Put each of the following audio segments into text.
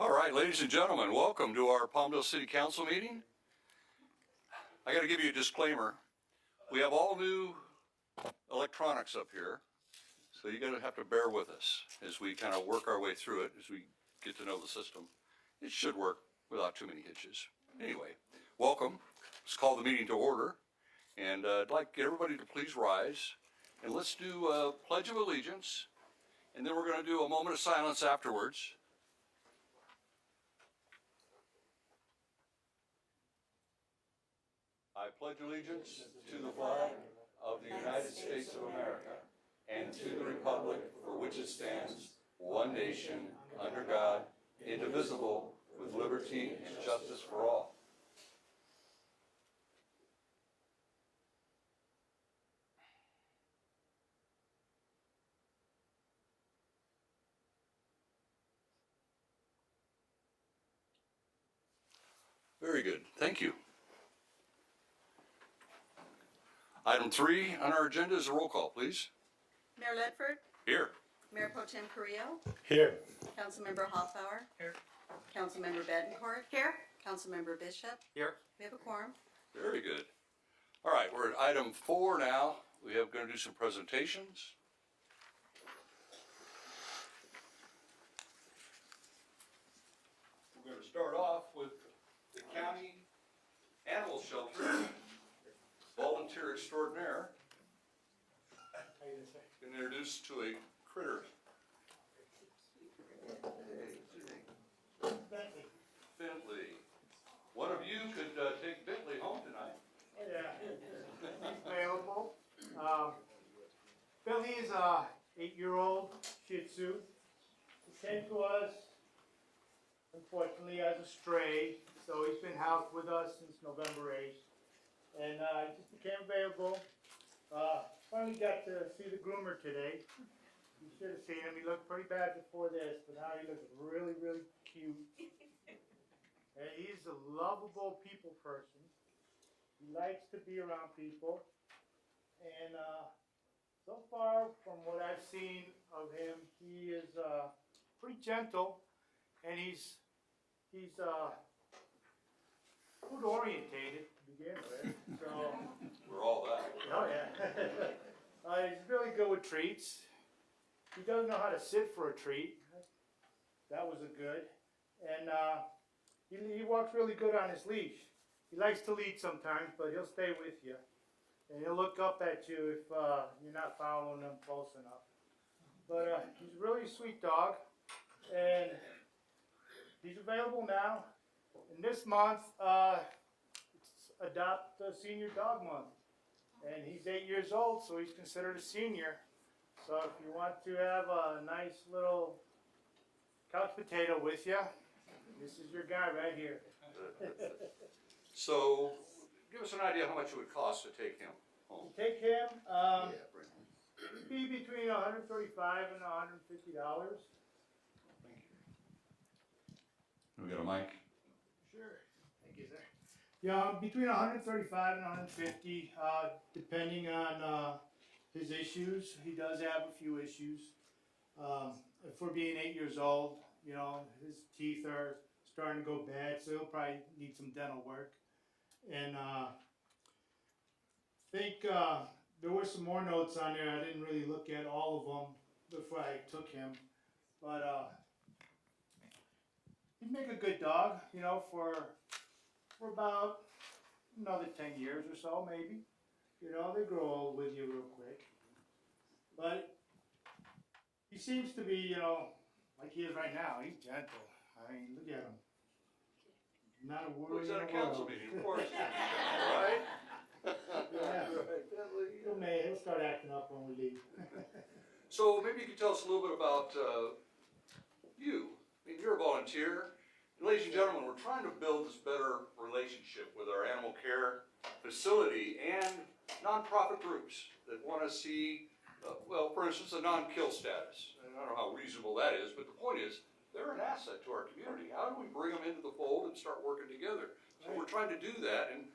All right, ladies and gentlemen, welcome to our Palmdale City Council meeting. I got to give you a disclaimer. We have all new electronics up here, so you're going to have to bear with us as we kind of work our way through it, as we get to know the system. It should work without too many hitches. Anyway, welcome. Let's call the meeting to order, and I'd like everybody to please rise, and let's do a Pledge of Allegiance, and then we're going to do a moment of silence afterwards. I pledge allegiance to the flag of the United States of America and to the republic for which it stands, one nation, under God, indivisible, with liberty and justice for all. Very good. Thank you. Item 3 on our agenda is a roll call, please. Mayor Ledford, Here. Mayor Pro Tem Carrillo, Here. Councilmember Hoffbauer, Here. Councilmember Betancourt, here, Councilmember Bishop. Here. We have a quorum. Very good. All right, we're at item 4 now. We have going to do some presentations. We're going to start off with the county animal shelter volunteer extraordinaire. Been introduced to a critter. Bentley. One of you could take Bentley home tonight. Yeah, he's available. Billy is a 8-year-old Shih Tzu. He came to us, unfortunately, as a stray, so he's been housed with us since November 8th. And he just became available. Finally got to see the groomer today. You should have seen him. He looked pretty bad before this, but now he looks really, really cute. And he's a lovable people person. He likes to be around people. And so far, from what I've seen of him, he is pretty gentle, and he's food orientated to begin with. So We're all that. oh yeah, he's really good with treats. He doesn't know how to sit for a treat. That was a good. And he walks really good on his leash. He likes to lead sometimes, but he'll stay with you. And he'll look up at you if you're not following him close enough. But he's a really sweet dog, and he's available now. And this month, it's Adopt a Senior Dog Month. And he's 8 years old, so he's considered a senior. So if you want to have a nice little couch potato with you, this is your guy right here. So, give us an idea how much it would cost to take him home. Take him, Bring him. it'd be between $135 and $150. Thank you. We got a mic? Sure. Thank you, sir. Yeah, between $135 and $150, depending on his issues. He does have a few issues. For being 8 years old, you know, his teeth are starting to go bad, so he'll probably need some dental work. And I think there were some more notes on there. I didn't really look at all of them before I took him, but he'd make a good dog, you know, for about another 10 years or so, maybe. You know, they grow old with you real quick. But he seems to be, you know, like he is right now. He's gentle. I mean, look at him. Not a Well, worry he's in at a the council world. meeting, of course. Right? Yeah. He'll start acting up when we leave. So maybe you could tell us a little bit about you. I mean, you're a volunteer. And ladies and gentlemen, we're trying to build this better relationship with our animal care facility and nonprofit groups that want to see, well, for instance, a non-kill status. And I don't know how reasonable that is, but the point is, they're an asset to our community. How do we bring them into the fold and start working together? So we're trying to do that, and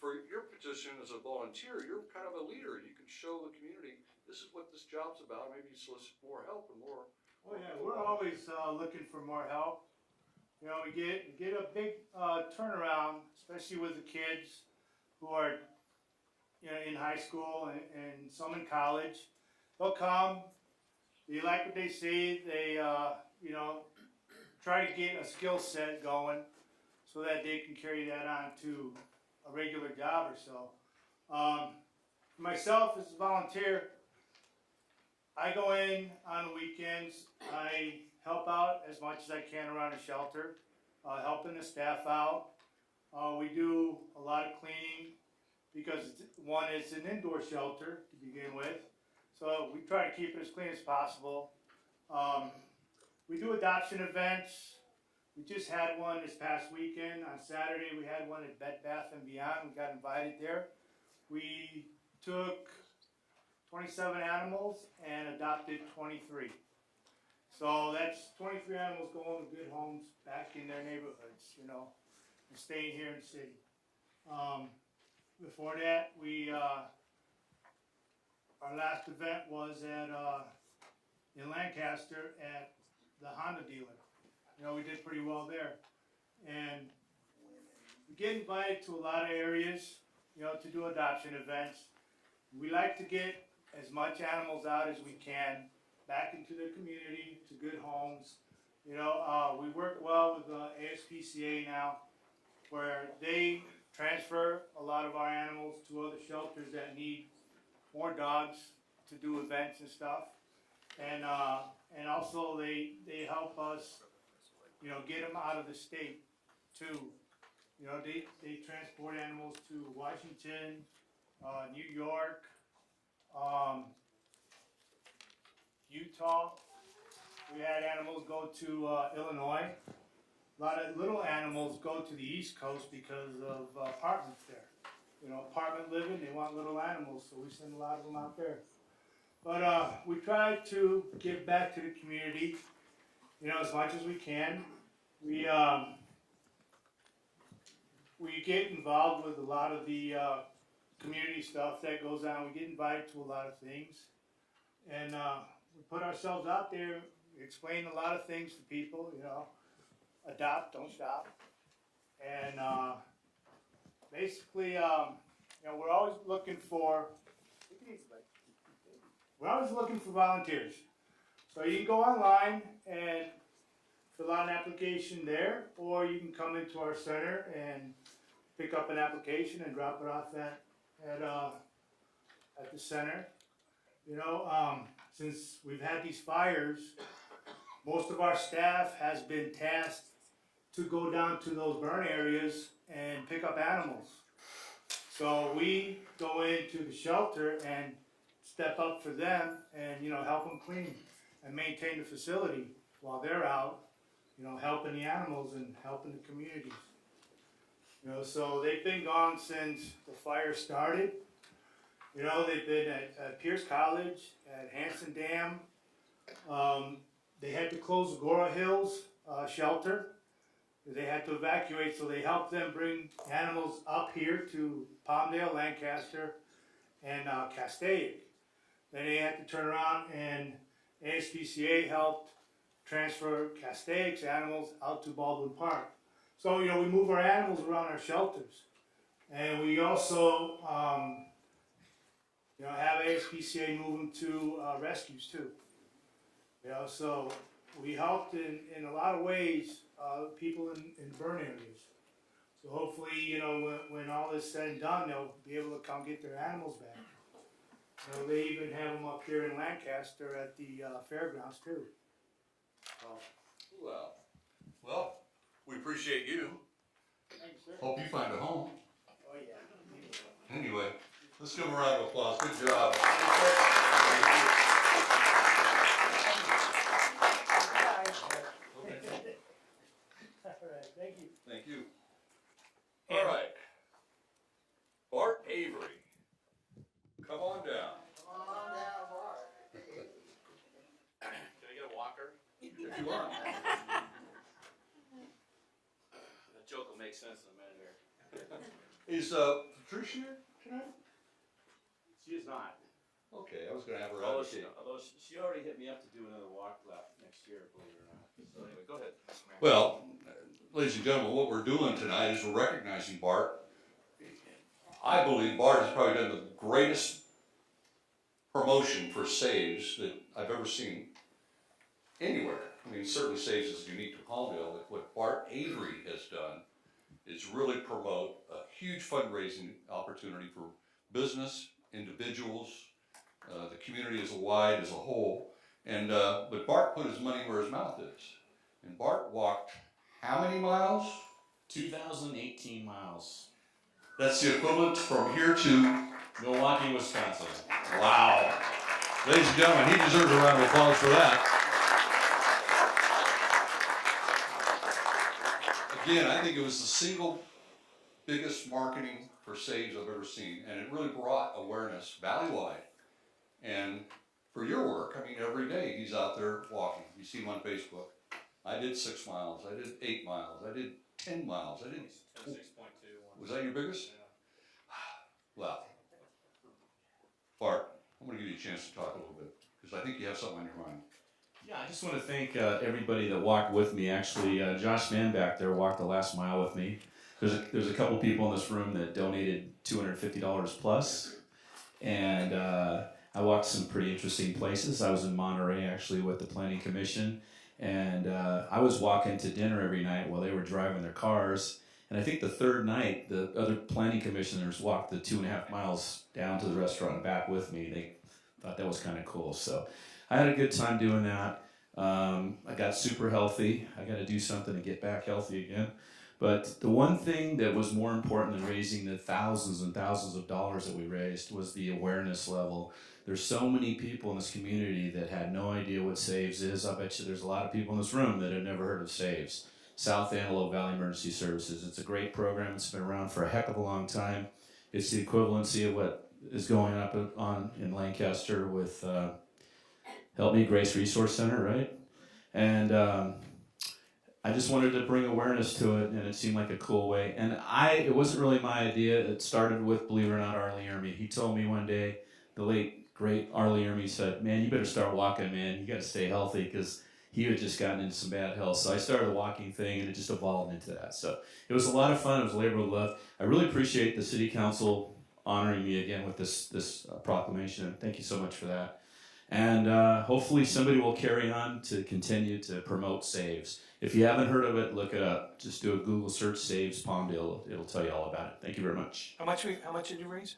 for your position as a volunteer, you're kind of a leader. You can show the community, this is what this job's about. Maybe you solicit more help and more. Oh yeah, we're always looking for more help. You know, we get a big turnaround, especially with the kids who are, you know, in high school and some in college. They'll come, they like what they see, they, you know, try to get a skill set going so that they can carry that on to a regular job or so. For myself as a volunteer, I go in on the weekends, I help out as much as I can around the shelter, helping the staff out. We do a lot of cleaning because one, it's an indoor shelter to begin with, so we try to keep it as clean as possible. We do adoption events. We just had one this past weekend. On Saturday, we had one at Bed Bath & Beyond. We got invited there. We took 27 animals and adopted 23. So that's 23 animals going to good homes back in their neighborhoods, you know, and staying here in the city. Before that, our last event was in Lancaster at the Honda dealer. You know, we did pretty well there. And we get invited to a lot of areas, you know, to do adoption events. We like to get as much animals out as we can back into the community, to good homes. You know, we work well with ASPCA now, where they transfer a lot of our animals to other shelters that need more dogs to do events and stuff. And also they help us, you know, get them out of the state too. You know, they transport animals to Washington, New York, Utah. We had animals go to Illinois. A lot of little animals go to the East Coast because of apartments there. You know, apartment living, they want little animals, so we send a lot of them out there. But we try to give back to the community, you know, as much as we can. We get involved with a lot of the community stuff that goes on. We get invited to a lot of things. And we put ourselves out there, explain a lot of things to people, you know. Adopt, don't shop. And basically, you know, we're always looking for volunteers. So you can go online and fill out an application there, or you can come into our center and pick up an application and drop it off at the center. You know, since we've had these fires, most of our staff has been tasked to go down to those burn areas and pick up animals. So we go into the shelter and step up for them and, you know, help them clean and maintain the facility while they're out, you know, helping the animals and helping the communities. You know, so they've been gone since the fire started. You know, they've been at Pierce College, at Hanson Dam. They had to close Agora Hills shelter. They had to evacuate, so they helped them bring animals up here to Palmdale, Lancaster, and Castaic. Then they had to turn around, and ASPCA helped transfer Castaic's animals out to Baldwin Park. So, you know, we move our animals around our shelters. And we also, you know, have ASPCA move them to rescues too. You know, so we helped in a lot of ways people in burn areas. So hopefully, you know, when all is said and done, they'll be able to come get their animals back. You know, they even have them up here in Lancaster at the fairgrounds too. Well, we appreciate you. Thanks, sir. Hope you find a home. Oh yeah. Anyway, let's give them a round of applause. Good job. All right, thank you. Thank you. All right. Bart Avery, come on down. Come on down, Bart. Can I get a walker? If you want. The joke will make sense in a minute here. Is Patricia here tonight? She is not. Okay, I was gonna have her Although advocate. she already hit me up to do another walk lap next year, believe it or not. So anyway, go ahead. Well, ladies and gentlemen, what we're doing tonight is we're recognizing Bart. I believe Bart has probably done the greatest promotion for saves that I've ever seen anywhere. I mean, certainly saves is unique to Palmdale, but what Bart Avery has done is really promote a huge fundraising opportunity for business, individuals, the community as a whole. And but Bart put his money where his mouth is. And Bart walked how many miles? 2018 miles. That's the equivalent from here to, Milwaukee, Wisconsin. wow. Ladies and gentlemen, he deserves a round of applause for that. Again, I think it was the single biggest marketing for saves I've ever seen, and it really brought awareness valley-wide. And for your work, I mean, every day he's out there walking. You see him on Facebook. I did 6 miles. I did 8 miles. I did 10 miles. I did. 6.2. Was that your biggest? Yeah. Well, Bart, I'm going to give you a chance to talk a little bit because I think you have something on your mind. Yeah, I just want to thank everybody that walked with me. Actually, Josh Mann back there walked the last mile with me. There's a couple people in this room that donated $250 plus, and I walked some pretty interesting places. I was in Monterey actually with the Planning Commission, and I was walking to dinner every night while they were driving their cars. And I think the third night, the other planning commissioners walked the 2.5 miles down to the restaurant and back with me. They thought that was kind of cool. So I had a good time doing that. I got super healthy. I got to do something to get back healthy again. But the one thing that was more important than raising the thousands and thousands of dollars that we raised was the awareness level. There's so many people in this community that had no idea what SAVES is. I bet you there's a lot of people in this room that have never heard of SAVES. South Antelope Valley Emergency Services. It's a great program. It's been around for a heck of a long time. It's the equivalency of what is going on in Lancaster with Help Me Grace Resource Center, right? And I just wanted to bring awareness to it, and it seemed like a cool way. And it wasn't really my idea. It started with, believe it or not, Arlie Ermy. He told me one day, the late, great Arlie Ermy said, man, you better start walking, man. You got to stay healthy, because he had just gotten into some bad health. So I started the walking thing, and it just evolved into that. So it was a lot of fun. It was a labor of love. I really appreciate the city council honoring me again with this proclamation. Thank you so much for that. And hopefully somebody will carry on to continue to promote SAVES. If you haven't heard of it, look it up. Just do a Google search, SAVES Palmdale. It'll tell you all about it. Thank you very much. How much did you raise?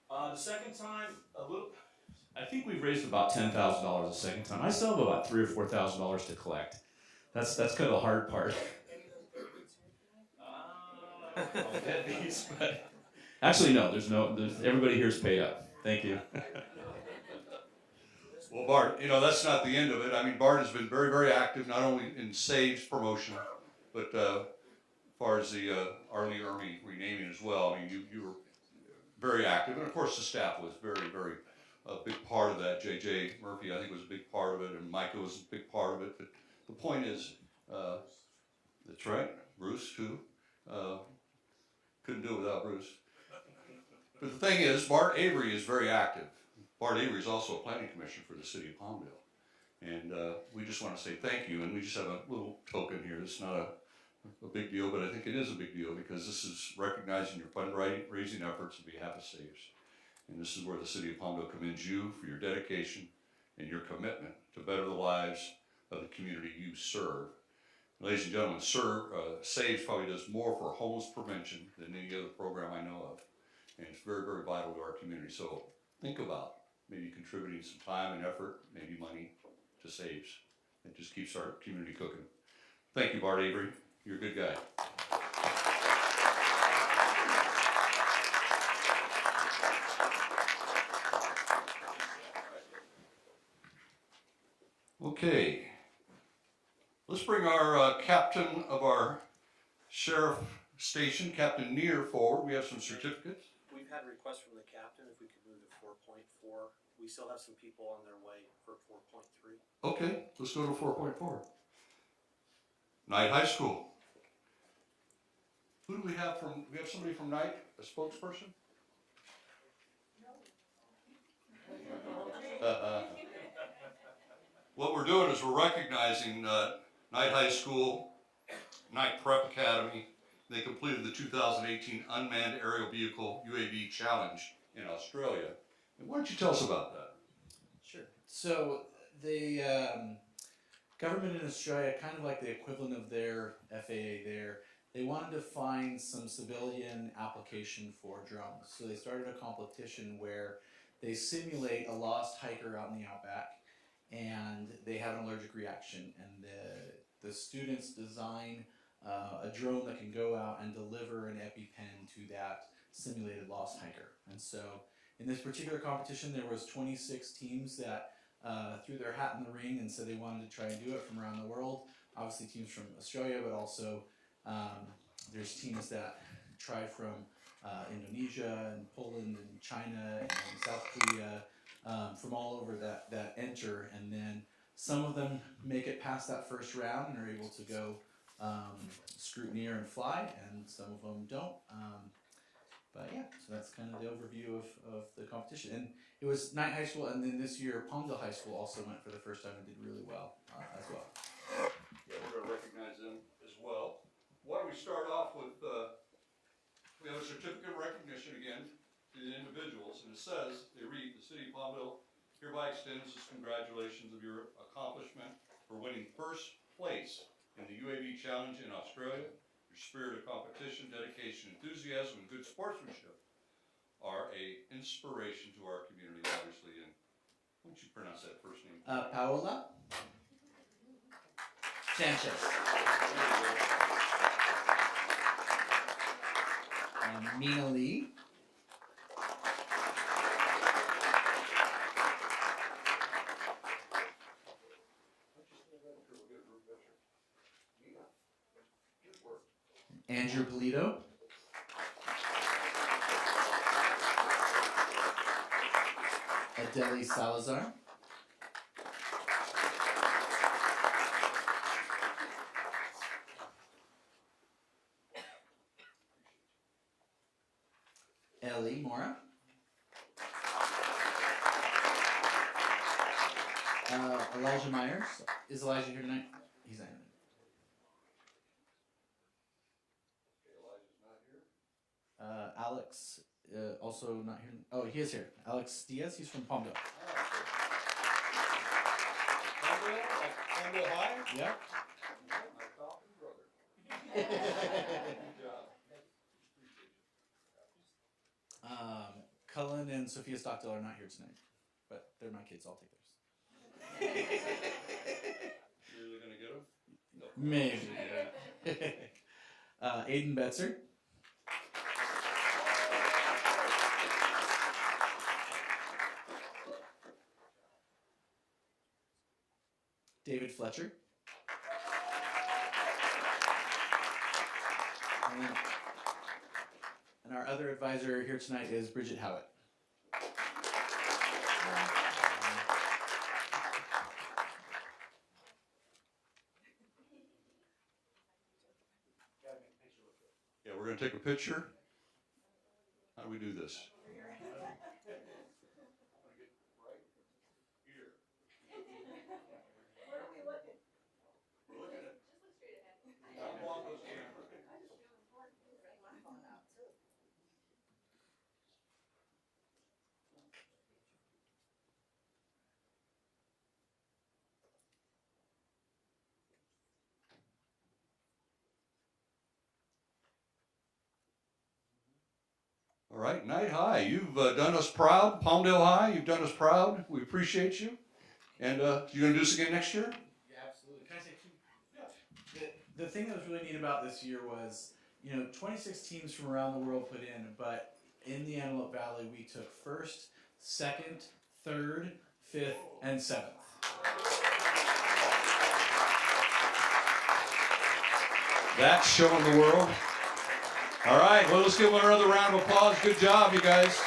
The second time, I think we've raised about $10,000 the second time. I still have about $3,000 or $4,000 to collect. That's kind of the hard part. Deadbeats, but actually no. Everybody here is paid up. Thank you. Well, Bart, that's not the end of it. I mean, Bart has been very, very active, not only in SAVES promotion, but as far as the Arlie Ermy renaming as well. I mean, you were very active, and of course the staff was very, very a big part of that. J.J. Murphy, I think, was a big part of it, and Micah was a big part of it. But the point is, that's right, Bruce too. Couldn't do it without Bruce. But the thing is, Bart Avery is very active. Bart Avery is also a planning commissioner for the city of Palmdale. And we just want to say thank you, and we just have a little token here. It's not a big deal, but I think it is a big deal because this is recognizing your fundraising efforts on behalf of SAVES. And this is where the city of Palmdale commends you for your dedication and your commitment to better the lives of the community you serve. Ladies and gentlemen, SAVES probably does more for homeless prevention than any other program I know of. And it's very, very vital to our community. So think about maybe contributing some time and effort, maybe money, to SAVES. It just keeps our community cooking. Thank you, Bart Avery. You're a good guy. Okay. Let's bring our captain of our sheriff station, Captain Neer, forward. We have some certificates. We've had requests from the captain if we could move to 4.4. We still have some people on their way for 4.3. Okay, let's go to 4.4. Knight High School. Who do we have from, we have somebody from Knight, a spokesperson? What we're doing is we're recognizing Knight High School Night Prep Academy. They completed the 2018 Unmanned Aerial Vehicle UAV Challenge in Australia. And why don't you tell us about that? Sure. So the government in Australia, kind of like the equivalent of their FAA there, they wanted to find some civilian application for drones. So they started a competition where they simulate a lost hiker out in the outback, and they have an allergic reaction, and the students design a drone that can go out and deliver an EpiPen to that simulated lost hiker. And so in this particular competition, there was 26 teams that threw their hat in the ring and said they wanted to try and do it from around the world. Obviously teams from Australia, but also there's teams that try from Indonesia and Poland and China and South Korea, from all over that enter, and then some of them make it past that first round and are able to go scrutineer and fly, and some of them don't. But yeah, so that's kind of the overview of the competition. And it was Knight High School, and then this year Palmdale High School also went for the first time and did really well as well. Yeah, we're going to recognize them as well. Why don't we start off with, we have a certificate of recognition again to the individuals, and it says, they read, the City of Palmdale hereby extends its congratulations of your accomplishment for winning first place in the UAV Challenge in Australia. Your spirit of competition, dedication, enthusiasm, and good sportsmanship are a inspiration to our community, obviously. And why don't you pronounce that first name? Paola Sanchez. Mina Lee. Andrew Polito. Adeli Salazar. Ellie Mora. Elijah Myers. Is Elijah here tonight? He's not here. Alex, also not here. Oh, he is here. Alex Diaz. He's from Palmdale. Palmdale High? Yeah. My Falcon brother. Good job. Cullen and Sophia Stockdale are not here tonight, but they're my kids. I'll take theirs. You're really gonna get them? No. Maybe. Yeah. Aiden Betzer. David Fletcher. And our other advisor here tonight is Bridget Howitt. Yeah, we're gonna take a picture. How do we do this? All right, Knight High, you've done us proud. Palmdale High, you've done us proud. We appreciate you. And you gonna do this again next year? Yeah, absolutely. Can I say two? Yeah. The thing that was really neat about this year was, 26 teams from around the world put in, but in the Antelope Valley, we took first, second, third, fifth, and seventh. That's showing the world. All right, well, let's give them another round of applause. Good job, you guys.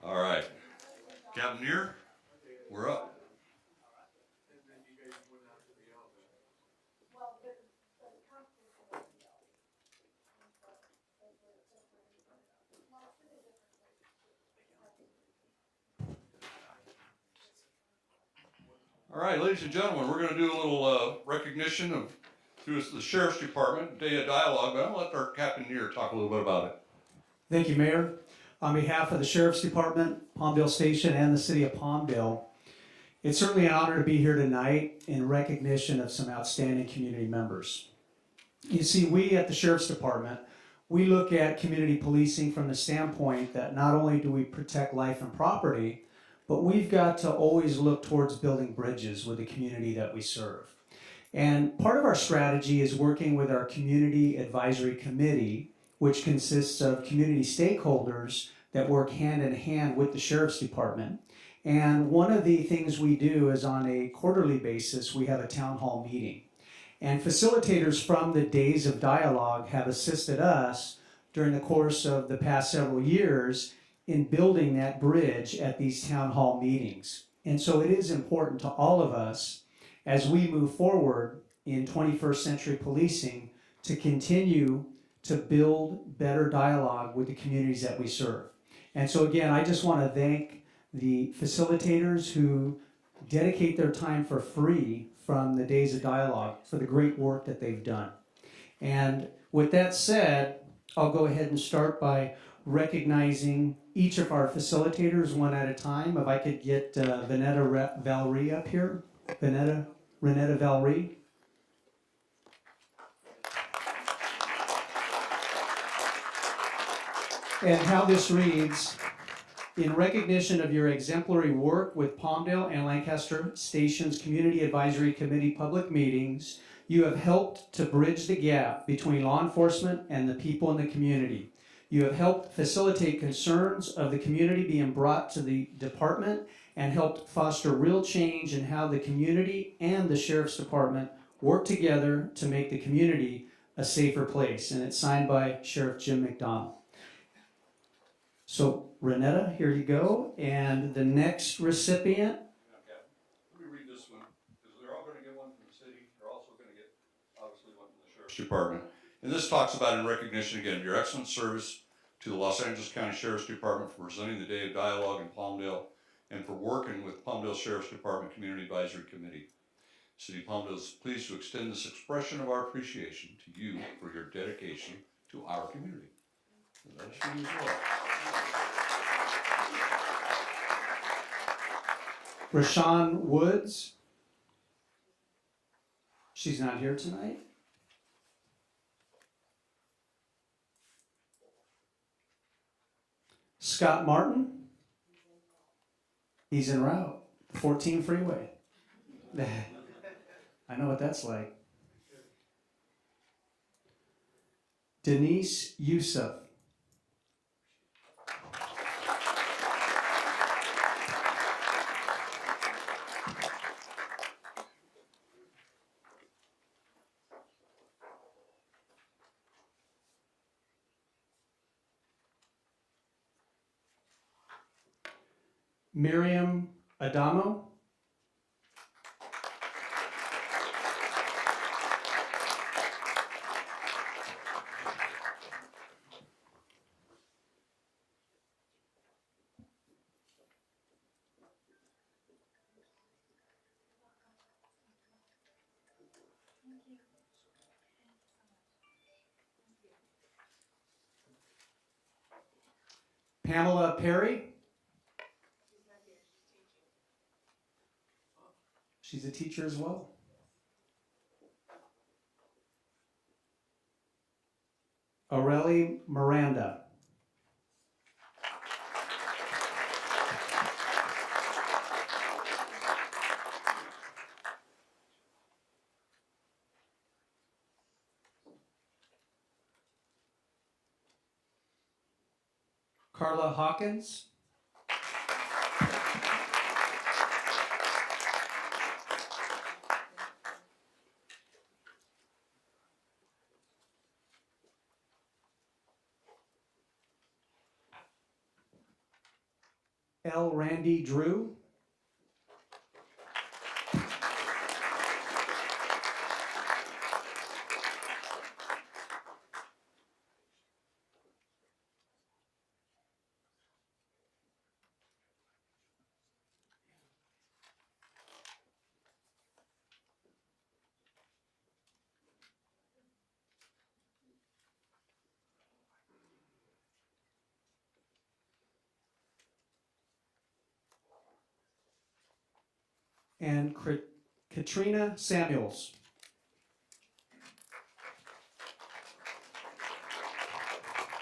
All right, Captain Neer, we're up. All right, ladies and gentlemen, we're gonna do a little recognition of, through the Sheriff's Department, Day of Dialogue, but I'm gonna let our Captain Neer talk a little bit about it. Thank you, Mayor. On behalf of the Sheriff's Department, Palmdale Station, and the City of Palmdale, it's certainly an honor to be here tonight in recognition of some outstanding community members. You see, we at the Sheriff's Department, we look at community policing from the standpoint that not only do we protect life and property, but we've got to always look towards building bridges with the community that we serve. And part of our strategy is working with our Community Advisory Committee, which consists of community stakeholders that work hand in hand with the Sheriff's Department. And one of the things we do is on a quarterly basis, we have a town hall meeting. And facilitators from the Days of Dialogue have assisted us during the course of the past several years in building that bridge at these town hall meetings. And so it is important to all of us as we move forward in 21st century policing to continue to build better dialogue with the communities that we serve. And so again, I just want to thank the facilitators who dedicate their time for free from the Days of Dialogue for the great work that they've done. And with that said, I'll go ahead and start by recognizing each of our facilitators one at a time. If I could get Vanetta Valerie up here. Renetta Valerie. And how this reads, in recognition of your exemplary work with Palmdale and Lancaster Station's Community Advisory Committee public meetings, you have helped to bridge the gap between law enforcement and the people in the community. You have helped facilitate concerns of the community being brought to the department and helped foster real change in how the community and the Sheriff's Department work together to make the community a safer place. And it's signed by Sheriff Jim McDonald. So, Renetta, here you go. And the next recipient. Let me read this one, because they're all gonna get one from the city. They're also gonna get, obviously, one from the Sheriff's Department. And this talks about, in recognition, again, of your excellent service to the Los Angeles County Sheriff's Department for presenting the Day of Dialogue in Palmdale and for working with Palmdale Sheriff's Department Community Advisory Committee. City of Palmdale is pleased to extend this expression of our appreciation to you for your dedication to our community. So that is for you as well. Rashawn Woods. She's not here tonight. Scott Martin. He's en route. 14 freeway. I know what that's like. Denise Youssef. Miriam Adamo. Pamela Perry. She's a teacher as well. Aurelie Miranda. Carla Hawkins. L. Randy Drew. and Katrina Samuels.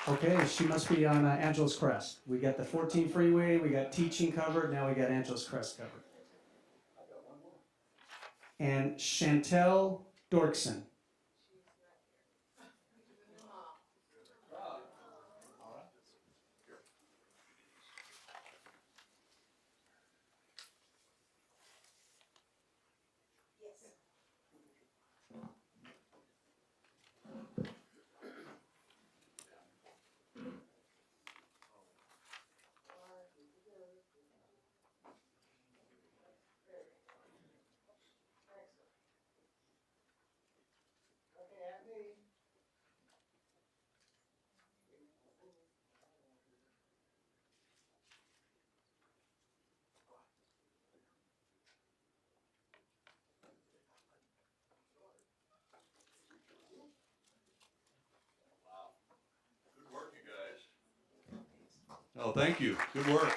Okay, she must be on Angeles Crest. We got the 14 freeway, we got teaching covered, now we got Angeles Crest covered. And Chantel Dorkson. Good work, you guys. Oh, thank you. Good work.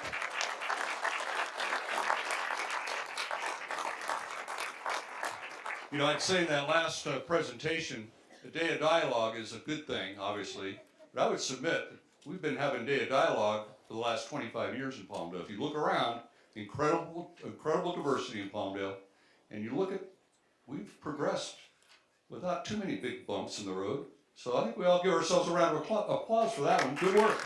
You know, I'd say in that last presentation, the day of dialogue is a good thing, obviously, but I would submit that we've been having day of dialogue for the last 25 years in Palmdale. If you look around, incredible diversity in Palmdale, and you look at, we've progressed without too many big bumps in the road. So I think we all give ourselves a round of applause for that one. Good work.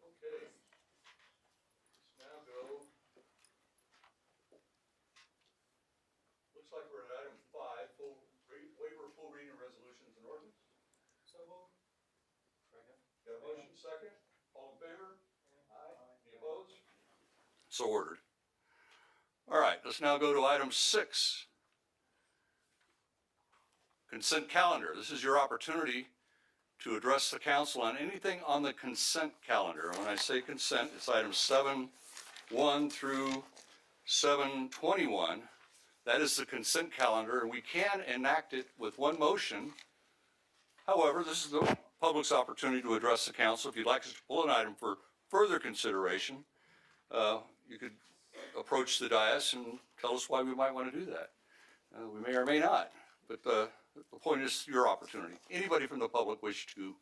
Okay. Let's now go. Looks like we're at item 5, waiver of full reading of resolutions and ordinance. So moved. Second. Got a motion second? All in favor? Aye. Any opposed? So ordered. All right, let's now go to item 6. Consent calendar. This is your opportunity to address the council on anything on the consent calendar. When I say consent, it's items 7-1 through 7-21. That is the consent calendar, and we can enact it with one motion. However, this is the public's opportunity to address the council. If you'd like us to pull an item for further consideration, you could approach the dais and tell us why we might want to do that. We may or may not, but the point is your opportunity. Anybody from the public wish to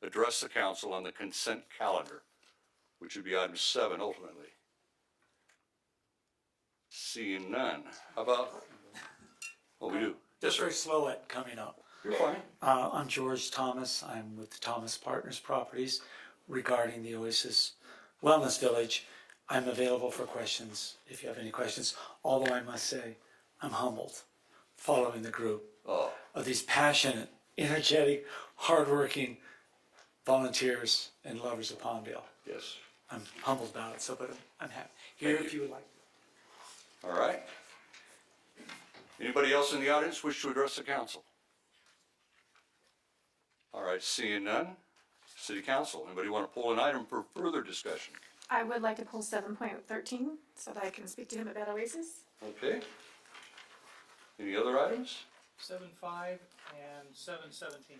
address the council on the consent calendar, which would be item 7 ultimately. Seeing none. How about, we do. Yes, Just sir. very slow at coming up. You're fine. I'm George Thomas. I'm with the Thomas Partners Properties regarding the Oasis Wellness Village. I'm available for questions if you have any questions, although I must say I'm humbled following the group of these passionate, energetic, hardworking volunteers and lovers of Palmdale. Yes. I'm humbled about it, so but I'm happy. Here if you would like. All right. Anybody else in the audience wish to address the council? All right, seeing none. City Council, anybody want to pull an item for further discussion? I would like to pull 7.13 so that I can speak to him about Oasis. Okay. Any other items? 7.5 and 7.17.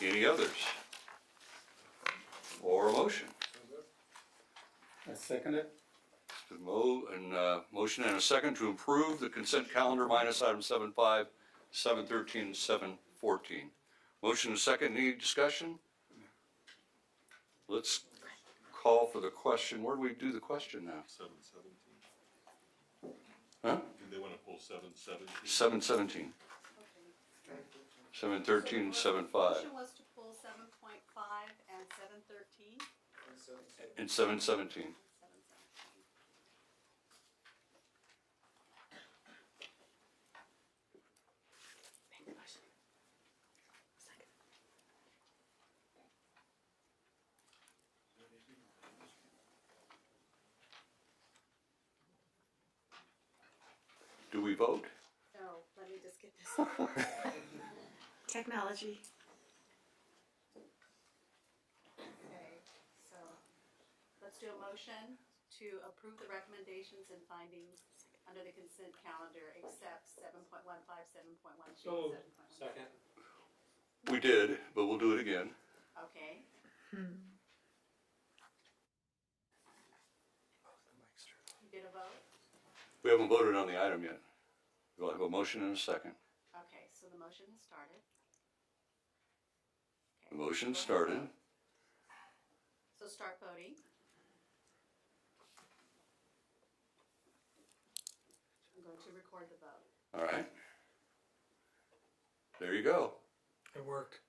Any others? Or a motion? I second it. Motion and a second to approve the consent calendar minus item 7.5, 7.13, and 7.14. Motion and second, any discussion? Let's call for the question. Where do we do the question now? 717. Huh? Do they want to pull 717? 7.17, 7.13, and 7.5, Motion was to pull 7.5 and 7.13. and 7.17. Do we vote? No, let me just get this. Technology. Okay, so let's let's do a motion to approve the recommendations and findings under the consent calendar, except 7.15, 7.12, So- 7.1. Second. We did, but we'll do it again. Okay. You did a vote? We haven't voted on the item yet. We'll have a motion and a second. Okay, so the motion has started. The motion started. So start voting. I'm going to record the vote. All right. There you go. It worked.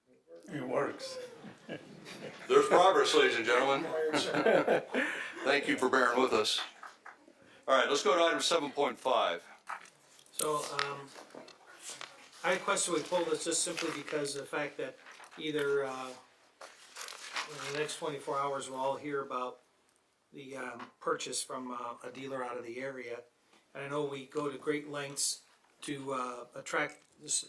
It works. There's progress, ladies and gentlemen. Thank you for bearing with us. All right, let's go to item 7.5. So, I requested we pull this just simply because of the fact that either, in the next 24 hours, we'll all hear about the, purchase from, a dealer out of the area. And I know we go to great lengths to, attract this,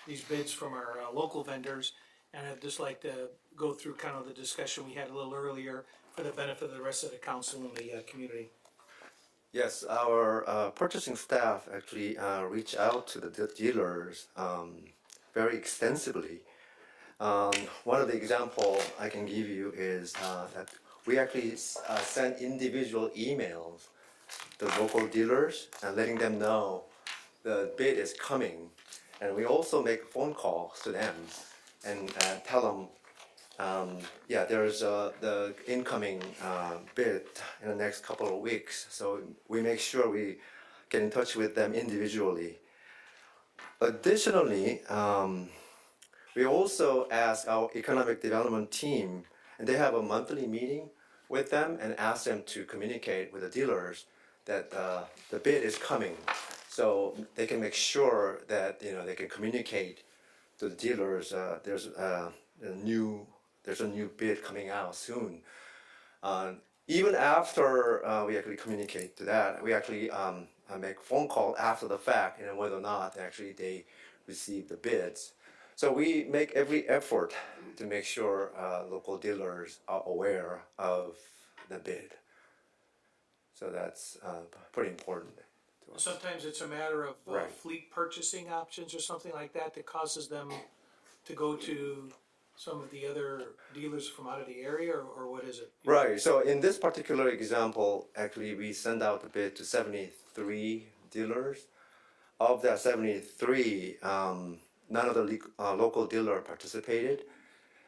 these bids from our local vendors. And I'd just like to go through kind of the discussion we had a little earlier for the benefit of the rest of the council and the, community. Yes, our purchasing staff actually reach out to the dealers very extensively. One of the example I can give you is that we actually send individual emails to local dealers and letting them know the bid is coming. And we also make phone calls to them and tell them yeah, there's the incoming bid in the next couple of weeks. So we make sure we get in touch with them individually. Additionally, we also ask our economic development team, and they have a monthly meeting with them and ask them to communicate with the dealers that the bid is coming. So they can make sure that they can communicate to the dealers there's a new bid coming out soon. Even after we actually communicate to that, we actually make phone call after the fact, whether or not actually they receive the bids. So we make every effort to make sure local dealers are aware of the bid. So that's pretty important to us. Sometimes it's a matter of Right. fleet purchasing options or something like that that causes them to go to some of the other dealers from out of the area, or what is it? Right, so in this particular example, actually we send out the bid to 73 dealers. Of that 73, none of the local dealer participated.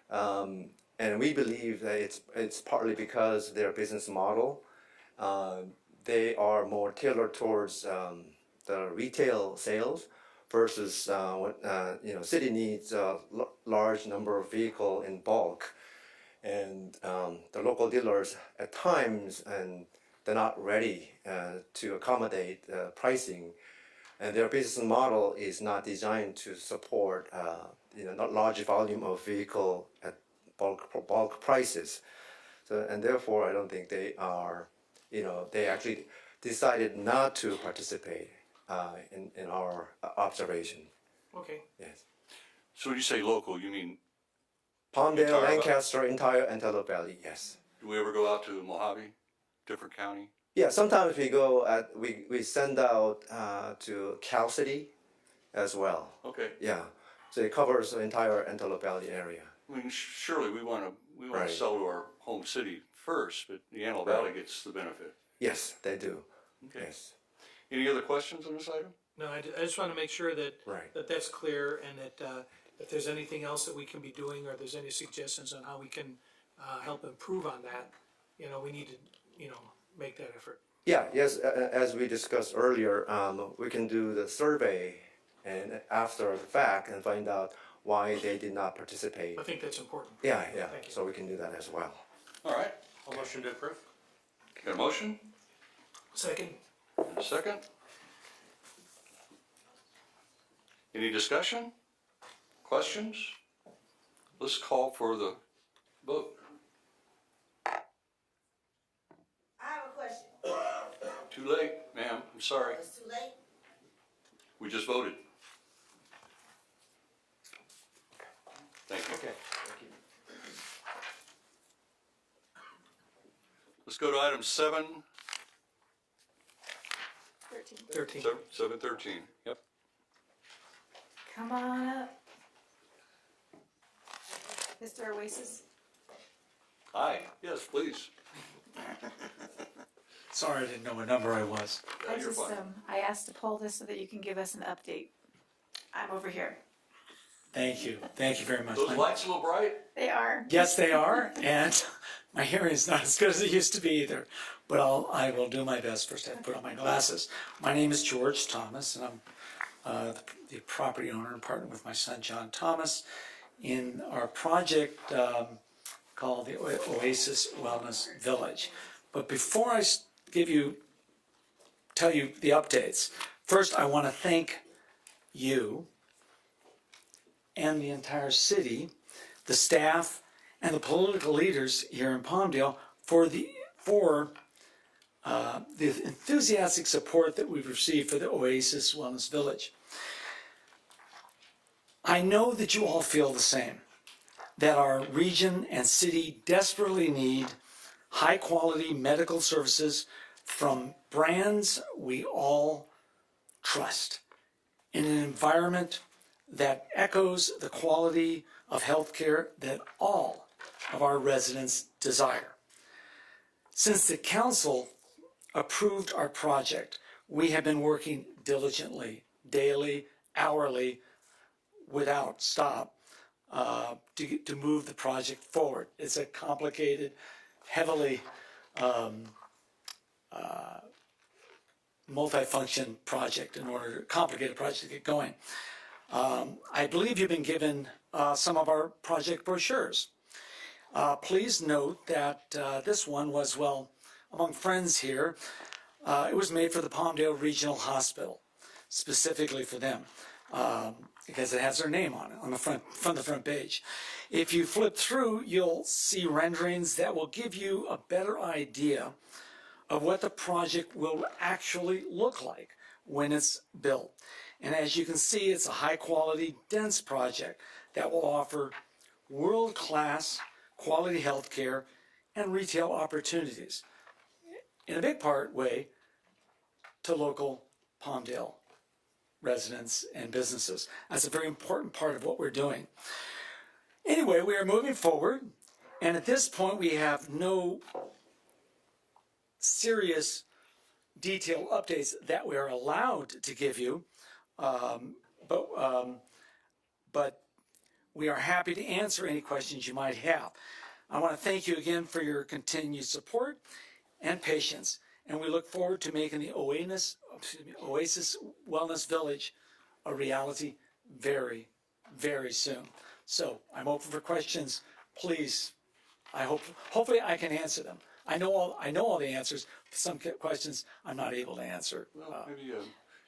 And we believe that it's partly because their business model, they are more tailored towards the retail sales versus what city needs a large number of vehicle in bulk, and the local dealers at times they're not ready to accommodate pricing, and their business model is not designed to support not large volume of vehicle at bulk prices. So and therefore I don't think they are they actually decided not to participate in our observation. Okay, Yes. So when you say local, you mean, Palmdale, Entire- Lancaster, entire Antelope Valley, yes. do we ever go out to Mojave, different county? Yeah, sometimes we go we send out to Cal City as well. Okay. Yeah, so it covers the entire Antelope Valley area. I mean, surely we want to Right. sell to our home city first, but the Antelope Valley gets the benefit. Yes, they do. Okay. Yes. Any other questions on this item? no, I just wanna make sure that, Right. that's clear, and that, if there's anything else that we can be doing, or there's any suggestions on how we can, help improve on that, we need to, make that effort. Yeah, yes, as we discussed earlier, we can do the survey and after the fact and find out why they did not participate. I think that's important. Yeah, Thank you. so we can do that as well. All right, A motion to approve? got a motion? Second, And a second? Any discussion? Questions? Let's call for the vote. I have a question. Too late, ma'am, I'm sorry. It's too late. We just voted. Thank you. Okay. Let's go to item 13. 13. 713. Yep. Come on up. Mr. Oasis. Hi, yes, please. Sorry, I didn't know what number I was. Yeah, you're fine. I asked to pull this so that you can give us an update. I'm over here. Thank you. Thank you very much. Those lights a little bright? They are. Yes, they are, and my hearing is not as good as it used to be either. But I will do my best. First, I have to put on my glasses. My name is George Thomas, and I'm the property owner and partner with my son John Thomas in our project called the Oasis Wellness Village. But before I tell you the updates, first I want to thank you and the entire city, the staff, and the political leaders here in Palmdale for the enthusiastic support that we've received for the Oasis Wellness Village. I know that you all feel the same, that our region and city desperately need high-quality medical services from brands we all trust in an environment that echoes the quality of healthcare that all of our residents desire. Since the council approved our project, we have been working diligently, daily, hourly, without stop, to move the project forward. It's a complicated, heavily multifunction project complicated project to get going. I believe you've been given some of our project brochures. Please note that this one was, well, among friends here, it was made for the Palmdale Regional Hospital, specifically for them, because it has their name on it, on the front page. If you flip through, you'll see renderings that will give you a better idea of what the project will actually look like when it's built. And as you can see, it's a high-quality, dense project that will offer world-class quality health care and retail opportunities, in a big way, to local Palmdale residents and businesses. That's a very important part of what we're doing. Anyway, we are moving forward, and at this point we have no serious detailed updates that we are allowed to give you, but we are happy to answer any questions you might have. I want to thank you again for your continued support and patience, and we look forward to making the Oasis Wellness Village a reality very, very soon. So I'm open for questions. Please, hopefully I can answer them. I know all the answers. Some questions I'm not able to answer. Well, maybe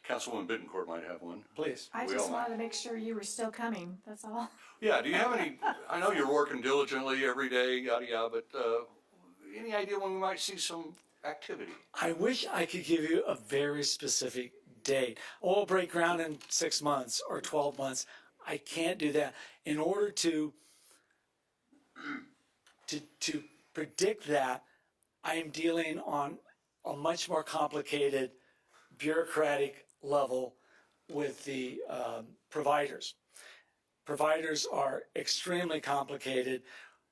Councilwoman Bittencourt might have one. Please. I just wanted to make sure you were still coming, that's all. Yeah, do you have any, I know you're working diligently every day, yada yada, but any idea when we might see some activity? I wish I could give you a very specific date. Oh, we'll break ground in 6 months or 12 months. I can't do that. In order to predict that, I am dealing on a much more complicated bureaucratic level with the providers. Providers are extremely complicated.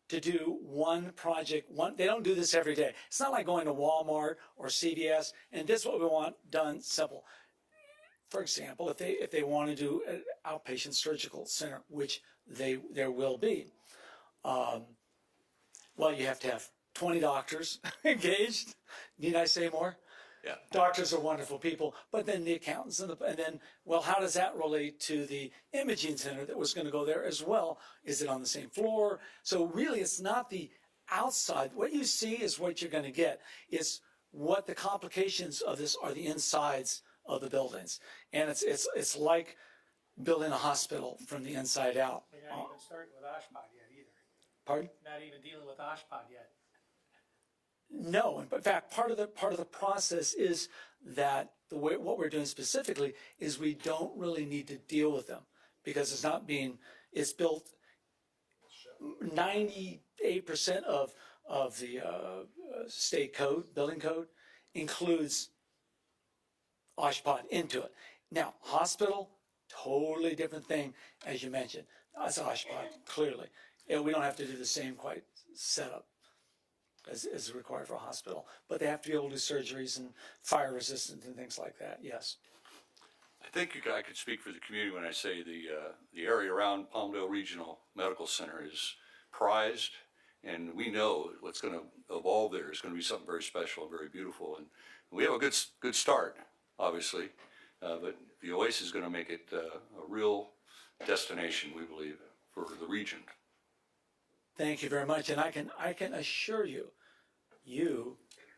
To do one project, they don't do this every day. It's not like going to Walmart or CVS and this is what we want done simple. For example, if they want to do an outpatient surgical center, which there will be, well, you have to have 20 doctors engaged. Need I say more? Yeah. Doctors are wonderful people, but then the accountants and then, well, how does that relate to the imaging center that was going to go there as well? Is it on the same floor? So really, it's not the outside. What you see is what you're going to get. It's what the complications of this are, the insides of the buildings, and it's like building a hospital from the inside out. We're not even starting with OSHPD yet either. Pardon? Not even dealing with OSHPD yet. No, in fact, part of the process is that what we're doing specifically is we don't really need to deal with them because it's built 98% of of the state code, building code, includes OSHPD into it. Now, hospital, totally different thing, as you mentioned. That's OSHPD, clearly. And we don't have to do the same quite setup as is required for a hospital, but they have to be able to do surgeries and fire resistant and things like that, yes. I think I could speak for the community when I say the area around Palmdale Regional Medical Center is prized, and we know what's going to evolve there is going to be something very special and very beautiful. And we have a good start, obviously, but the Oasis is going to make it a real destination, we believe, for the region. Thank you very much, and I can assure you, you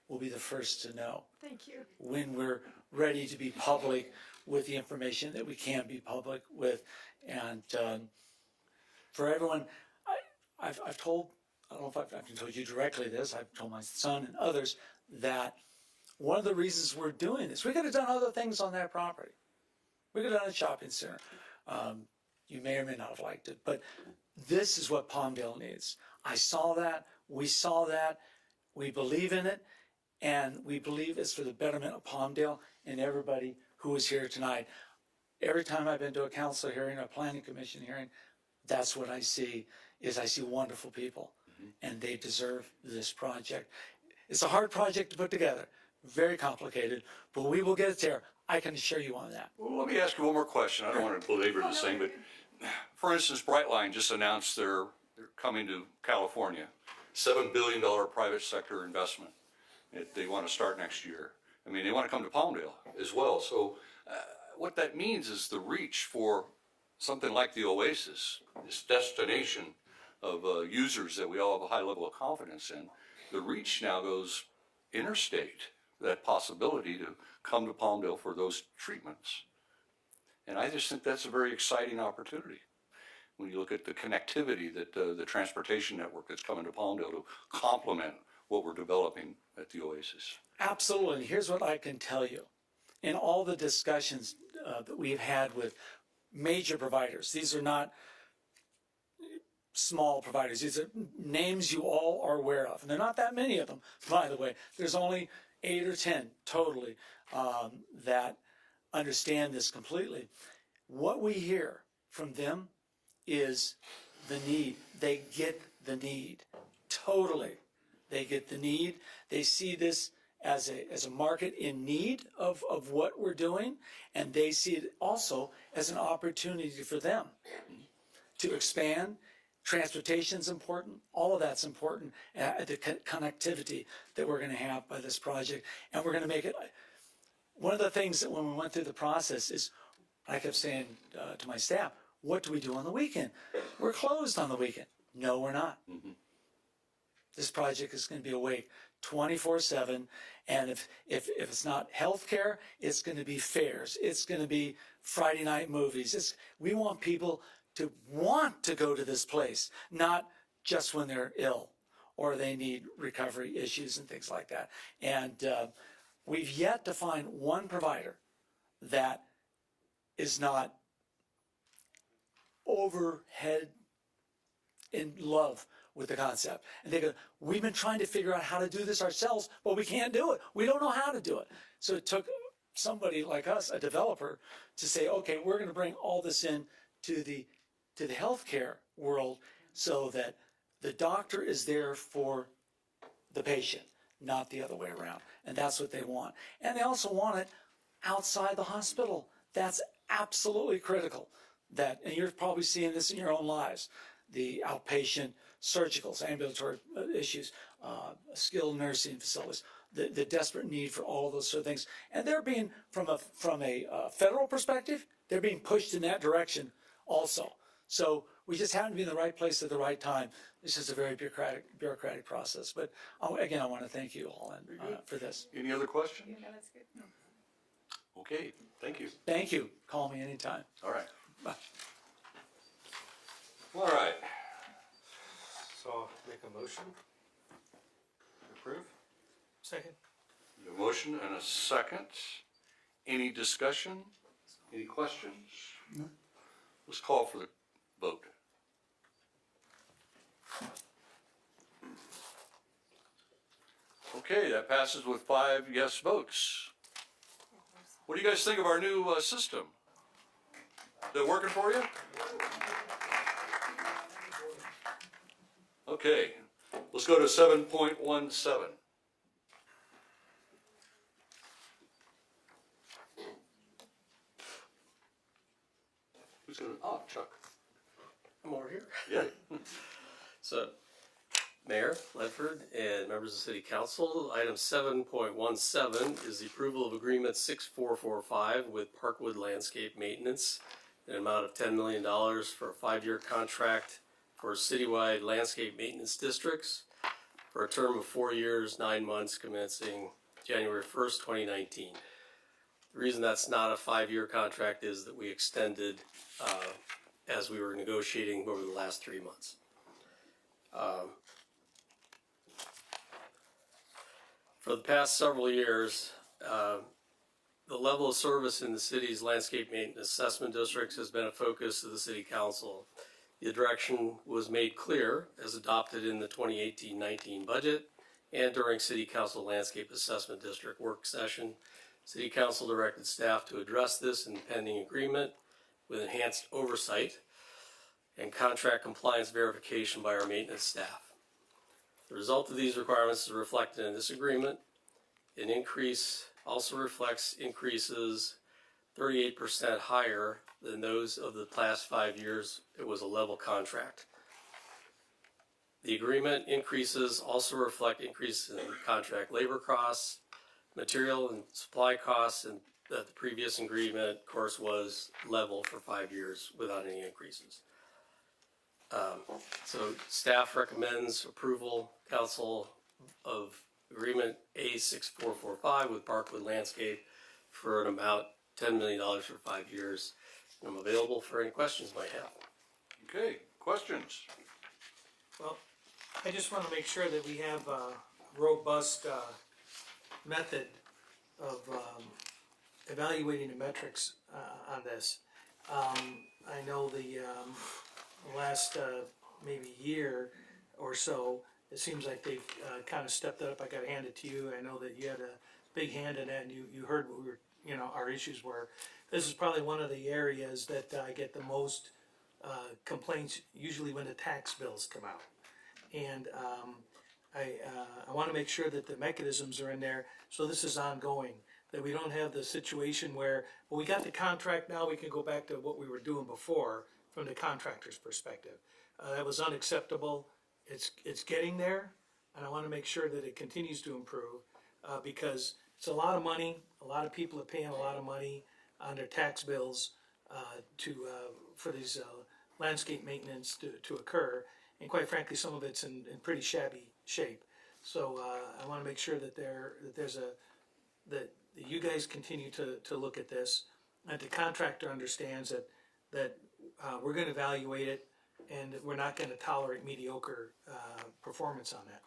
will be the first to know. Thank you. When we're ready to be public with the information that we can be public with. And for everyone, I've told, I don't know if I've told you directly this, I've told my son and others that one of the reasons we're doing this, we could have done other things on that property. We could have done a shopping center. You may or may not have liked it, but this is what Palmdale needs. I saw that, we saw that, we believe in it, and we believe it's for the betterment of Palmdale and everybody who is here tonight. Every time I've been to a council hearing or a planning commission hearing, that's what I see, is I see wonderful people, and they deserve this project. It's a hard project to put together, very complicated, but we will get it there. I can assure you on that. Well, let me ask you one more question. I don't want to belabor this thing, but for instance, Brightline just announced they're coming to California, $7 billion private sector investment. They want to start next year. I mean, they want to come to Palmdale as well. So what that means is the reach for something like the Oasis, this destination of users that we all have a high level of confidence in, the reach now goes interstate, that possibility to come to Palmdale for those treatments. And I just think that's a very exciting opportunity when you look at the connectivity that the transportation network that's coming to Palmdale to complement what we're developing at the Oasis. Absolutely. And here's what I can tell you. In all the discussions that we've had with major providers, these are not small providers. These are names you all are aware of. And there are not that many of them, by the way. There's only 8 or 10 totally that understand this completely. What we hear from them is the need. They get the need. Totally. They get the need. They see this as a market in need of what we're doing, and they see it also as an opportunity for them to expand. Transportation's important. All of that's important. The connectivity that we're going to have by this project, and we're going to make it. One of the things that when we went through the process is, I kept saying to my staff, what do we do on the weekend? We're closed on the weekend. No, we're not. This project is going to be awake 24/7, and if it's not healthcare, it's going to be fairs. It's going to be Friday night movies. We want people to want to go to this place, not just when they're ill or they need recovery issues and things like that. And we've yet to find one provider that is not overhead in love with the concept. And they go, we've been trying to figure out how to do this ourselves, but we can't do it. We don't know how to do it. So it took somebody like us, a developer, to say, okay, we're going to bring all this in to the healthcare world so that the doctor is there for the patient, not the other way around. And that's what they want. And they also want it outside the hospital. That's absolutely critical. And you're probably seeing this in your own lives. The outpatient surgicals, ambulatory issues, skilled nursing facilities, the desperate need for all those sort of things. And they're being, from a federal perspective, they're being pushed in that direction also. So we just happen to be in the right place at the right time. This is a very bureaucratic process. But again, I want to thank you all for this. Any other questions? Yeah, no, that's good. Okay, thank you. Thank you. Call me anytime. All right. Bye. All right. So make a motion. Approve. Second. A motion and a second. Any discussion? Any questions? No. Let's call for the vote. Okay, that passes with 5 yes votes. What do you guys think of our new system? Is it working for you? Okay, let's go to 7.17. Who's gonna, oh, Chuck. I'm over here. Yeah. So, Mayor Ledford and members of the City Council, item 7.17 is the approval of agreement 6445 with Parkwood Landscape Maintenance, an amount of $10 million for a 5-year contract for citywide landscape maintenance districts for a term of 4 years, 9 months, commencing January 1st, 2019. The reason that's not a 5-year contract is that we extended as we were negotiating over the last 3 months. For the past several years, the level of service in the city's landscape maintenance assessment districts has been a focus of the City Council. The direction was made clear as adopted in the 2018-19 budget and during City Council Landscape Assessment District work session. City Council directed staff to address this in the pending agreement with enhanced oversight and contract compliance verification by our maintenance staff. The result of these requirements is reflected in this agreement. An increase also reflects increases 38% higher than those of the past 5 years. It was a level contract. The agreement increases also reflect increases in contract labor costs, material and supply costs, and that the previous agreement, of course, was level for 5 years without any increases. So staff recommends approval, council, of agreement A6445 with Parkwood Landscape for an amount $10 million for 5 years. I'm available for any questions you might have. Okay, questions? Well, I just want to make sure that we have a robust method of evaluating the metrics on this. I know the last maybe year or so, it seems like they've kind of stepped up. I got to hand it to you. I know that you had a big hand in that, and you heard what we were, our issues were. This is probably one of the areas that I get the most complaints, usually when the tax bills come out. And I want to make sure that the mechanisms are in there, so this is ongoing, that we don't have the situation where, well, we got the contract, now we can go back to what we were doing before from the contractor's perspective. That was unacceptable. It's getting there, and I want to make sure that it continues to improve because it's a lot of money. A lot of people are paying a lot of money on their tax bills for these landscape maintenance to occur, and quite frankly, some of it's in pretty shabby shape. So I want to make sure that that you guys continue to look at this, and the contractor understands that we're going to evaluate it, and we're not going to tolerate mediocre performance on that.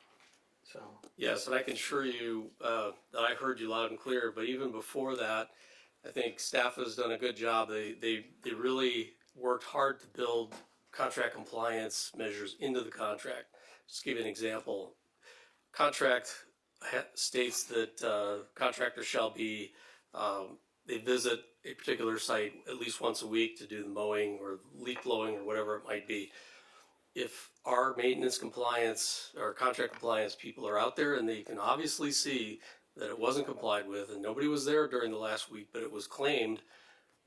So yes, and I can assure you that I heard you loud and clear. But even before that, I think staff has done a good job. They really worked hard to build contract compliance measures into the contract. Just to give you an example, contract states that contractors shall be they visit a particular site at least once a week to do the mowing or leaf blowing or whatever it might be. If our maintenance compliance or contract compliance people are out there and they can obviously see that it wasn't complied with and nobody was there during the last week, but it was claimed,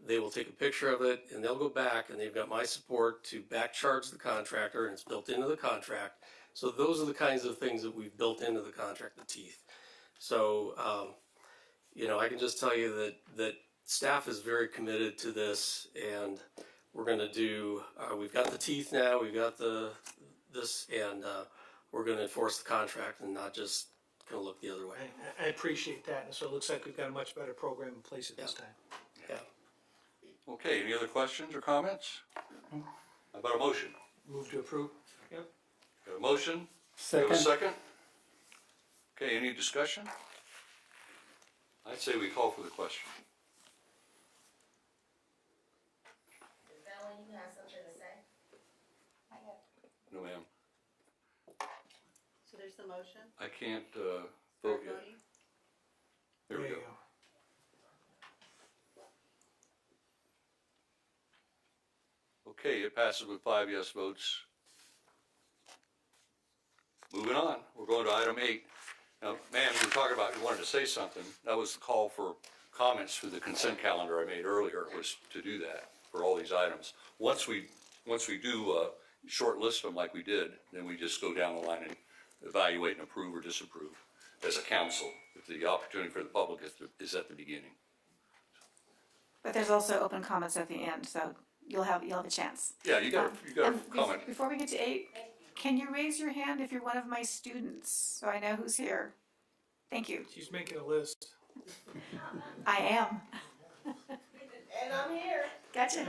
they will take a picture of it and they'll go back, and they've got my support to back charge the contractor, and it's built into the contract. So those are the kinds of things that we've built into the contract, the teeth. So, I can just tell you that staff is very committed to this, and we're going to do, we've got the teeth now, we've got this, and we're going to enforce the contract and not just kind of look the other way. I appreciate that, and so it looks like we've got a much better program in place at this time. Yeah. Okay, any other questions or comments? How about a motion? Move to approve. Yep. Got a motion? Second. Got a second? Okay, any discussion? I'd say we call for the question. Is that when you have something to say? No, ma'am. So there's the motion. I can't Vote Start yet. voting. There we There go. you go. Okay, it passes with 5 yes votes. Moving on, we're going to item 8. Now, man, we were talking about, you wanted to say something. That was the call for comments for the consent calendar I made earlier, was to do that for all these items. Once we do a short list them like we did, then we just go down the line and evaluate and approve or disapprove as a council. If the opportunity for the public is at the beginning. But there's also open comments at the end, so you'll have a chance. Yeah, you got a And comment. Before we get to 8, can you raise your hand if you're one of my students, so I know who's here? Thank you. She's making a list. I am. And I'm here. Gotcha.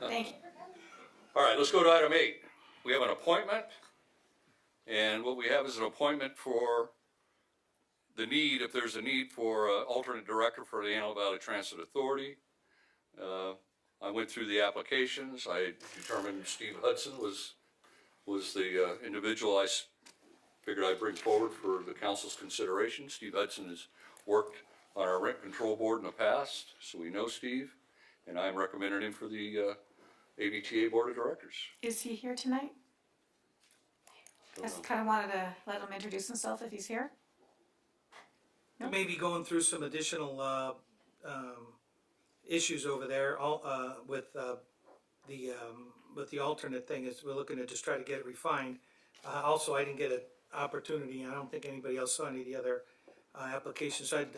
Thank you. All right, let's go to item 8. We have an appointment, and what we have is an appointment for the need, if there's a need for an alternate director for the Antelope Valley Transit Authority. I went through the applications. I determined Steve Hudson was the individual I figured I'd bring forward for the council's consideration. Steve Hudson has worked on our rent control board in the past, so we know Steve, and I'm recommending him for the AVTA Board of Directors. Is he here tonight? I just kind of wanted to let him introduce himself if he's here. No? Maybe going through some additional issues over there, with the alternate thing, is we're looking to just try to get it refined. Also, I didn't get an opportunity, and I don't think anybody else saw any of the other applications. So I'd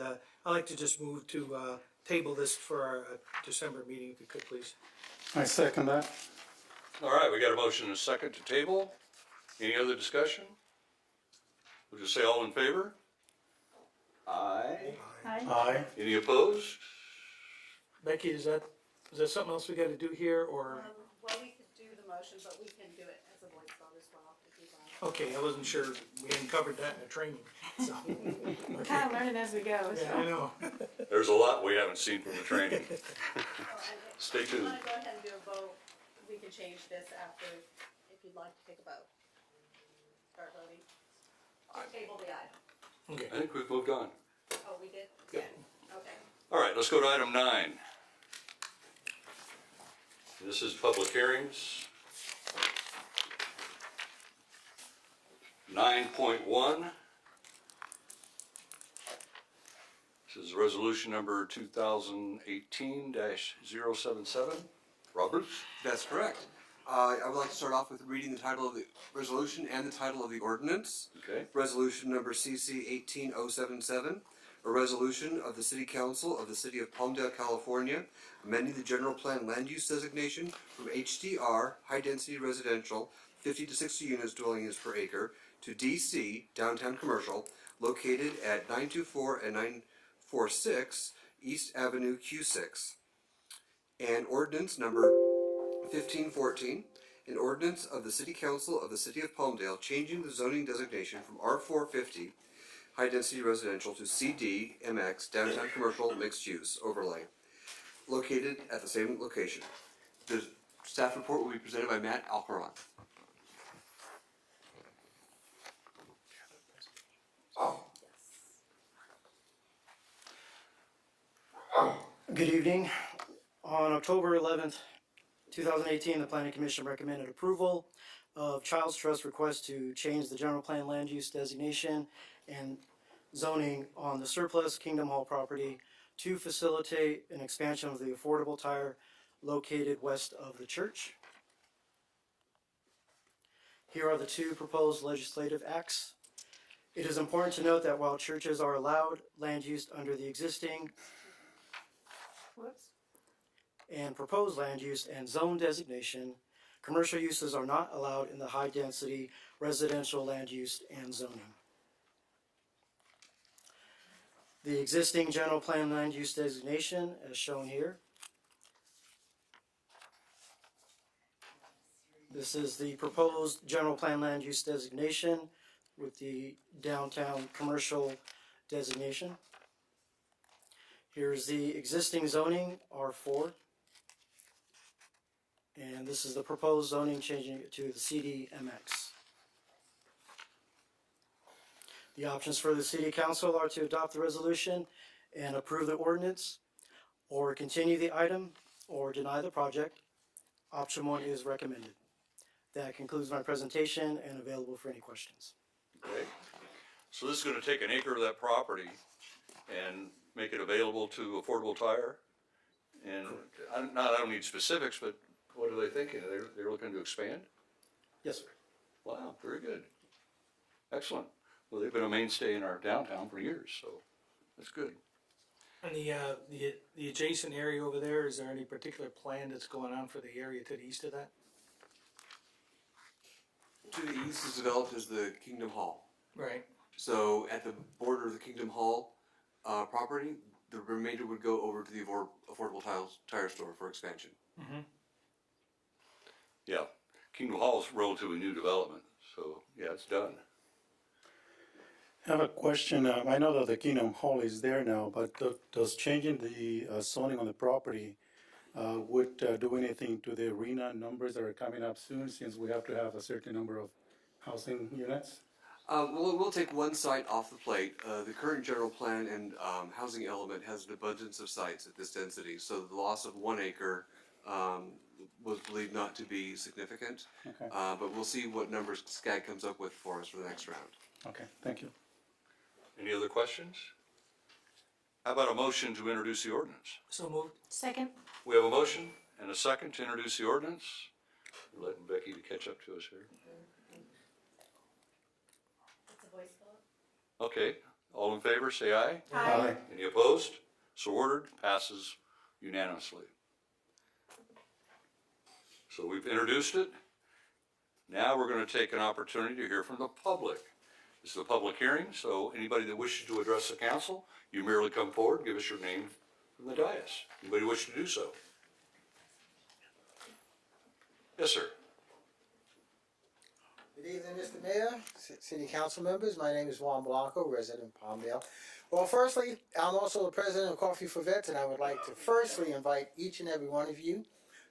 like to just move to table this for our December meeting, if you could, please. I second that. All right, we got a motion and a second to table. Any other discussion? We'll just say all in favor? Aye. Hi. Aye. Any opposed? Becky, is that something else we gotta do here, or? Well, we could do the motion, but we can do it as a voice vote as well, if you'd like. Okay, I wasn't sure, we hadn't covered that in the training, so. We're kind of learning as we go. So. Yeah, I know. There's a lot we haven't seen from the training. Stay If you tuned. wanna go ahead and do a vote, we can change this after, if you'd like to take a vote. Start voting. Table the item. Okay. I think we've moved on. Oh, we did? Yep. Okay. All right, let's go to item 9. This is public hearings. 9.1. This is resolution number 2018-077. Robert? That's correct. I would like to start off with reading the title of the resolution and the title of the ordinance. Okay. Resolution number CC 18077, a resolution of the City Council of the City of Palmdale, California, amending the general plan land use designation from HDR, high density residential, 50 to 60 units dwelling units per acre, to DC, downtown commercial, located at 924 and 946 East Avenue Q6. And ordinance number 1514, an ordinance of the City Council of the City of Palmdale changing the zoning designation from R450 high density residential to CD MX downtown commercial mixed use overlay, located at the same location. The staff report will be presented by Matt Alcaron. Good evening. On October 11th, 2018, the Planning Commission recommended approval of Child's Trust request to change the general plan land use designation and zoning on the surplus Kingdom Hall property to facilitate an expansion of the affordable tire located west of the church. Here are the two proposed legislative acts. It is important to note that while churches are allowed land use under the existing and proposed land use and zone designation, commercial uses are not allowed in the high density residential land use and zoning. The existing general plan land use designation, as shown here. This is the proposed general plan land use designation with the downtown commercial designation. Here's the existing zoning, R4. And this is the proposed zoning changing it to the CDMX. The options for the city council are to adopt the resolution and approve the ordinance, or continue the item, or deny the project. Option 1 is recommended. That concludes my presentation and available for any questions. Okay, so this is gonna take an acre of that property and make it available to Affordable Tire? And I don't need specifics, but what are they thinking? They're looking to expand? Yes, sir. Wow, very good. Excellent. Well, they've been a mainstay in our downtown for years, so that's good. And the adjacent area over there, is there any particular plan that's going on for the area to the east of that? To the east is developed as the Kingdom Hall. Right. So at the border of the Kingdom Hall property, the remainder would go over to the Affordable Tire Store for expansion. Mm-hmm. Yeah, Kingdom Hall is relatively new development, so yeah, it's done. I have a question. I know that the Kingdom Hall is there now, but does changing the zoning on the property would do anything to the arena numbers that are coming up soon, since we have to have a certain number of housing units? We'll take one site off the plate. The current general plan and housing element has an abundance of sites at this density, so the loss of 1 acre was believed not to be significant. Okay. But we'll see what numbers SCAG comes up with for us for the next round. Okay, thank you. Any other questions? How about a motion to introduce the ordinance? So moved. Second. We have a motion and a second to introduce the ordinance. We're letting Becky to catch up to us here. It's a voice vote. Okay, all in favor, say aye. Aye. Any opposed? So ordered, passes unanimously. So we've introduced it. Now we're going to take an opportunity to hear from the public. This is a public hearing, so anybody that wishes to address the council, you merely come forward, give us your name from the dais. Anybody wish to do so? Yes, sir. Good evening, Mr. Mayor, City Council members. My name is Juan Blanco, resident of Palmdale. Well, firstly, I'm also the president of Coffee for Vets, and I would like to firstly invite each and every one of you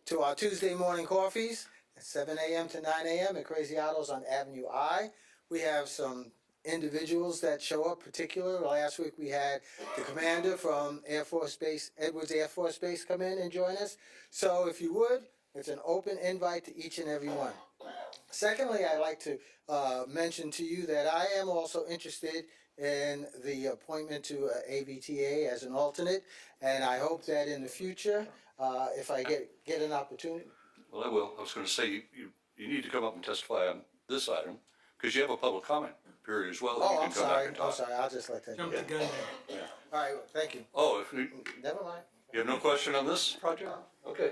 to our Tuesday morning coffees at 7 a.m. to 9 a.m. at Crazy Autos on Avenue I. We have some individuals that show up particular. Last week we had the commander from Air Force Base, Edwards Air Force Base, come in and join us. So if you would, it's an open invite to each and every one. Secondly, I'd like to mention to you that I am also interested in the appointment to AVTA as an alternate, and I hope that in the future, if I get an opportunity. Well, I will. I was going to say, you need to come up and testify on this item, because you have a public comment period as well that you Oh, can I'm come back sorry. and talk. I'm sorry. I'll just let that go. Jump the gun. Yeah. All right. Well, thank you. Oh, if you, Never mind. you have no question on this project? Okay.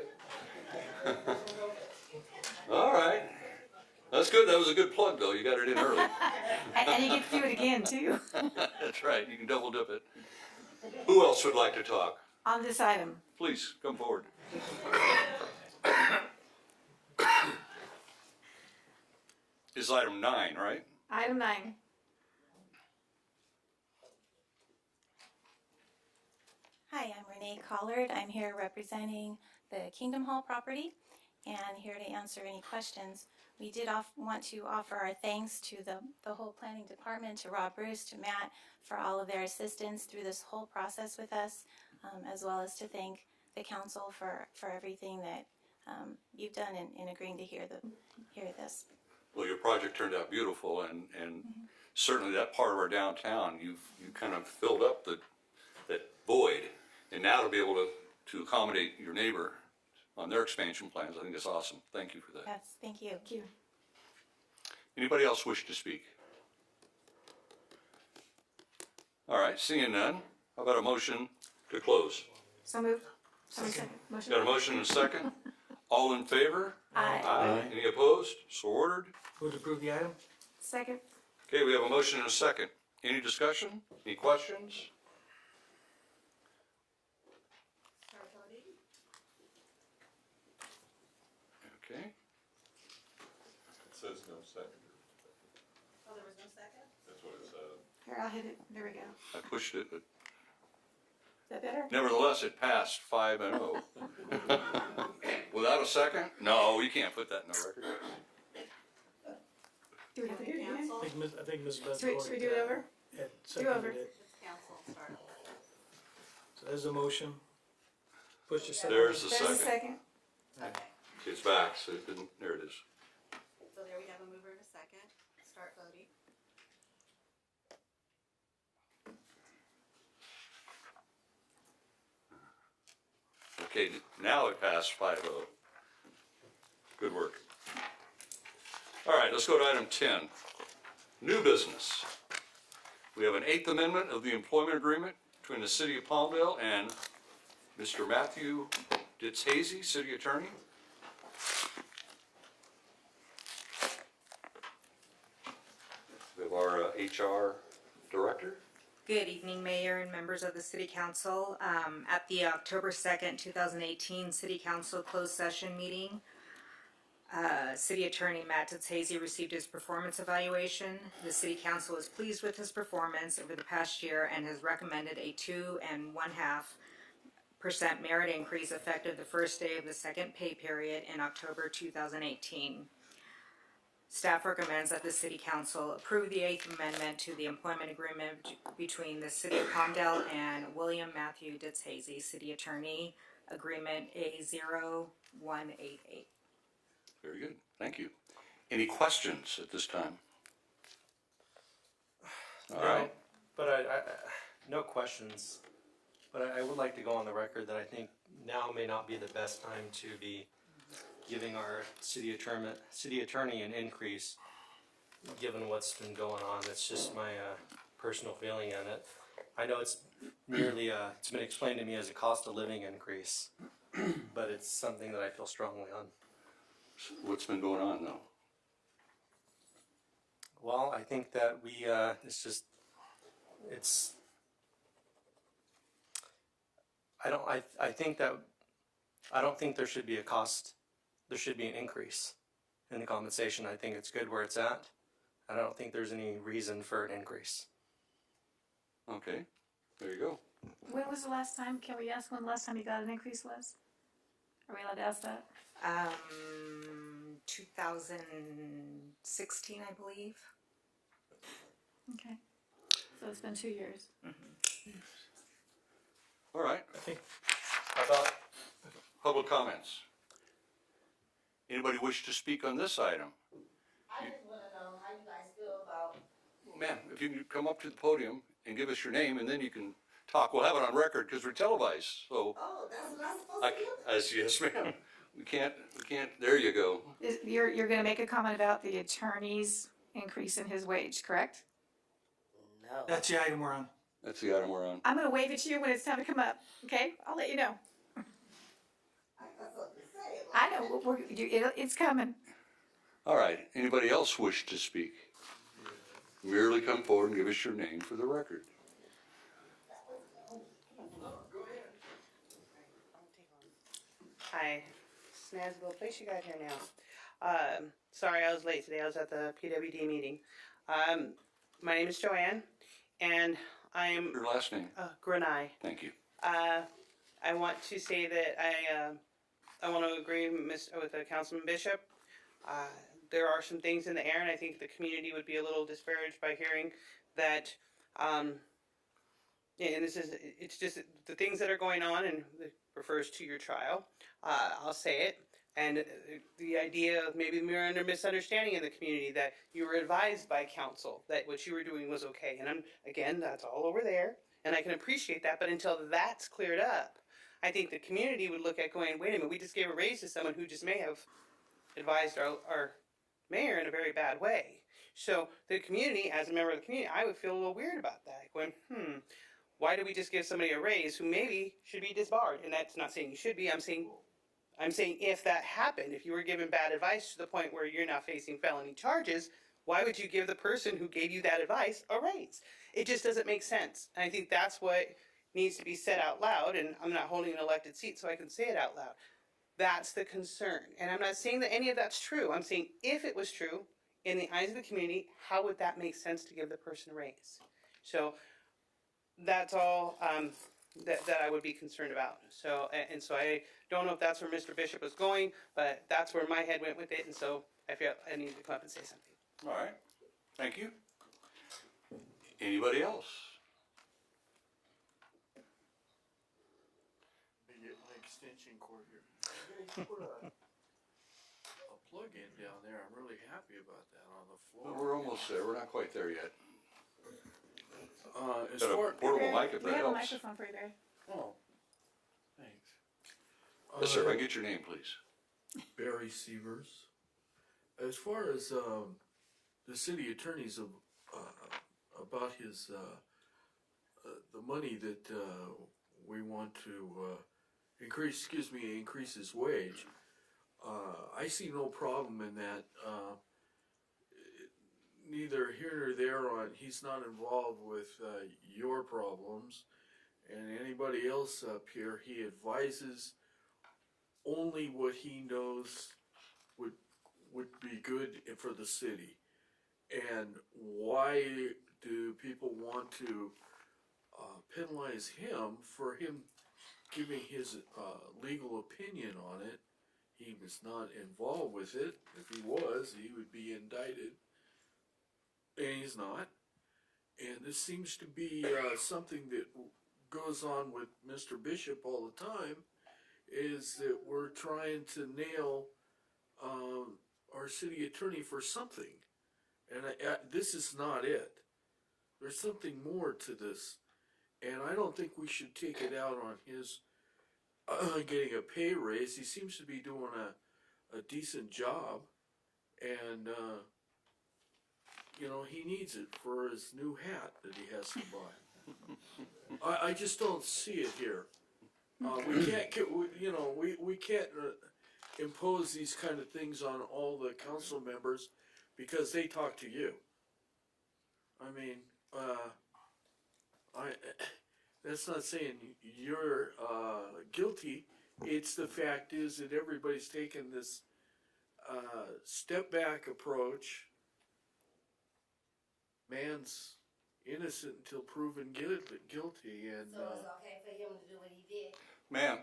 All right. That's good. That was a good plug, though. You got it in early. And you get to do it again, too, That's right. You can double dip it. Who else would like to talk? on this item. Please, come forward. This is item 9, right? Item 9. Hi, I'm Renee Collard. I'm here representing the Kingdom Hall property and here to answer any questions. We did want to offer our thanks to the whole planning department, to Rob Bruce, to Matt, for all of their assistance through this whole process with us, as well as to thank the council for everything that you've done in agreeing to hear this. Well, your project turned out beautiful, and certainly that part of our downtown, you kind of filled up that void, and now to be able to accommodate your neighbor on their expansion plans, I think that's awesome. Thank you for that. Yes, thank you. Thank you. Anybody else wish to speak? All right, seeing none, how about a motion to close? So moved. Second. Motion. Got a motion and a second? All in favor? Aye. Aye. Any opposed? So ordered. Move to approve the item? Second. Okay, we have a motion and a second. Any discussion? Any questions? Start voting. Okay. It says no second. Oh, there was no second? That's what it said. Here, I'll hit it. There we go. I pushed it, but Is that better? nevertheless, it passed 5-0. Without a second? No, you can't put that in the record. Do we have to do it again? Council? I think Ms. Beth. Should we do it over? seconded it. It's council, start. So there's a motion. Push the second. There's the There's a second. second. Okay, It's back, so it didn't, there it is. so there we have a mover and a second. Start voting. Okay, now it passed 5-0. Good work. All right, let's go to item 10. New business. We have an 8th amendment of the employment agreement between the city of Palmdale and Mr. Matthew Ditzhazy, city attorney. We have our HR director. Good evening, Mayor and members of the City Council. At the October 2nd, 2018 City Council closed session meeting, City Attorney Matt Ditzhazy received his performance evaluation. The City Council is pleased with his performance over the past year and has recommended a 2.5% merit increase effective the first day of the second pay period in October 2018. Staff recommends that the City Council approve the 8th Amendment to the employment agreement between the City of Palmdale and William Matthew Ditzhazy, City Attorney, Agreement A0188. Very good, thank you. Any questions at this time? All right. But I no questions, but I would like to go on the record that I think now may not be the best time to be giving our city attorney an increase, given what's been going on. That's just my personal feeling on it. I know it's merely, it's been explained to me as a cost of living increase, but it's something that I feel strongly on. What's been going on though? Well, I think that we, I don't think there should be a cost. There should be an increase in the compensation. I think it's good where it's at. I don't think there's any reason for an increase. Okay, there you go. When was the last time, can we ask when the last time you got an increase was? Are we allowed to ask that? 2016, I believe. Okay. So it's been 2 years. All right. I think. How about public comments? Anybody wish to speak on this item? I just wanna know how you guys feel about. Ma'am, if you can come up to the podium and give us your name and then you can talk. We'll have it on record because we're televised, so. Oh, that's what I'm supposed to do? Yes, ma'am. We can't, there you go. You're gonna make a comment about the attorney's increase in his wage, correct? No. That's the item we're on. That's the item we're on. I'm gonna wave at you when it's time to come up, okay? I'll let you know. I got something to say. I know, it's coming. All right, anybody else wish to speak? Merely come forward and give us your name for the record. Hi, Snazville, place you got here now. Sorry I was late today, I was at the PWD meeting. My name is Joanne, and I'm Your last name? Granai. Thank you. I want to say that I want to agree with Councilman Bishop. There are some things in the air, and I think the community would be a little disparaged by hearing that. And it's just the things that are going on, and it refers to your trial. I'll say it. And the idea of maybe we were under misunderstanding in the community that you were advised by counsel that what you were doing was okay. And again, that's all over there, and I can appreciate that. But until that's cleared up, I think the community would look at going, wait a minute, we just gave a raise to someone who just may have advised our mayor in a very bad way. So the community, as a member of the community, I would feel a little weird about that. Going, why did we just give somebody a raise who maybe should be disbarred? And that's not saying you should be. I'm saying if that happened, if you were given bad advice to the point where you're now facing felony charges, why would you give the person who gave you that advice a raise? It just doesn't make sense. And I think that's what needs to be said out loud. And I'm not holding an elected seat, so I can say it out loud. That's the concern. And I'm not saying that any of that's true. I'm saying if it was true, in the eyes of the community, how would that make sense to give the person a raise? So that's all that I would be concerned about. So, and so I don't know if that's where Mr. Bishop was going, but that's where my head went with it, and so I feel I need to come up and say something. All right, thank you. Anybody else? Let me get my extension cord here. You guys put a plug-in down there. I'm really happy about that on the floor. Well, we're almost there. We're not quite there yet. As Got a far, portable mic if We that have a helps. microphone for you, Barry. oh, thanks. Yes, sir. If I can get your name, please. Barry Sievers. As far as the city attorney's about his the money that we want to increase his wage. I see no problem in that. Neither here nor there on, he's not involved with your problems, and anybody else up here. He advises only what he knows would be good for the city. And why do people want to penalize him for him giving his legal opinion on it? He was not involved with it. If he was, he would be indicted. And he's not. And this seems to be something that goes on with Mr. Bishop all the time, is that we're trying to nail our city attorney for something. And this is not it. There's something more to this. And I don't think we should take it out on his getting a pay raise. He seems to be doing a decent job. And, he needs it for his new hat that he has to buy. I just don't see it here. We can't impose these kind of things on all the council members because they talk to you. I mean, that's not saying you're guilty. It's the fact is that everybody's taken this step back approach. Man's innocent until proven guilty, and So it's okay for him to do what he did? Ma'am,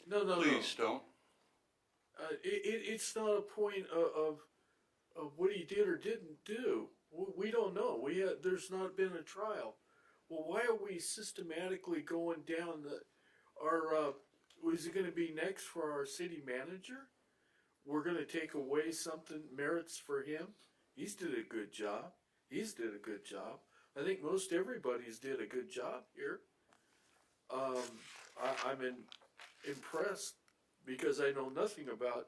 no, please don't. It's not a point of what he did or didn't do. We don't know. There's not been a trial. Well, why are we systematically going down is it going to be next for our city manager? We're going to take away something merits for him. He's did a good job. I think most everybody's did a good job here. I'm impressed because I know nothing about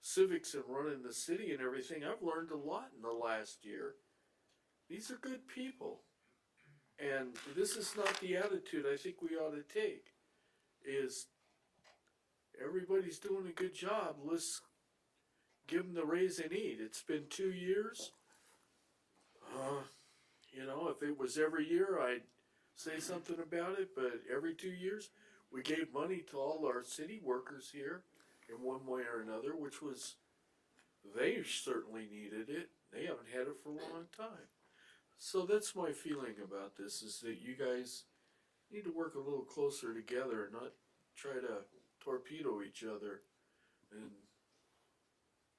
civics and running the city and everything. I've learned a lot in the last year. These are good people. And this is not the attitude I think we ought to take, is everybody's doing a good job. Let's give them the raise they need. It's been 2 years. If it was every year, I'd say something about it, but every 2 years, we gave money to all our city workers here in one way or another, which was, they certainly needed it. They haven't had it for a long time. So that's my feeling about this, is that you guys need to work a little closer together and not try to torpedo each other and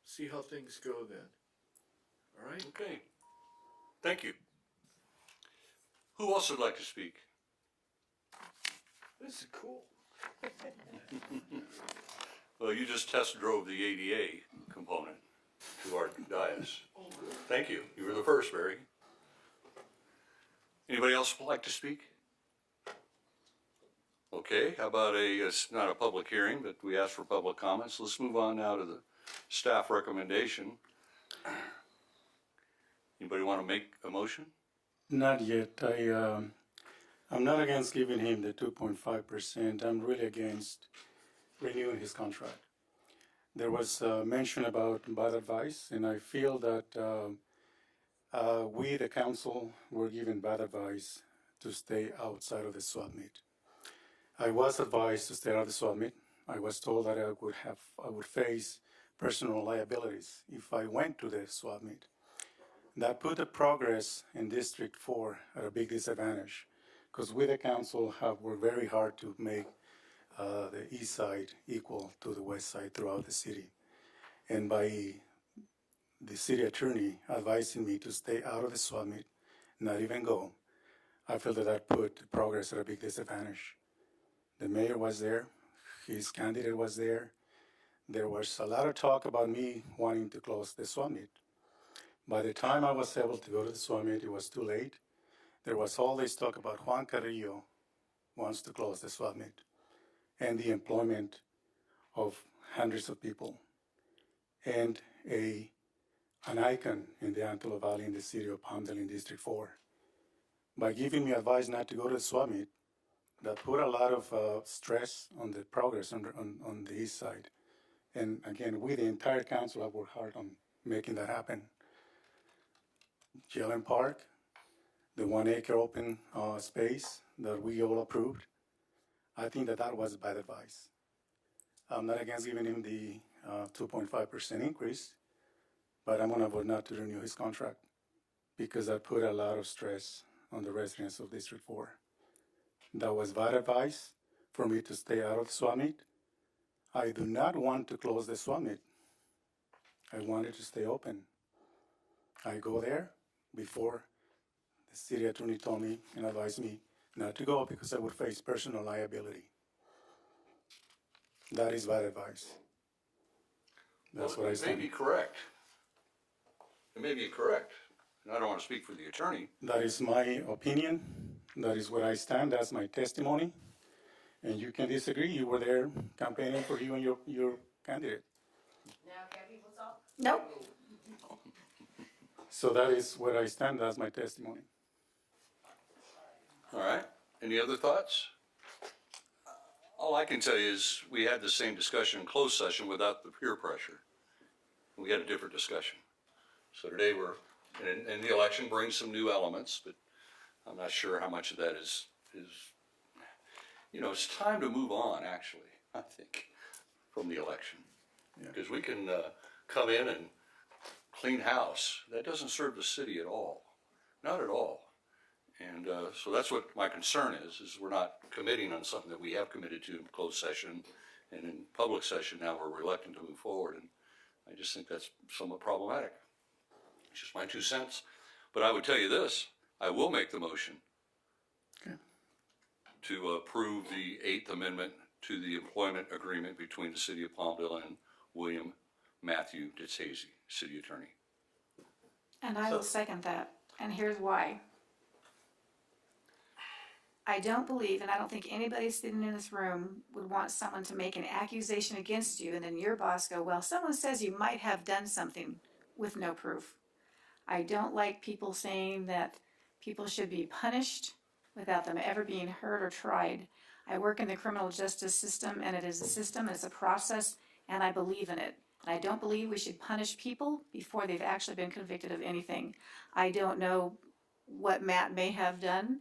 see how things go then. All right? Okay. Thank you. Who else would like to speak? This is cool. Well, you just test drove the ADA component to our dais. Thank you. You were the first, Barry. Anybody else would like to speak? Okay, how about it's not a public hearing, but we asked for public comments. Let's move on now to the staff recommendation. Anybody want to make a motion? Not yet. I'm not against giving him the 2.5%. I'm really against renewing his contract. There was mention about bad advice, and I feel that we, the council, were given bad advice to stay outside of the swap meet. I was advised to stay out of the swap meet. I was told that I would face personal liabilities if I went to the swap meet. That put the progress in District 4 at a big disadvantage, because we, the council, have worked very hard to make the east side equal to the west side throughout the city. And by the city attorney advising me to stay out of the swap meet, not even go, I feel that put the progress at a big disadvantage. The mayor was there, his candidate was there. There was a lot of talk about me wanting to close the swap meet. By the time I was able to go to the swap meet, it was too late. There was all this talk about Juan Carrillo wants to close the swap meet and the employment of hundreds of people and an icon in the Antelope Valley in the city of Palmdale in District 4. By giving me advice not to go to the swap meet, that put a lot of stress on the progress on the east side. And again, we, the entire council, have worked hard on making that happen. Jelen Park, the 1 acre open space that we all approved, I think that was bad advice. I'm not against giving him the 2.5% increase, but I'm going to vote not to renew his contract because that put a lot of stress on the residents of District 4. That was bad advice for me to stay out of the swap meet. I do not want to close the swap meet. I wanted to stay open. I go there before the city attorney told me and advised me not to go because I would face personal liability. That is bad advice. That's what I It may be correct. It may be correct. And I don't want to speak for the attorney. That is my opinion. That is where I stand. That's my testimony. And you can disagree. You were there campaigning for you and your candidate. Now can people talk? Nope. So that is where I stand. That's my testimony. All right. Any other thoughts? All I can tell you is we had the same discussion in closed session without the peer pressure. We had a different discussion. So today and the election brings some new elements, but I'm not sure how much of that is it's time to move on, actually, I think, from the election. Because we can come in and clean house. That doesn't serve the city at all. Not at all. And so that's what my concern is we're not committing on something that we have committed to in closed session, and in public session now we're reluctant to move forward. And I just think that's somewhat problematic. It's just my 2 cents. But I would tell you this, I will make the motion to approve the 8th Amendment to the employment agreement between the City of Palmdale and William Matthew Ditsazy, City Attorney. And I will second that, and here's why. I don't believe, and I don't think anybody sitting in this room would want someone to make an accusation against you and then your boss go, well, someone says you might have done something with no proof. I don't like people saying that people should be punished without them ever being heard or tried. I work in the criminal justice system, and it is a system, it's a process, and I believe in it. And I don't believe we should punish people before they've actually been convicted of anything. I don't know what Matt may have done.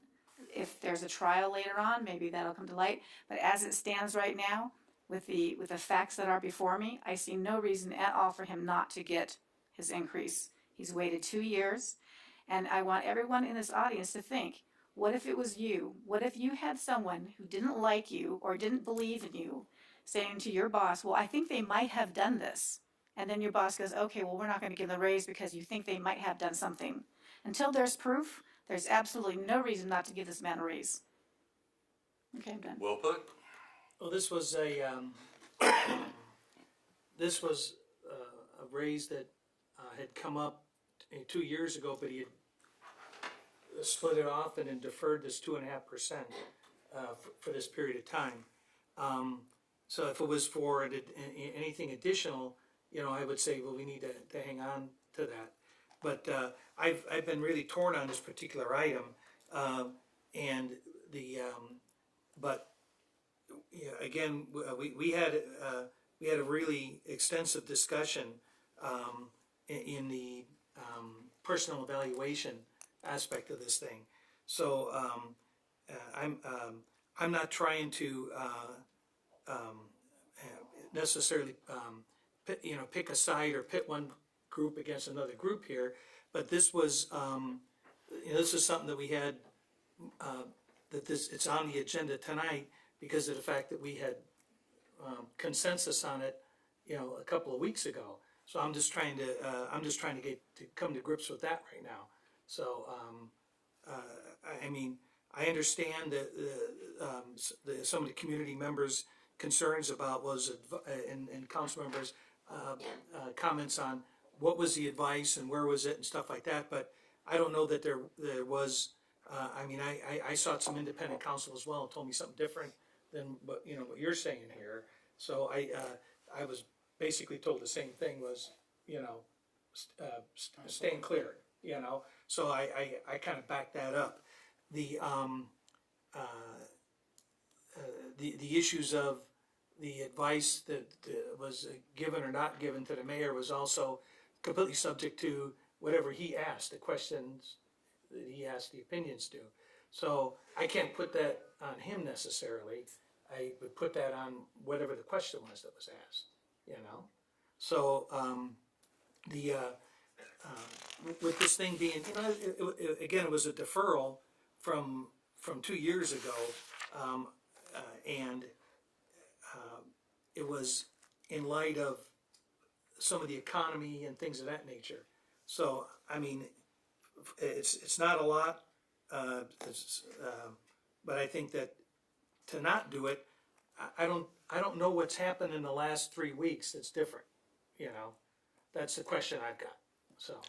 If there's a trial later on, maybe that'll come to light. But as it stands right now, with the facts that are before me, I see no reason at all for him not to get his increase. He's waited 2 years, and I want everyone in this audience to think, what if it was you? What if you had someone who didn't like you or didn't believe in you saying to your boss, well, I think they might have done this. And then your boss goes, okay, well, we're not going to give them a raise because you think they might have done something. Until there's proof, there's absolutely no reason not to give this man a raise. Okay, I'm done. Well put. Well, this was a raise that had come up 2 years ago, but he had split it off and then deferred this 2.5% for this period of time. So if it was for anything additional, I would say, well, we need to hang on to that. But I've been really torn on this particular item, and again, we had a really extensive discussion in the personal evaluation aspect of this thing. So I'm not trying to necessarily pick a side or pit one group against another group here, but this was this is something that we had it's on the agenda tonight because of the fact that we had consensus on it a couple of weeks ago. So I'm just trying to come to grips with that right now. So I mean, I understand that some of the community members' concerns about and council members' comments on what was the advice and where was it and stuff like that, but I don't know that there was, I mean, I sought some independent counsel as well and told me something different than what you're saying here. So I was basically told the same thing was, staying clear, so I kind of backed that up. The issues of the advice that was given or not given to the mayor was also completely subject to whatever he asked, the questions that he asked, the opinions to. So I can't put that on him necessarily. I would put that on whatever the question was that was asked, So with this thing being, again, it was a deferral from 2 years ago, and it was in light of some of the economy and things of that nature. So, I mean, it's not a lot, but I think that to not do it, I don't know what's happened in the last 3 weeks that's different, That's the question I've got. So,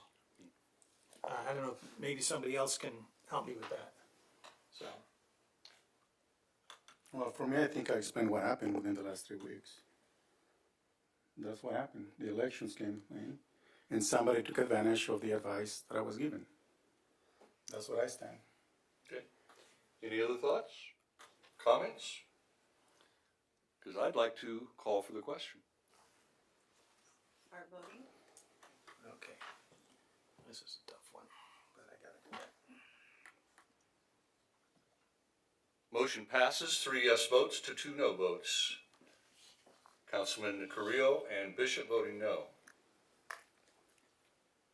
I don't know, if maybe somebody else can help me with that. So. Well, for me, I think I explained what happened within the last 3 weeks. That's what happened. The elections came in, and somebody took advantage of the advice that I was given. That's what I stand. Okay. Any other thoughts, comments? Because I'd like to call for the question. Start voting. Okay. This is a tough one, but I gotta do that. Motion passes, 3 yes votes to 2 no votes. Councilman Carrillo and Bishop voting no.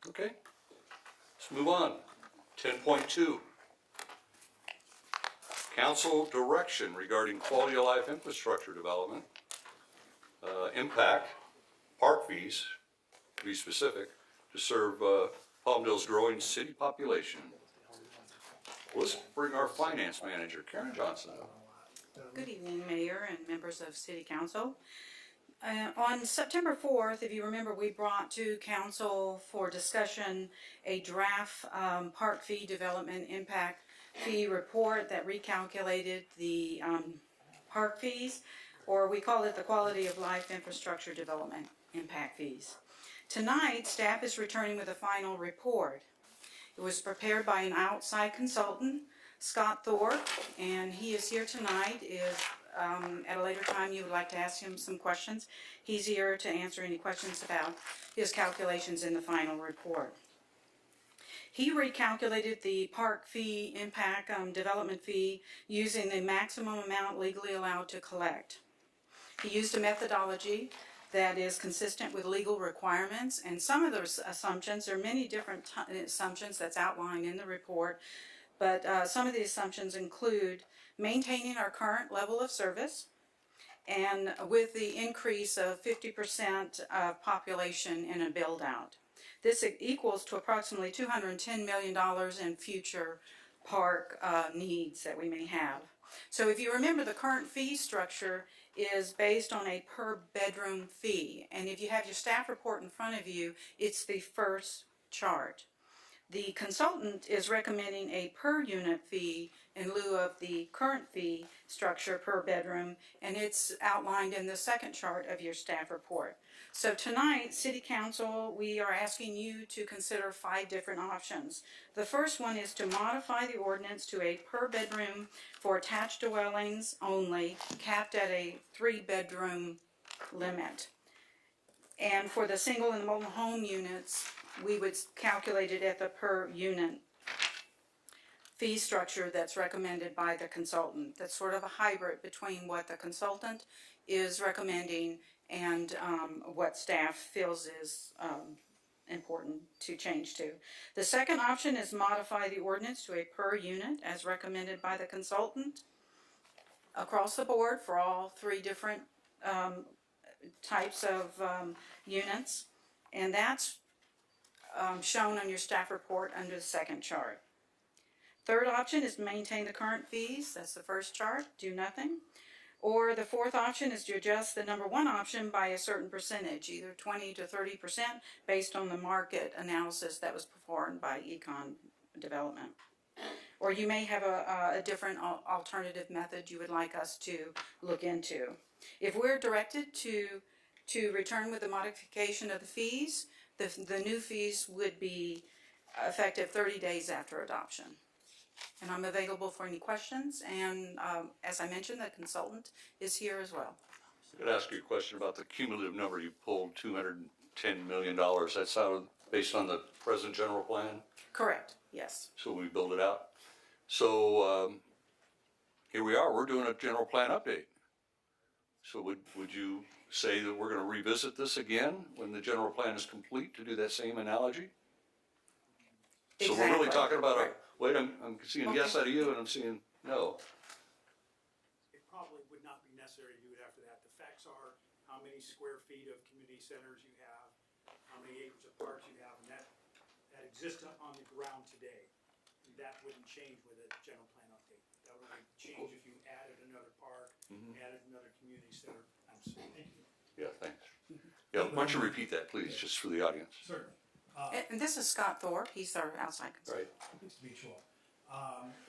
Okay, let's move on. 10.2. Council direction regarding quality of life infrastructure development, impact, park fees, to be specific, to serve Palmdale's growing city population. Let's bring our finance manager, Karen Johnson. Good evening, Mayor and members of City Council. On September 4th, if you remember, we brought to Council for discussion a draft park fee development impact fee report that recalculated the park fees, or we call it the quality of life infrastructure development impact fees. Tonight, staff is returning with a final report. It was prepared by an outside consultant, Scott Thurs, and he is here tonight. If at a later time you would like to ask him some questions, he's here to answer any questions about his calculations in the final report. He recalculated the park fee impact development fee using the maximum amount legally allowed to collect. He used a methodology that is consistent with legal requirements, and some of those assumptions, there are many different assumptions that's outlined in the report, but some of the assumptions include maintaining our current level of service, and with the increase of 50% of population in a build-out. This equals to approximately $210 million in future park needs that we may have. So if you remember, the current fee structure is based on a per bedroom fee, and if you have your staff report in front of you, it's the first chart. The consultant is recommending a per unit fee in lieu of the current fee structure per bedroom, and it's outlined in the second chart of your staff report. So tonight, City Council, we are asking you to consider 5 different options. The first one is to modify the ordinance to a per bedroom for attached dwellings only, capped at a 3-bedroom limit. And for the single and mobile home units, we would calculate it at the per unit fee structure that's recommended by the consultant. That's sort of a hybrid between what the consultant is recommending and what staff feels is important to change to. The second option is modify the ordinance to a per unit as recommended by the consultant across the board for all 3 different types of units, and that's shown on your staff report under the second chart. Third option is maintain the current fees. That's the first chart, do nothing. Or the fourth option is to adjust the number one option by a certain percentage, either 20 to 30% based on the market analysis that was performed by Econ Development. Or you may have a different alternative method you would like us to look into. If we're directed to return with the modification of the fees, the new fees would be effective 30 days after adoption. And I'm available for any questions, and as I mentioned, the consultant is here as well. I could ask you a question about the cumulative number you pulled, $210 million. That's out based on the present general plan? Correct, yes. So we build it out. So here we are, we're doing a general plan update. So would you say that we're gonna revisit this again when the general plan is complete, to do that same analogy? So we're really Exactly. talking about Right. wait, I'm seeing yes out of you and I'm seeing no. It probably would not be necessary to do it after that. The facts are how many square feet of community centers you have, how many acres of parks you have, and that exists on the ground today. And that wouldn't change with a general plan update. That would change if you added another park, added another community center. Thank you. Yeah, thanks. Yeah, why don't you repeat that, please, just for the audience? Certainly. And this is Scott Thorpe, he's our outside consultant. Right. It's mutual.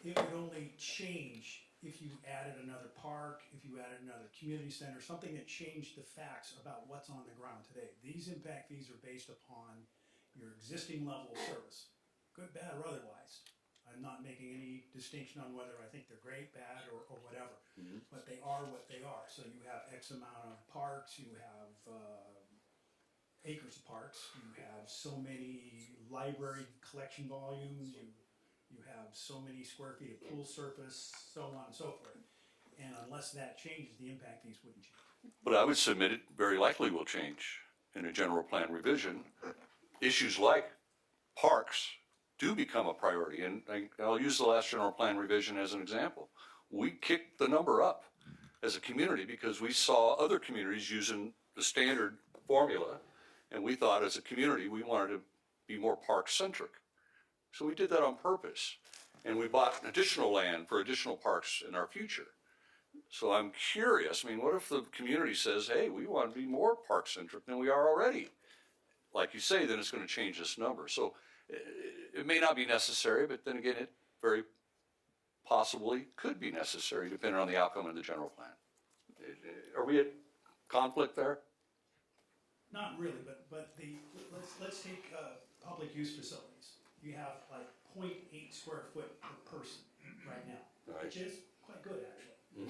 It would only change if you added another park, if you added another community center, something that changed the facts about what's on the ground today. These impact fees are based upon your existing level of service, good, bad, or otherwise. I'm not making any distinction on whether I think they're great, bad, or whatever, but they are what they are. So you have X amount of parks, you have acres of parks, you have so many library collection volumes, you have so many square feet of pool surface, so on and so forth. And unless that changes, the impact fees wouldn't change. But I would submit it very likely will change in a general plan revision. Issues like parks do become a priority, and I'll use the last general plan revision as an example. We kicked the number up as a community because we saw other communities using the standard formula, and we thought as a community we wanted to be more park-centric. So we did that on purpose, and we bought additional land for additional parks in our future. So I'm curious, I mean, what if the community says, hey, we want to be more park-centric than we are already? Like you say, then it's going to change this number. So it may not be necessary, but then again, it very possibly could be necessary depending on the outcome of the general plan. Are we at conflict there? Not really, but let's take public use facilities. You have like 0.8 square foot per person right now, which is quite good actually.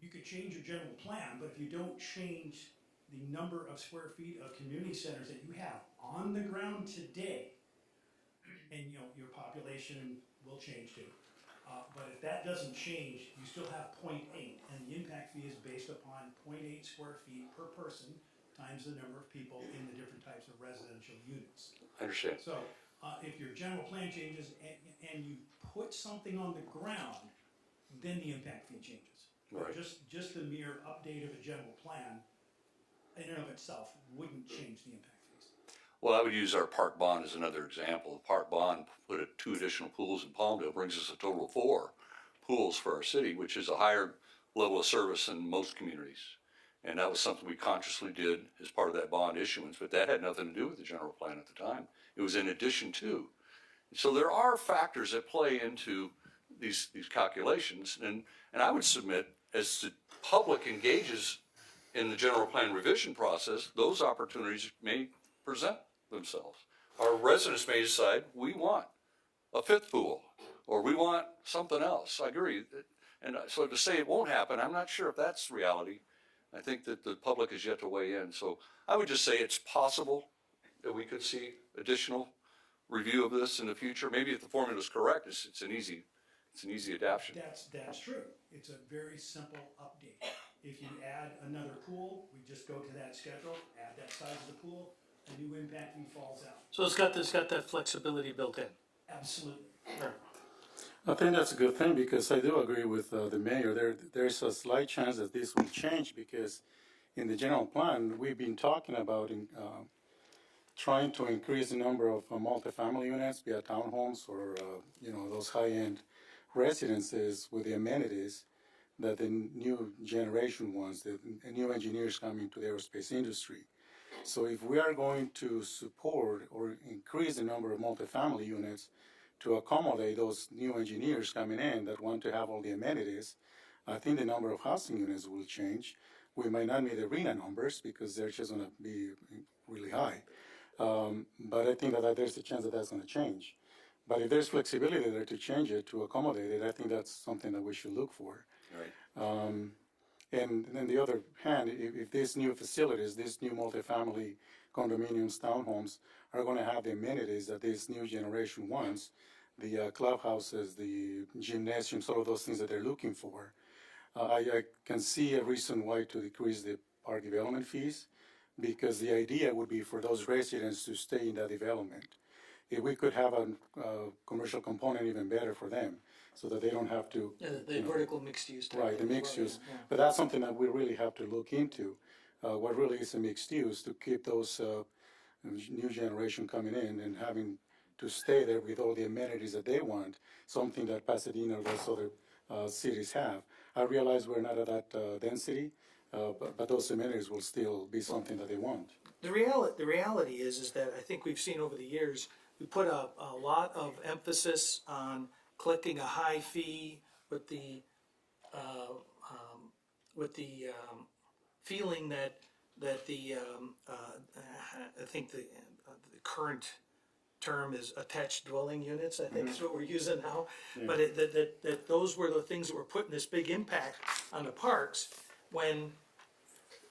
You could change your general plan, but if you don't change the number of square feet of community centers that you have on the ground today, and your population will change too. But if that doesn't change, you still have 0.8, and the impact fee is based upon 0.8 square feet per person times the number of people in the different types of residential units. I understand. So if your general plan changes and you put something on the ground, then the impact fee changes. Right. Just the mere update of a general plan in and of itself wouldn't change the impact fees. Well, I would use our park bond as another example. The park bond put 2 additional pools in Palmdale, brings us a total of 4 pools for our city, which is a higher level of service than most communities. And that was something we consciously did as part of that bond issuance, but that had nothing to do with the general plan at the time. It was in addition to. So there are factors that play into these calculations, and I would submit as the public engages in the general plan revision process, those opportunities may present themselves. Our residents may decide we want a 5th pool, or we want something else. I agree. And so to say it won't happen, I'm not sure if that's reality. I think that the public is yet to weigh in. So I would just say it's possible that we could see additional review of this in the future. Maybe if the formula is correct, it's an easy adaptation. That's true. It's a very simple update. If you add another pool, we just go to that schedule, add that size of the pool, a new impact fee falls out. So it's got that flexibility built in. Absolutely. I think that's a good thing because I do agree with the mayor. There's a slight chance that this will change because in the general plan, we've been talking about trying to increase the number of multifamily units, be it townhomes or, those high-end residences with the amenities that the new generation wants, the new engineers coming to the aerospace industry. So if we are going to support or increase the number of multifamily units to accommodate those new engineers coming in that want to have all the amenities, I think the number of housing units will change. We might not meet arena numbers because they're just going to be really high. But I think that there's a chance that that's going to change. But if there's flexibility there to change it, to accommodate it, I think that's something that we should look for. Right. And on the other hand, if these new facilities, these new multifamily condominiums, townhomes, are going to have the amenities that this new generation wants, the clubhouses, the gymnasiums, all of those things that they're looking for, I can see a reason why to decrease the park development fees, because the idea would be for those residents to stay in that development. If we could have a commercial component, even better for them, so that they don't have to. The vertical mixed use. Right, the mixed use. But that's something that we really have to look into. What really is a mixed use, to keep those new generation coming in and having to stay there with all the amenities that they want, something that Pasadena or those other cities have. I realize we're not at that density, but those amenities will still be something that they want. The reality is that I think we've seen over the years, we put a lot of emphasis on collecting a high fee with the feeling that the I think the current term is attached dwelling units, I think is what we're using now. Yeah. But that those were the things that were putting this big impact on the parks, when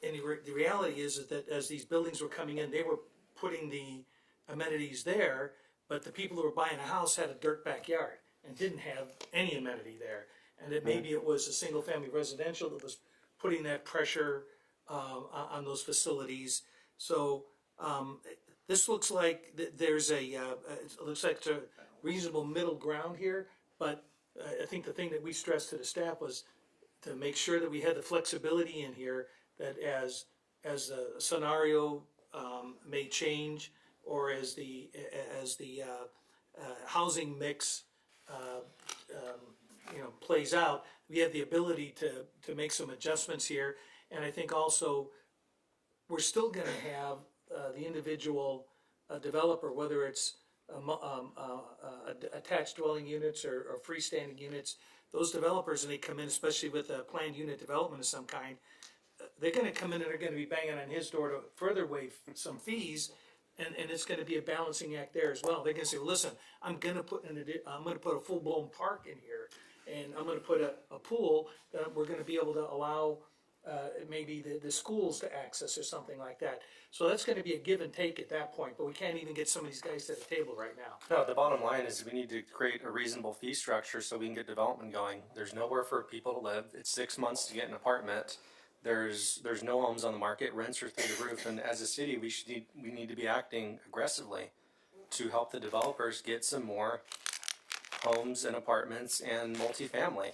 the reality is that as these buildings were coming in, they were putting the amenities there, but the people who were buying a house had a dirt backyard and didn't have any amenity there. And that maybe it was a single family residential that was putting that pressure on those facilities. So this looks like there's it looks like a reasonable middle ground here, but I think the thing that we stressed to the staff was to make sure that we had the flexibility in here, that as the scenario may change, or as the housing mix plays out, we have the ability to make some adjustments here. And I think also we're still going to have the individual developer, whether it's attached dwelling units or freestanding units, those developers, and they come in, especially with a planned unit development of some kind, they're going to come in and they're going to be banging on his door to further waive some fees, and it's going to be a balancing act there as well. They're going to say, well, listen, I'm going to put a full blown park in here, and I'm going to put a pool that we're going to be able to allow maybe the schools to access or something like that. So that's going to be a give and take at that point, but we can't even get some of these guys to the table right now. No, the bottom line is we need to create a reasonable fee structure so we can get development going. There's nowhere for people to live. It's 6 months to get an apartment. There's no homes on the market. Rents are through the roof. And as a city, we need to be acting aggressively to help the developers get some more homes and apartments and multifamily.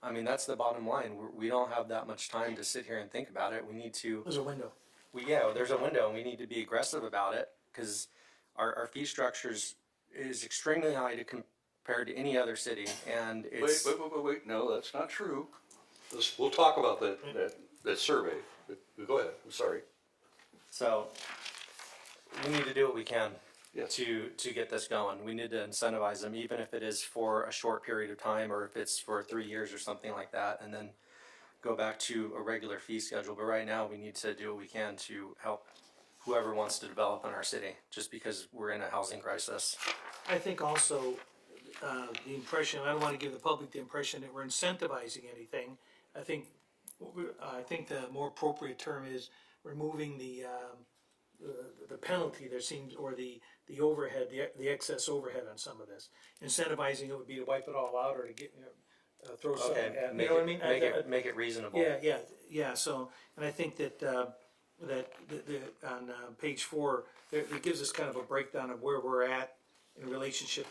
I mean, that's the bottom line. We don't have that much time to sit here and think about it. We need to. There's a window. There's a window, and we need to be aggressive about it, because our fee structures is extremely high compared to any other city, and it's. Wait, no, that's not true. We'll talk about that survey, but go ahead, I'm sorry. So, we need to do what we can. Yes. To get this going. We need to incentivize them, even if it is for a short period of time, or if it's for 3 years or something like that, and then go back to a regular fee schedule. But right now, we need to do what we can to help whoever wants to develop in our city, just because we're in a housing crisis. I think also the impression, I don't want to give the public the impression that we're incentivizing anything. I think the more appropriate term is removing the penalty there seems, or the overhead, the excess overhead on some of this. Incentivizing it would be to wipe it all out, or to get throw some. Okay, You know what I mean? Make it reasonable. Yeah. So, and I think that on page 4, it gives us kind of a breakdown of where we're at in relationship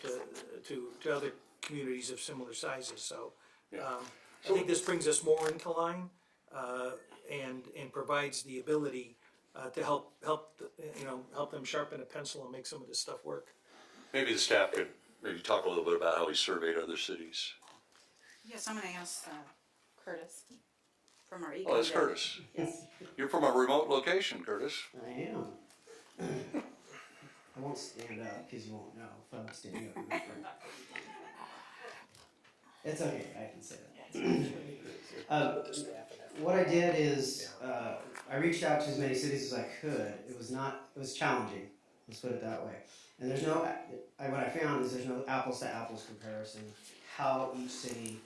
to other communities of similar sizes. So, I think this brings us more into line, and provides the ability to help them sharpen a pencil and make some of this stuff work. Maybe the staff could maybe talk a little bit about how he surveyed other cities. Yes, I'm gonna ask Curtis from our Oh, that's Curtis. Yes. You're from a remote location, Curtis. I am. I won't stand up because you won't know if I'm standing up in the front. It's okay, I can say that. What I did is I reached out to as many cities as I could. It was challenging, let's put it that way. And there's no, what I found is there's no apples to apples comparison how each city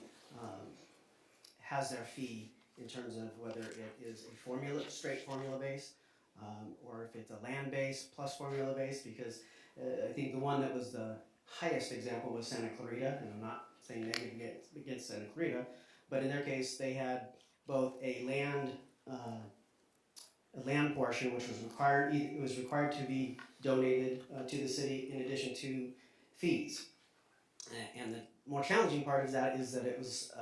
has their fee in terms of whether it is a straight formula base, or if it's a land base plus formula base, because I think the one that was the highest example was Santa Clarita, and I'm not saying negative against Santa Clarita, but in their case they had both a land portion which was required to be donated to the city in addition to fees. And the more challenging part of that is that it was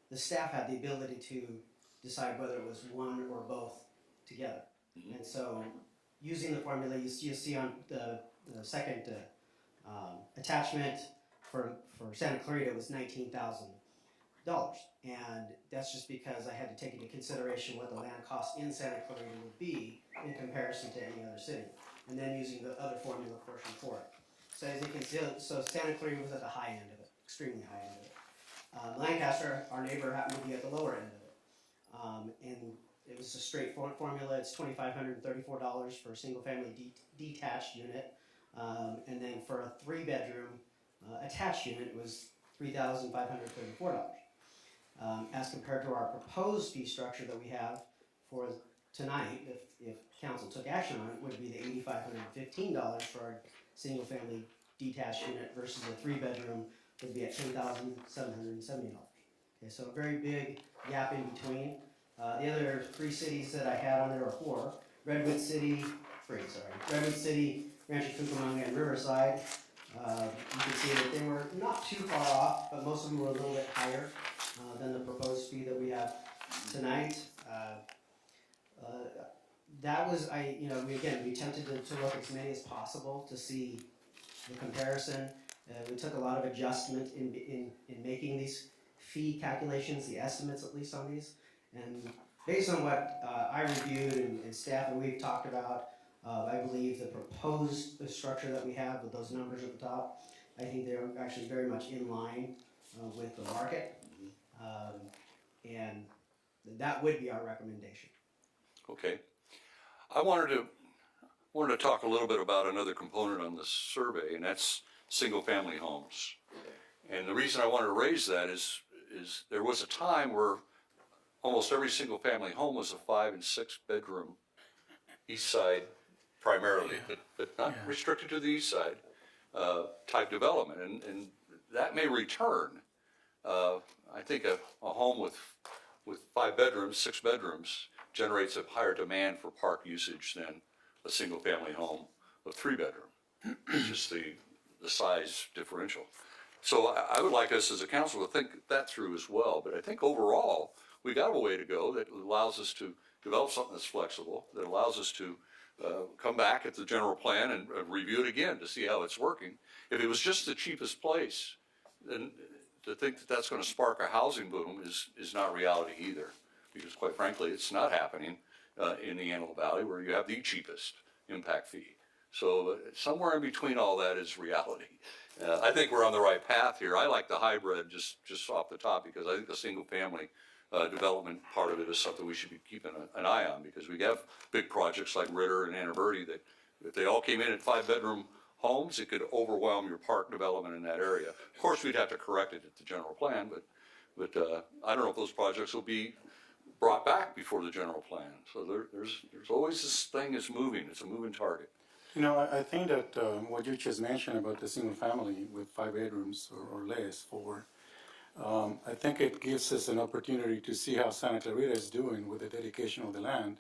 the staff had the ability to decide whether it was one or both together. And so using the formula you see on the second attachment for Santa Clarita was $19,000. And that's just because I had to take into consideration what the land cost in Santa Clarita would be in comparison to any other city. And then using the other formula portion for it. So as you can see, so Santa Clarita was at the high end of it, extremely high end of it. Lancaster, our neighbor, happened to be at the lower end of it. And it was a straight formula. It's $2,534 for a single family detached unit. And then for a 3-bedroom attached unit, it was $3,534. As compared to our proposed fee structure that we have for tonight, if council took action on it, would be the $8,515 for our single family detached unit versus a 3-bedroom would be at $10,770. Okay, so a very big gap in between. The other 3 cities that I had on there are 4. Redwood City, Rancho Cucamonga, and Riverside. You can see that they were not too far off, but most of them were a little bit higher than the proposed fee that we have tonight. That was, we attempted to look as many as possible to see the comparison. We took a lot of adjustment in making these fee calculations, the estimates at least on these. And based on what I reviewed and staff and we've talked about, I believe the proposed structure that we have with those numbers at the top, I think they're actually very much in line with the market. And that would be our recommendation. Okay. I wanted to talk a little bit about another component on this survey, and that's single-family homes. And the reason I wanted to raise that is there was a time where almost every single-family home was a 5- and 6-bedroom east side primarily, but not restricted to the east side type development, and that may return. I think a home with 5 bedrooms, 6 bedrooms generates a higher demand for park usage than a single-family home with 3-bedroom. It's just the size differential. So I would like us as a council to think that through as well. But I think overall we got a way to go that allows us to develop something that's flexible, that allows us to come back at the general plan and review it again to see how it's working. If it was just the cheapest place, then to think that that's going to spark a housing boom is not reality either. Because quite frankly, it's not happening in the Antelope Valley where you have the cheapest impact fee. So somewhere in between all that is reality. I think we're on the right path here. I like the hybrid just off the top because I think the single family development part of it is something we should be keeping an eye on, because we have big projects like Ritter and Anaverde that if they all came in at 5-bedroom homes, it could overwhelm your park development in that area. Of course, we'd have to correct it at the general plan, but I don't know if those projects will be brought back before the general plan. So there's always this thing is moving. It's a moving target. You know, I think that what you just mentioned about the single family with 5 bedrooms or less I think it gives us an opportunity to see how Santa Clarita is doing with the dedication of the land,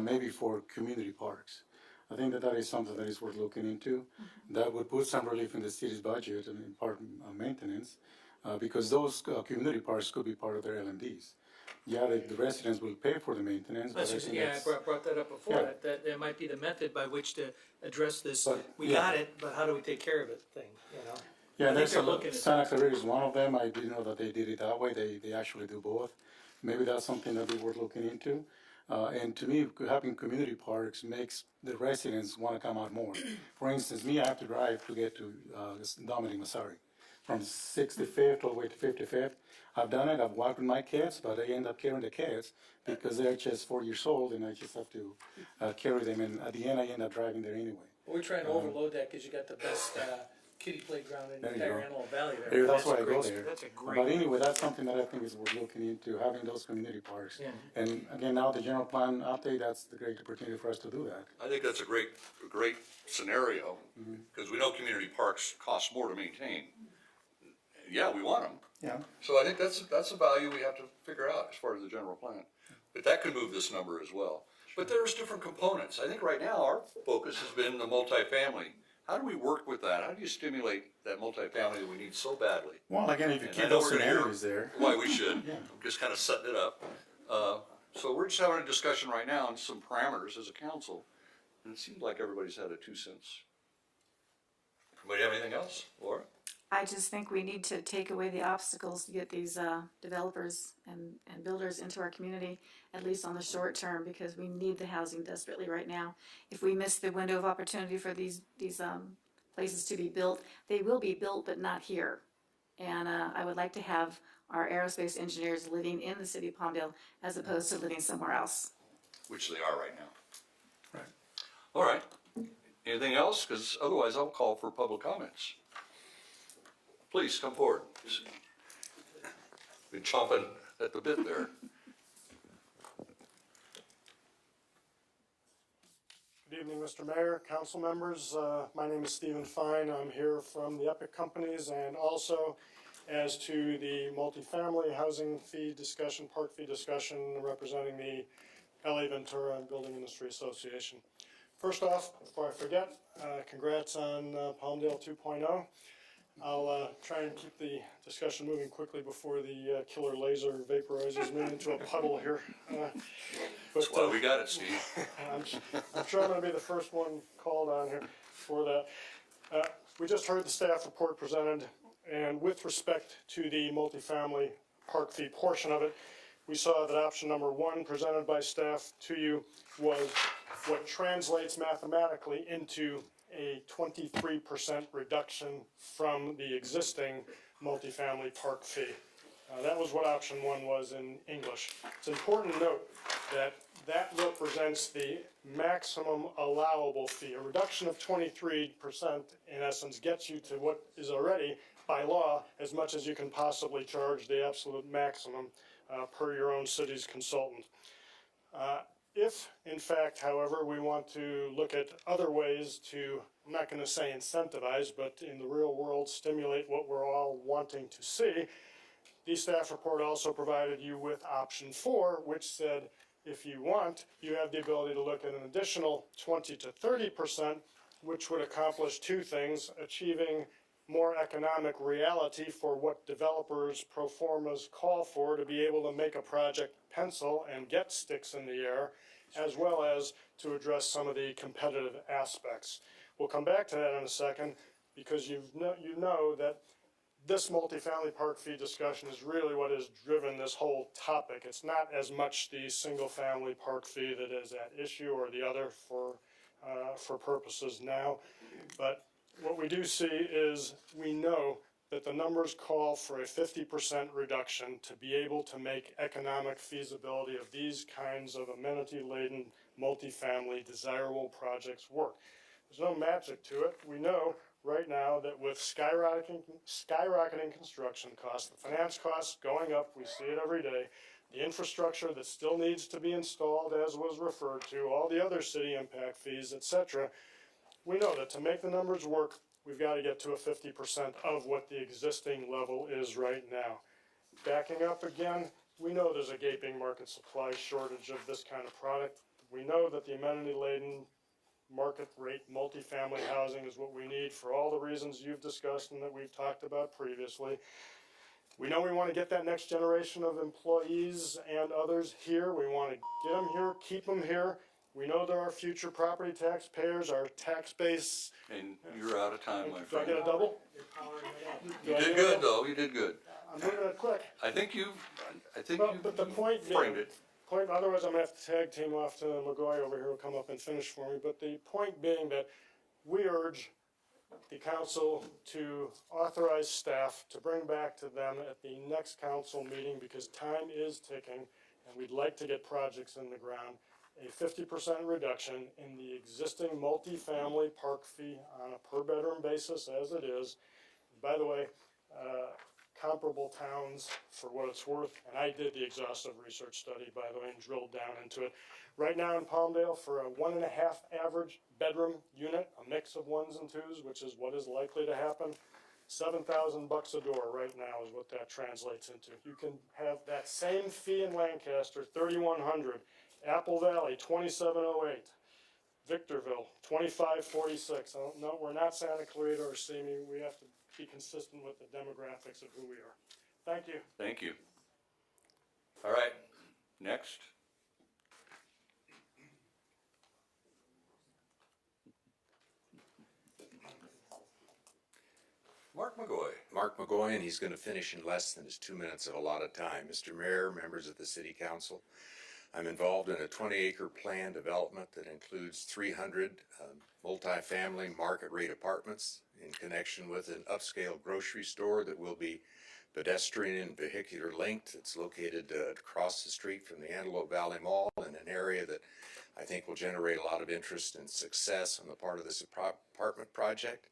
maybe for community parks. I think that is something that is worth looking into. That would put some relief in the city's budget and in park maintenance, because those community parks could be part of their LMDs. yeah, the residents will pay for the maintenance, but I think Yeah, that's. I brought that up before, Yeah. that might be the method by which to address this, But, we yeah. got it, but how do we take care of it thing, you know? Yeah, I think there's they're a looking at Santa that. Clarita is one of them. I didn't know that they did it that way. They actually do both. Maybe that's something that we were looking into. And to me, having community parks makes the residents want to come out more. For instance, me, I have to drive to get to Dominic, Missouri, from 65th all the way to 55th. I've done it. I've walked with my kids, but I end up carrying the kids because they're just 4 years old, and I just have to carry them. And at the end, I end up driving there anyway. We're trying to overload that because you got the best kiddie playground in the There you entire go. Antelope Valley there. Yeah, that's a why I go great- there. That's a great. But anyway, that's something that I think is worth looking into, having those community parks. Yeah. And again, now the general plan update, that's the great opportunity for us to do that. I think that's a great scenario, because we know community parks cost more to maintain. Yeah, we want them. Yeah. So I think that's a value we have to figure out as far as the general plan. But that could move this number as well. But there's different components. I think right now our focus has been the multifamily. How do we work with that? How do you stimulate that multifamily that we need so badly? Well, again, if you And keep I know those we're gonna hear scenarios there. Why we should, Yeah. just kind of setting it up. So we're just having a discussion right now on some parameters as a council, and it seems like everybody's had a 2 cents. Anybody have anything else, Laura? I just think we need to take away the obstacles to get these developers and builders into our community, at least on the short term, because we need the housing desperately right now. If we miss the window of opportunity for these places to be built, they will be built, but not here. And I would like to have our aerospace engineers living in the city of Palmdale as opposed to living somewhere else. Which they are right now. Right. All right. Anything else? Because otherwise I'll call for public comments. Please come forward. Been chomping at the bit there. Good evening, Mr. Mayor, council members. My name is Stephen Fine. I'm here from the Epic Companies and also as to the multifamily housing fee discussion, park fee discussion, representing the LA Ventura Building Industry Association. First off, before I forget, congrats on Palmdale 2.0. I'll try and keep the discussion moving quickly before the killer laser vaporizes me into a puddle here. That's why we got it, Steve. I'm sure I'm going to be the first one called on here for that. We just heard the staff report presented, and with respect to the multifamily park fee portion of it, we saw that option number 1 presented by staff to you was what translates mathematically into a 23% reduction from the existing multifamily park fee. That was what option 1 was in English. It's important to note that that represents the maximum allowable fee. A reduction of 23% in essence gets you to what is already by law as much as you can possibly charge, the absolute maximum per your own city's consultant. If, in fact, however, we want to look at other ways to, I'm not going to say incentivize, but in the real world stimulate what we're all wanting to see, the staff report also provided you with option 4, which said if you want, you have the ability to look at an additional 20 to 30%, which would accomplish 2 things, achieving more economic reality for what developers pro formas call for to be able to make a project pencil and get sticks in the air, as well as to address some of the competitive aspects. We'll come back to that in a second because you know that this multifamily park fee discussion is really what has driven this whole topic. It's not as much the single family park fee that is at issue or the other for purposes now, but what we do see is we know that the numbers call for a 50% reduction to be able to make economic feasibility of these kinds of amenity-laden, multifamily, desirable projects work. There's no magic to it. We know right now that with skyrocketing construction costs, the finance costs going up, we see it every day, the infrastructure that still needs to be installed, as was referred to, all the other city impact fees, etc., we know that to make the numbers work, we've got to get to a 50% of what the existing level is right now. Backing up again, we know there's a gaping market supply shortage of this kind of product. We know that the amenity-laden, market rate multifamily housing is what we need for all the reasons you've discussed and that we've talked about previously. We know we want to get that next generation of employees and others here. We want to get them here, keep them here. We know they're our future property taxpayers, our tax base. And you're out of time, my Do I friend. get a double? You did good, though, you did good. I'm moving it quick. I think you But the point framed being, it. otherwise I'm gonna have to tag team off to McGoy over here who'll come up and finish for me. But the point being that we urge the council to authorize staff to bring back to them at the next council meeting, because time is ticking, and we'd like to get projects in the ground, a 50% reduction in the existing multifamily park fee on a per bedroom basis as it is. By the way, comparable towns, for what it's worth, and I did the exhaustive research study, by the way, and drilled down into it. Right now in Palmdale, for a 1.5 average bedroom unit, a mix of ones and twos, which is what is likely to happen, $7,000 a door right now is what that translates into. You can have that same fee in Lancaster, $3,100, Apple Valley, $2,708, Victorville, $2,546. No, we're not Santa Clarita or Simi. We have to be consistent with the demographics of who we are. Thank you. Thank you. All right, next. Mark McGoy. Mark McGoy, and he's going to finish in less than his 2 minutes of allotted time. Mr. Mayor, members of the City Council, I'm involved in a 20-acre plan development that includes 300 multifamily market-rate apartments in connection with an upscale grocery store that will be pedestrian and vehicular linked. It's located across the street from the Antelope Valley Mall in an area that I think will generate a lot of interest and success on the part of this apartment project.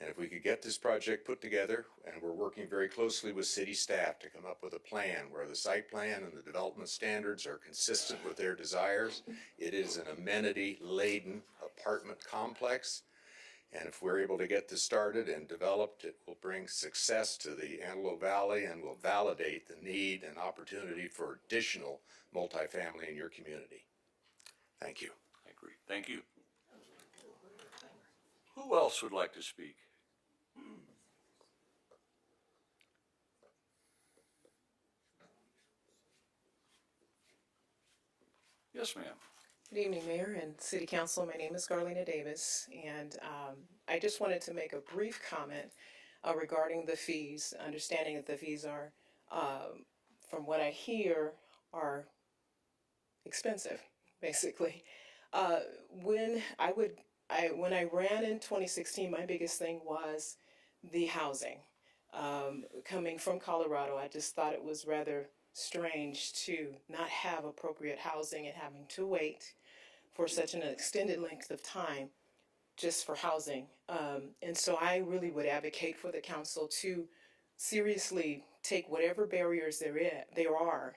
And if we could get this project put together, and we're working very closely with city staff to come up with a plan where the site plan and the development standards are consistent with their desires. It is an amenity-laden apartment complex. And if we're able to get this started and developed, it will bring success to the Antelope Valley and will validate the need and opportunity for additional multifamily in your community. Thank you. I agree. Thank you. Who else would like to speak? Yes, ma'am. Good evening, Mayor and City Council. My name is Garlina Davis, and I just wanted to make a brief comment regarding the fees, understanding that the fees are, from what I hear, are expensive, basically. When I ran in 2016, my biggest thing was the housing. Coming from Colorado, I just thought it was rather strange to not have appropriate housing and having to wait for such an extended length of time just for housing. And so I really would advocate for the council to seriously take whatever barriers there are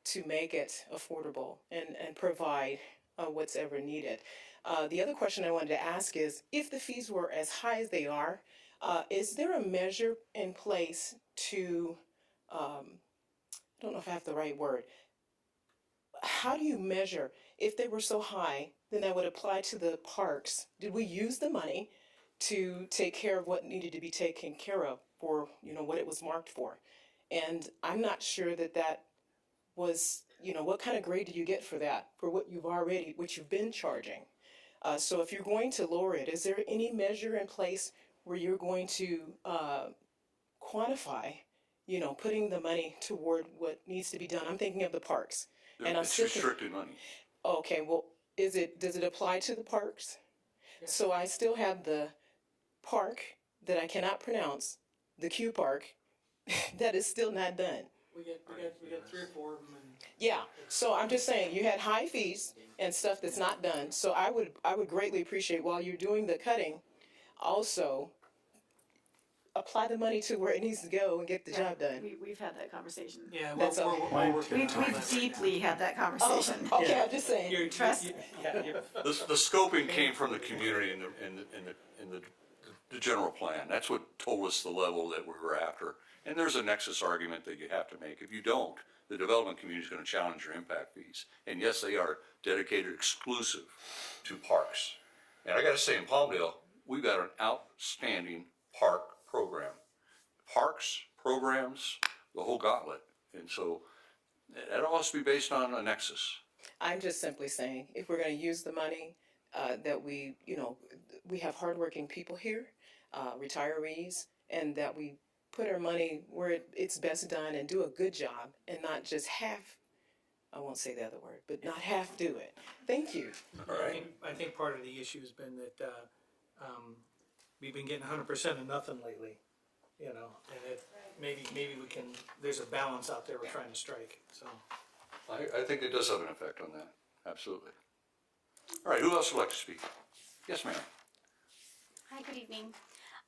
to make it affordable and provide what's ever needed. The other question I wanted to ask is, if the fees were as high as they are, is there a measure in place to, I don't know if I have the right word. How do you measure if they were so high, then that would apply to the parks? Did we use the money to take care of what needed to be taken care of for, what it was marked for? And I'm not sure that was, what kind of grade do you get for that, for what you've been charging? So if you're going to lower it, is there any measure in place where you're going to quantify, putting the money toward what needs to be done? I'm thinking of the parks. And It's restricted money. Okay, well, does it apply to the parks? Yeah. So I still have the park that I cannot pronounce, the Q Park, that is still not done. We get 3 or 4 of them. Yeah, so I'm just saying, you had high fees and stuff that's not done. So I would greatly appreciate, while you're doing the cutting, also apply the money to where it needs to go and get the job done. We've had that conversation. Yeah, That's all. We've deeply had that conversation. Oh, okay, I'm just saying. Trust. The scoping came from the community in the general plan. That's what told us the level that we were after. And there's a nexus argument that you have to make. If you don't, the development community is going to challenge your impact fees. And yes, they are dedicated exclusive to parks. And I got to say, in Palmdale, we've got an outstanding park program. Parks, programs, the whole gauntlet. And so it all has to be based on a nexus. I'm just simply saying, if we're going to use the money, that we, we have hardworking people here, retirees, and that we put our money where it's best done and do a good job and not just half, I won't say the other word, but not half do it. Thank you. All right. I think part of the issue has been that, we've been getting 100% of nothing lately, and maybe we can, there's a balance out there we're trying to strike, so. I think it does have an effect on that, absolutely. All right, who else would like to speak? Yes, ma'am. Hi, good evening.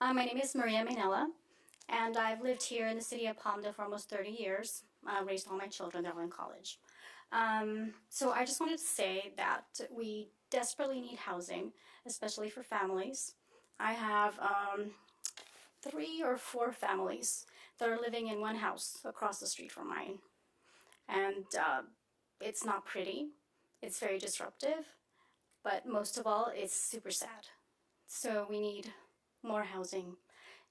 My name is Maria Manella, and I've lived here in the city of Palmdale for almost 30 years. Raised all my children, they're all in college. So I just wanted to say that we desperately need housing, especially for families. I have 3 or 4 families that are living in one house across the street from mine. And it's not pretty, it's very disruptive, but most of all, it's super sad. So we need more housing.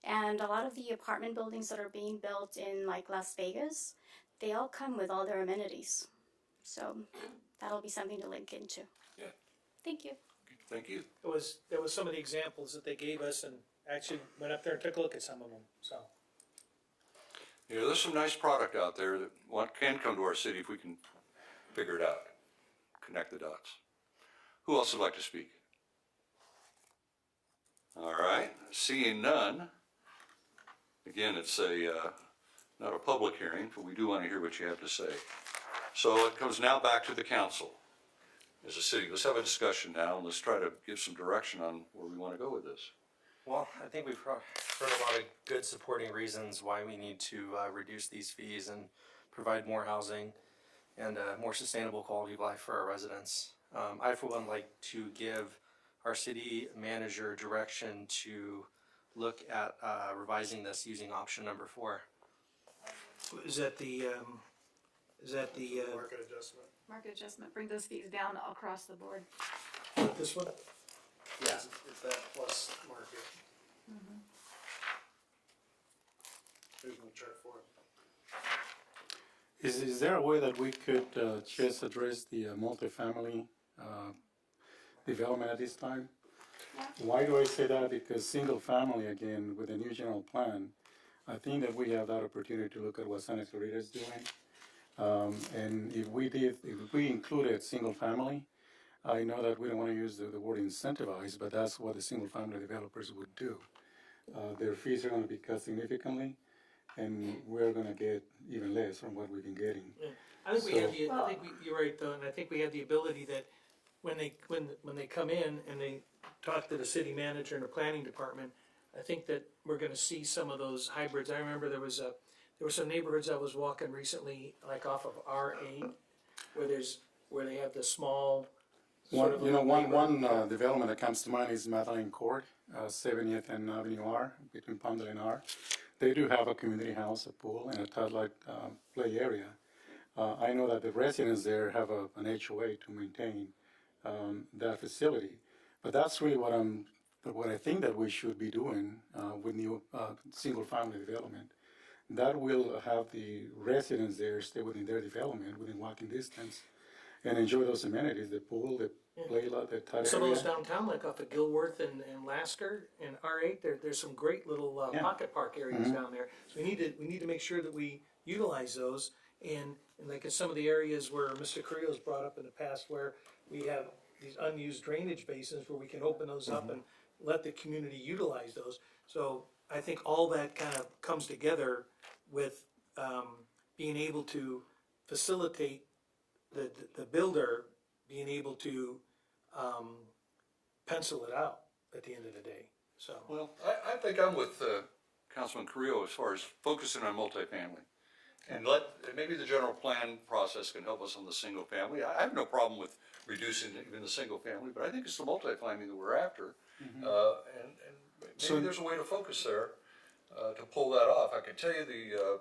And a lot of the apartment buildings that are being built in like Las Vegas, they all come with all their amenities. So that'll be something to link into. Yeah. Thank you. Thank you. There was some of the examples that they gave us, and actually went up there and took a look at some of them, so. You know, there's some nice product out there that can come to our city if we can figure it out, connect the dots. Who else would like to speak? All right, seeing none. Again, it's not a public hearing, but we do want to hear what you have to say. So it comes now back to the council. As a city, let's have a discussion now, and let's try to give some direction on where we want to go with this. Well, I think we've heard a lot of good supporting reasons why we need to reduce these fees and provide more housing and a more sustainable quality of life for our residents. I, for one, like to give our city manager direction to look at revising this using option number 4. Is that the Market adjustment. Market adjustment, bring those fees down across the board. this one? Yeah. It's that plus market. There's no chart for it. Is there a way that we could just address the multifamily development at this time? Why do I say that? Because single family, again, with the new general plan, I think that we have that opportunity to look at what Santa Clarita is doing. And if we included single family, I know that we don't want to use the word incentivize, but that's what the single family developers would do. Their fees are going to be cut significantly, and we're going to get even less from what we've been getting. Yeah. I think you're right though, and I think we have the ability that when they come in and they talk to the city manager and the planning department, I think that we're gonna see some of those hybrids. I remember there were some neighborhoods I was walking recently, like off of R8, where they have the small sort of. One development that comes to mind is Madeleine Court, 70th and Avenue R, between Palmdale and R. They do have a community house, a pool, and a toddler play area. I know that the residents there have an HOA to maintain that facility, but that's really what I think that we should be doing with new single-family development. That will have the residents there stay within their development, within walking distance, and enjoy those amenities, the pool, the play lot, the toddler Some area. of those downtown, like off of Gilworth and Lasker and R8, there's some great little pocket park areas down there. So we need to make sure that we utilize those, and like in some of the areas where Mr. Carrillo's brought up in the past, where we have these unused drainage basins, where we can open those up and let the community utilize those. So I think all that kind of comes together with being able to facilitate the builder being able to pencil it out at the end of the day. So well, I think I'm with Councilman Carrillo as far as focusing on multifamily. And maybe the general plan process can help us on the single family. I have no problem with reducing even the single family, but I think it's the multifamily that we're after. And maybe there's a way to focus there to pull that off. I can tell you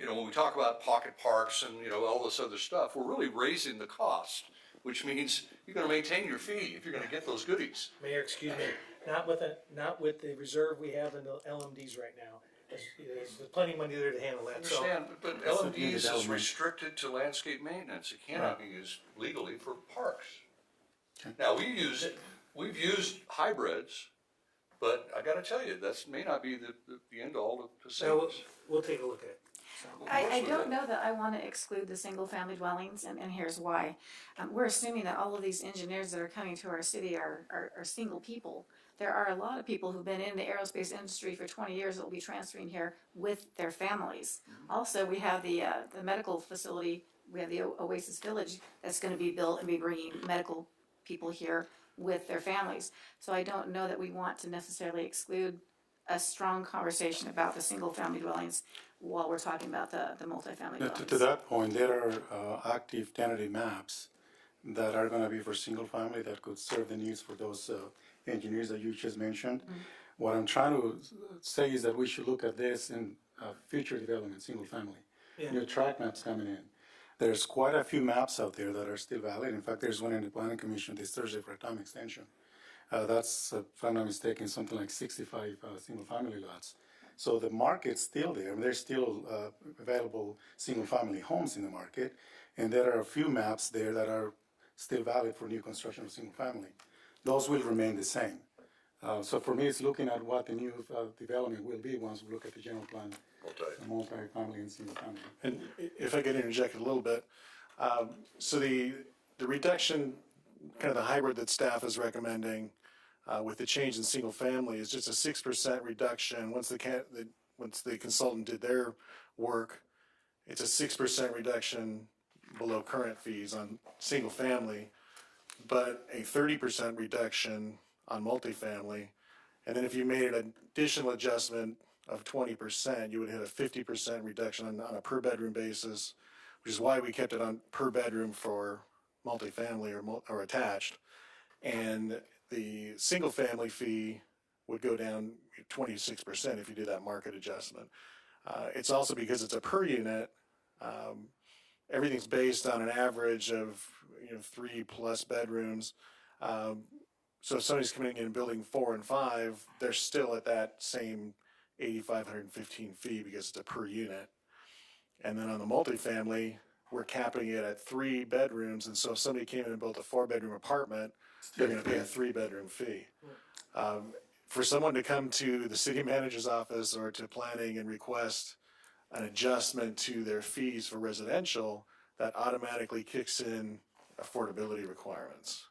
when we talk about pocket parks and all this other stuff, we're really raising the cost, which means you're going to maintain your fee if you're going to get those goodies. Mayor, excuse me, not with the reserve we have in the LMDs right now. there's plenty of money there to handle I that, so. understand, but That's a LMDs new is development. restricted to landscape maintenance. It cannot be used legally for parks. Okay. Now, we've used hybrids, but I gotta tell you, that's may not be the end all to save So us. we'll take a look at it. I don't know that I want to exclude the single-family dwellings, and here's why. We're assuming that all of these engineers that are coming to our city are single people. There are a lot of people who've been in the aerospace industry for 20 years that will be transferring here with their families. Also, we have the medical facility, we have the Oasis Village that's going to be built and be bringing medical people here with their families. So I don't know that we want to necessarily exclude a strong conversation about the single-family dwellings while we're talking about the multifamily Yeah, dwellings. to that point, there are active tentative maps that are gonna be for single family that could serve the needs for those engineers that you just mentioned. What I'm trying to say is that we should look at this in future development, single family. Yeah. New track maps coming in. There's quite a few maps out there that are still valid. In fact, there's one in the planning commission this Thursday for a time extension. That's, if I'm not mistaken, something like 65 single family lots. So the market's still there. I mean, there's still available single family homes in the market. And there are a few maps there that are still valid for new construction of single family. Those will remain the same. So for me, it's looking at what the new development will be once we look at the general plan, multi-family and single family. And if I could interject a little bit, so the reduction, kind of the hybrid that staff is recommending with the change in single family is just a 6% reduction. Once the consultant did their work, it's a 6% reduction below current fees on single family, but a 30% reduction on multifamily. And then if you made an additional adjustment of 20%, you would hit a 50% reduction on a per bedroom basis, which is why we kept it on per bedroom for multifamily or attached. And the single family fee would go down 26% if you do that market adjustment. It's also because it's a per unit, everything's based on an average of 3+ bedrooms. So if somebody's coming in and building 4 and 5, they're still at that same 8,515 fee because it's a per unit. And then on the multifamily, we're capping it at 3 bedrooms. And so if somebody came in and built a 4-bedroom apartment, they're going to pay a 3-bedroom fee. For someone to come to the city manager's office or to planning and request an adjustment to their fees for residential, that automatically kicks in affordability requirements.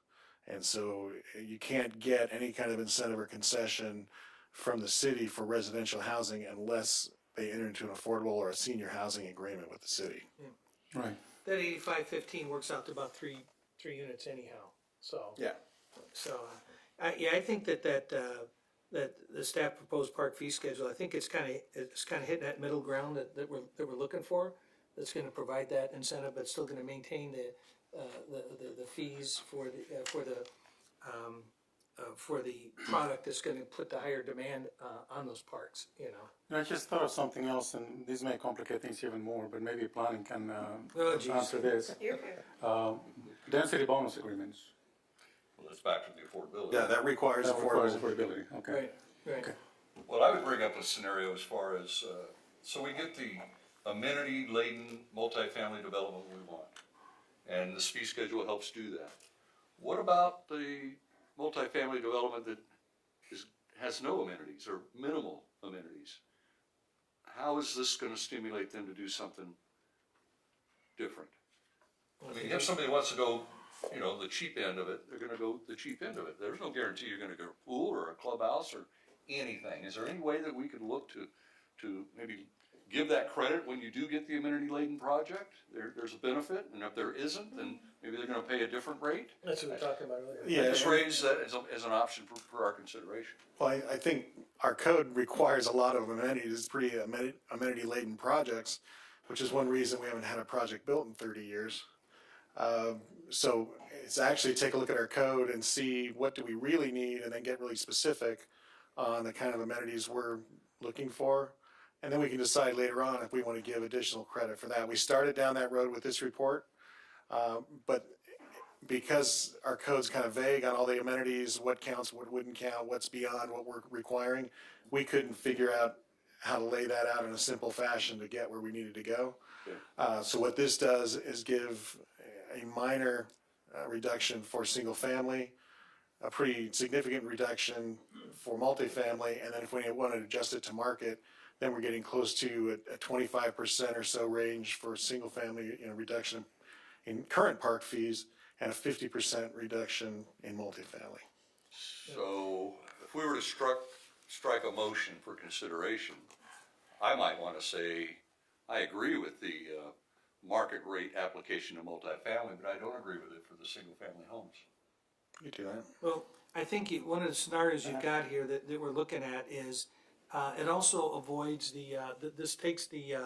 And so you can't get any kind of incentive or concession from the city for residential housing unless they enter into an affordable or a senior housing agreement with the city. Yeah. Right. That 85-15 works out to about three units anyhow, so. Yeah. So, I think that the staff proposed park fee schedule, I think it's kind of hitting that middle ground that we're looking for. That's going to provide that incentive, but still going to maintain the fees for the product that's going to put the higher demand on those parks. I just thought of something else, and this may complicate things even more, but maybe planning can Oh, geez. answer this. Density bonus agreements. Well, that's back to the affordability. Yeah, that requires That requires affordability. affordability, okay. Right. Okay. Well, I would bring up a scenario as far as, so we get the amenity-laden multifamily development we want, and this fee schedule helps do that. What about the multifamily development that has no amenities or minimal amenities? How is this going to stimulate them to do something different? I mean, if somebody wants to go, the cheap end of it, they're going to go the cheap end of it. There's no guarantee you're going to go to a pool or a clubhouse or anything. Is there any way that we could look to maybe give that credit when you do get the amenity-laden project? There's a benefit, and if there isn't, then maybe they're going to pay a different rate. That's what we were talking about earlier. Yeah. Just raise that as an option for our consideration. Well, I think our code requires a lot of amenities, pretty amenity-laden projects, which is one reason we haven't had a project built in 30 years. So it's actually take a look at our code and see what do we really need and then get really specific on the kind of amenities we're looking for. And then we can decide later on if we want to give additional credit for that. We started down that road with this report, but because our code's kind of vague on all the amenities, what counts, what wouldn't count, what's beyond what we're requiring, we couldn't figure out how to lay that out in a simple fashion to get where we needed to go. So what this does is give a minor reduction for single family, a pretty significant reduction for multifamily, and then if we want to adjust it to market, then we're getting close to a 25% or so range for single family, reduction in current park fees, and a 50% reduction in multifamily. So if we were to strike a motion for consideration, I might want to say, I agree with the market rate application to multifamily, but I don't agree with it for the single-family homes. You do that. Well, I think one of the scenarios you've got here that we're looking at is, it also avoids this takes the,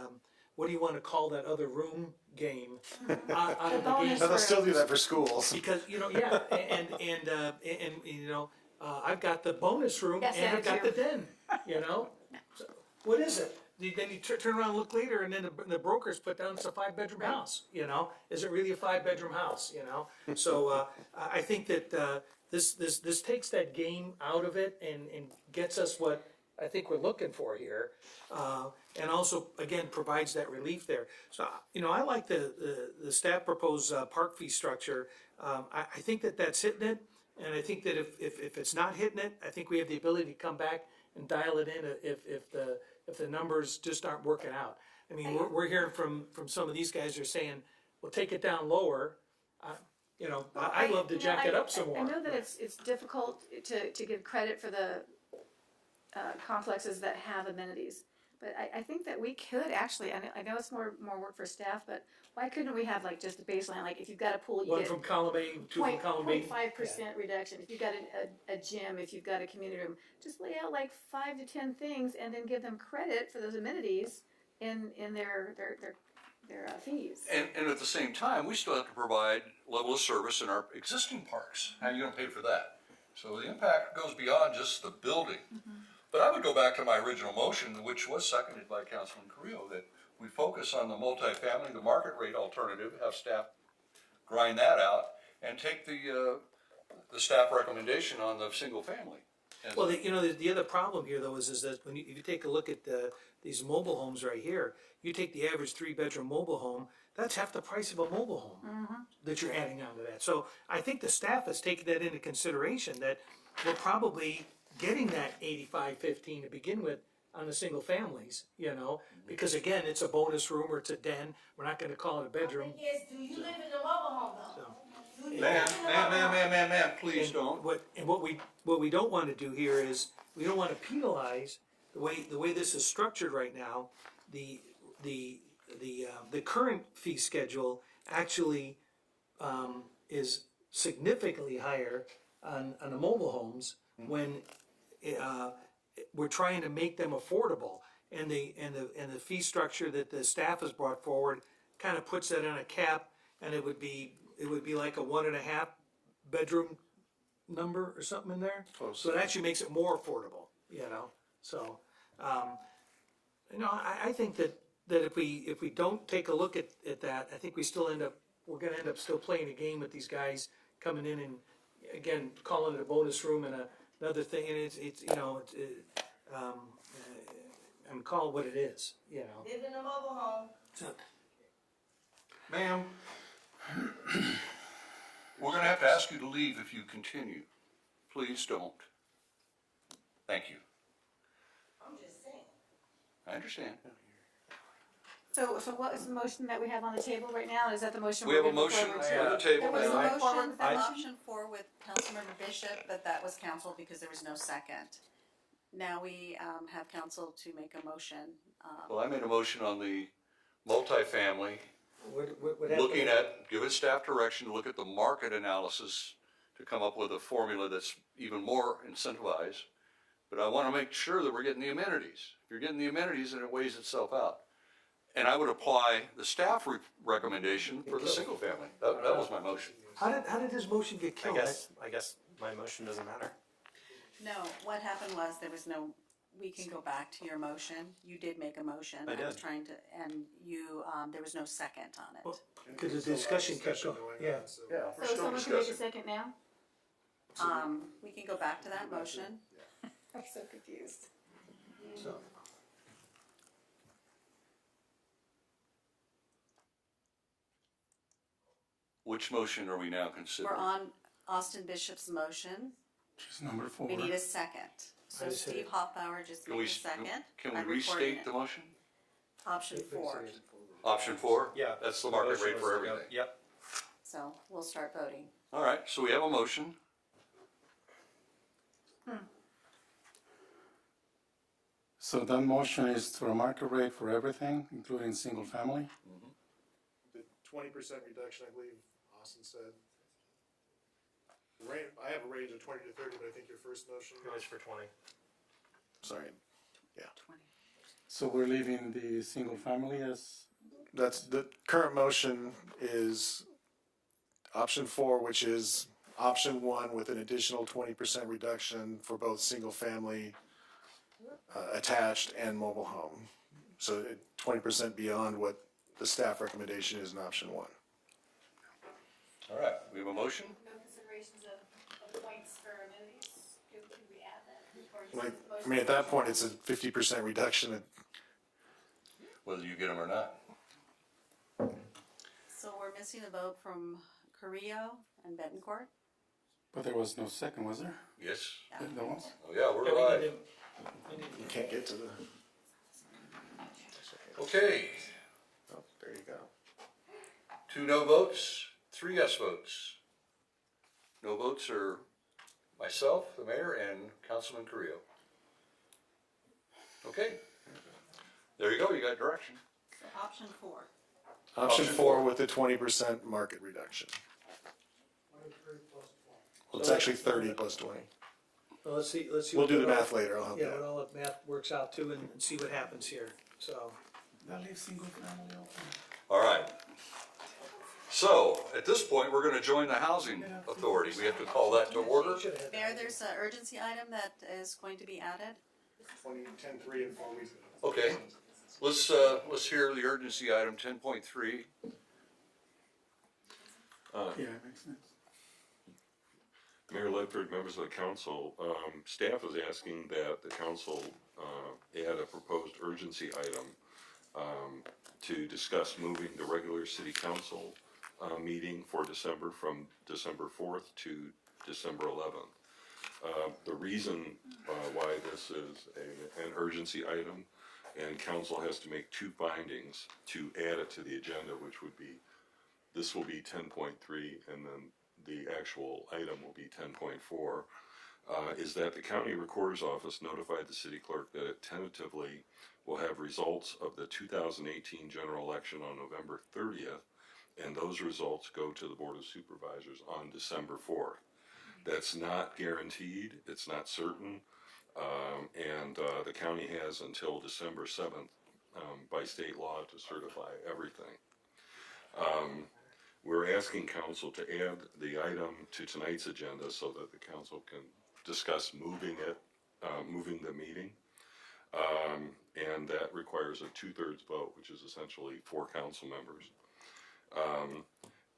what do you want to call that other room game out of the game. But they'll still do that for schools. Because, yeah, and I've got the bonus room Yes, and I've got too. the den, So, what is it? Then you turn around and look later and then the brokers put down it's a 5-bedroom house, Is it really a 5-bedroom house, So, I think that, this takes that game out of it and gets us what I think we're looking for here. And also, again, provides that relief there. So, I like the staff proposed, park fee structure. I think that's hitting it. And I think that if it's not hitting it, I think we have the ability to come back and dial it in if the numbers just aren't working out. I mean, we're hearing from some of these guys who are saying, well, take it down lower. I'd love to jack it up some more. I know that it's difficult to give credit for the complexes that have amenities. But I think that we could actually, I know it's more work for staff, but why couldn't we have like just a baseline, like if you've got a pool, you One get from column A, two from column B. 0.5% reduction. If you've got a gym, if you've got a community room, just lay out like 5 to 10 things and then give them credit for those amenities in their fees. And at the same time, we still have to provide level of service in our existing parks. How are you gonna pay for that? So the impact goes beyond just the building. But I would go back to my original motion, which was seconded by Councilman Carrillo, that we focus on the multifamily, the market rate alternative, have staff grind that out, and take the staff recommendation on the single family. And Well, the other problem here though is that if you take a look at these mobile homes right here, you take the average 3-bedroom mobile home, that's half the price of a mobile home that you're adding onto that. So I think the staff has taken that into consideration, that we're probably getting that 85-15 to begin with on the single families, because again, it's a bonus room or it's a den. We're not gonna call it a bedroom. Yes, do you live in a mobile home though? Do you Ma'am, live in a mobile home? ma'am, please don't. What we don't wanna do here is, we don't wanna penalize the way this is structured right now. The current fee schedule actually, is significantly higher on the mobile homes when, we're trying to make them affordable. And the fee structure that the staff has brought forward kind of puts that on a cap, and it would be like a 1.5 bedroom number or something in there. Close. So it actually makes it more affordable, so, I think that if we don't take a look at that, I think we're gonna end up still playing a game with these guys coming in and, again, calling it a bonus room and another thing, and I'm calling it what it is, Live in a mobile home. Ma'am, we're gonna have to ask you to leave if you continue. Please don't. Thank you. I'm just saying. I understand. So what is the motion that we have on the table right now? Is that the motion? We we're have a gonna move motion forward to? on the table. There was a ma'am. motion. Option 4 with Councilmember Bishop, but that was canceled because there was no second. Now we have council to make a motion. Well, I made a motion on the multifamily, What happened? give it staff direction to look at the market analysis to come up with a formula that's even more incentivized. But I wanna make sure that we're getting the amenities. If you're getting the amenities, then it weighs itself out. And I would apply the staff recommendation for the single family. That was my motion. How did this motion get killed? I guess my motion doesn't matter. No, what happened was we can go back to your motion. You did make a motion. I was did. trying to, and there was no second on it. Because the discussion kept going, yeah. So someone can make a second now? We can go back to that motion. I'm so confused. So, which motion are we now considering? We're on Austin Bishop's motion. Which is number 4. We need a second. So I just hit Steve it. Hoffbauer just Can made we, a second. can we I'm recording restate it. the motion? Option 4. Option 4? Yeah. That's the market motion rate was for to go- everything. Yep. So we'll start voting. All right, so we have a motion. So that motion is for a market rate for everything, including single family? The 20% reduction, I believe Austin said. I have a range of 20 to 30, but I think your first motion. It was for 20. Sorry. Yeah. So we're leaving the single family as, That's, the current motion is option 4, which is option 1 with an additional 20% reduction for both single family, attached and mobile home. So 20% beyond what the staff recommendation is in option 1. All right, we have a motion? No considerations of points for amenities? Could we add that? Like, I mean, at that point, it's a 50% reduction. Whether you get them or not. So we're missing a vote from Carrillo and Betancourt. but there was no second, was there? Yes. There was? Oh, yeah, we're Yeah, live. we need You can't get to the, Okay, oh, there you go. 2 no votes, 3 yes votes. No votes are myself, the mayor, and Councilman Carrillo. Okay. There you go, you got direction. So option 4. Option Option 4 4. with the 20% market reduction. Well, it's So- actually 30 plus 20. Well, let's see. We'll what do the all- math later, I'll help you Yeah, out. what all the math works out to and see what happens here, so. That leaves single family open. All right. So, at this point, we're gonna join the housing authority. We have to call that to order. Mayor, there's an urgency item that is going to be added. 10-3 and 4 weeks. Okay, let's hear the urgency item 10.3. Yeah, it makes sense. Mayor Ledford, members of the council, staff is asking that the council add a proposed urgency item to discuss moving the regular city council meeting for December from December 4th to December 11th. The reason why this is an urgency item, and council has to make 2 findings to add it to the agenda, which would be, this will be 10.3, and then the actual item will be 10.4, is that the county recorder's office notified the city clerk that it tentatively will have results of the 2018 general election on November 30th, and those results go to the Board of Supervisors on December 4th. That's not guaranteed, it's not certain, and the county has until December 7th by state law to certify everything. We're asking council to add the item to tonight's agenda so that the council can discuss moving the meeting. And that requires a 2/3 vote, which is essentially 4 council members.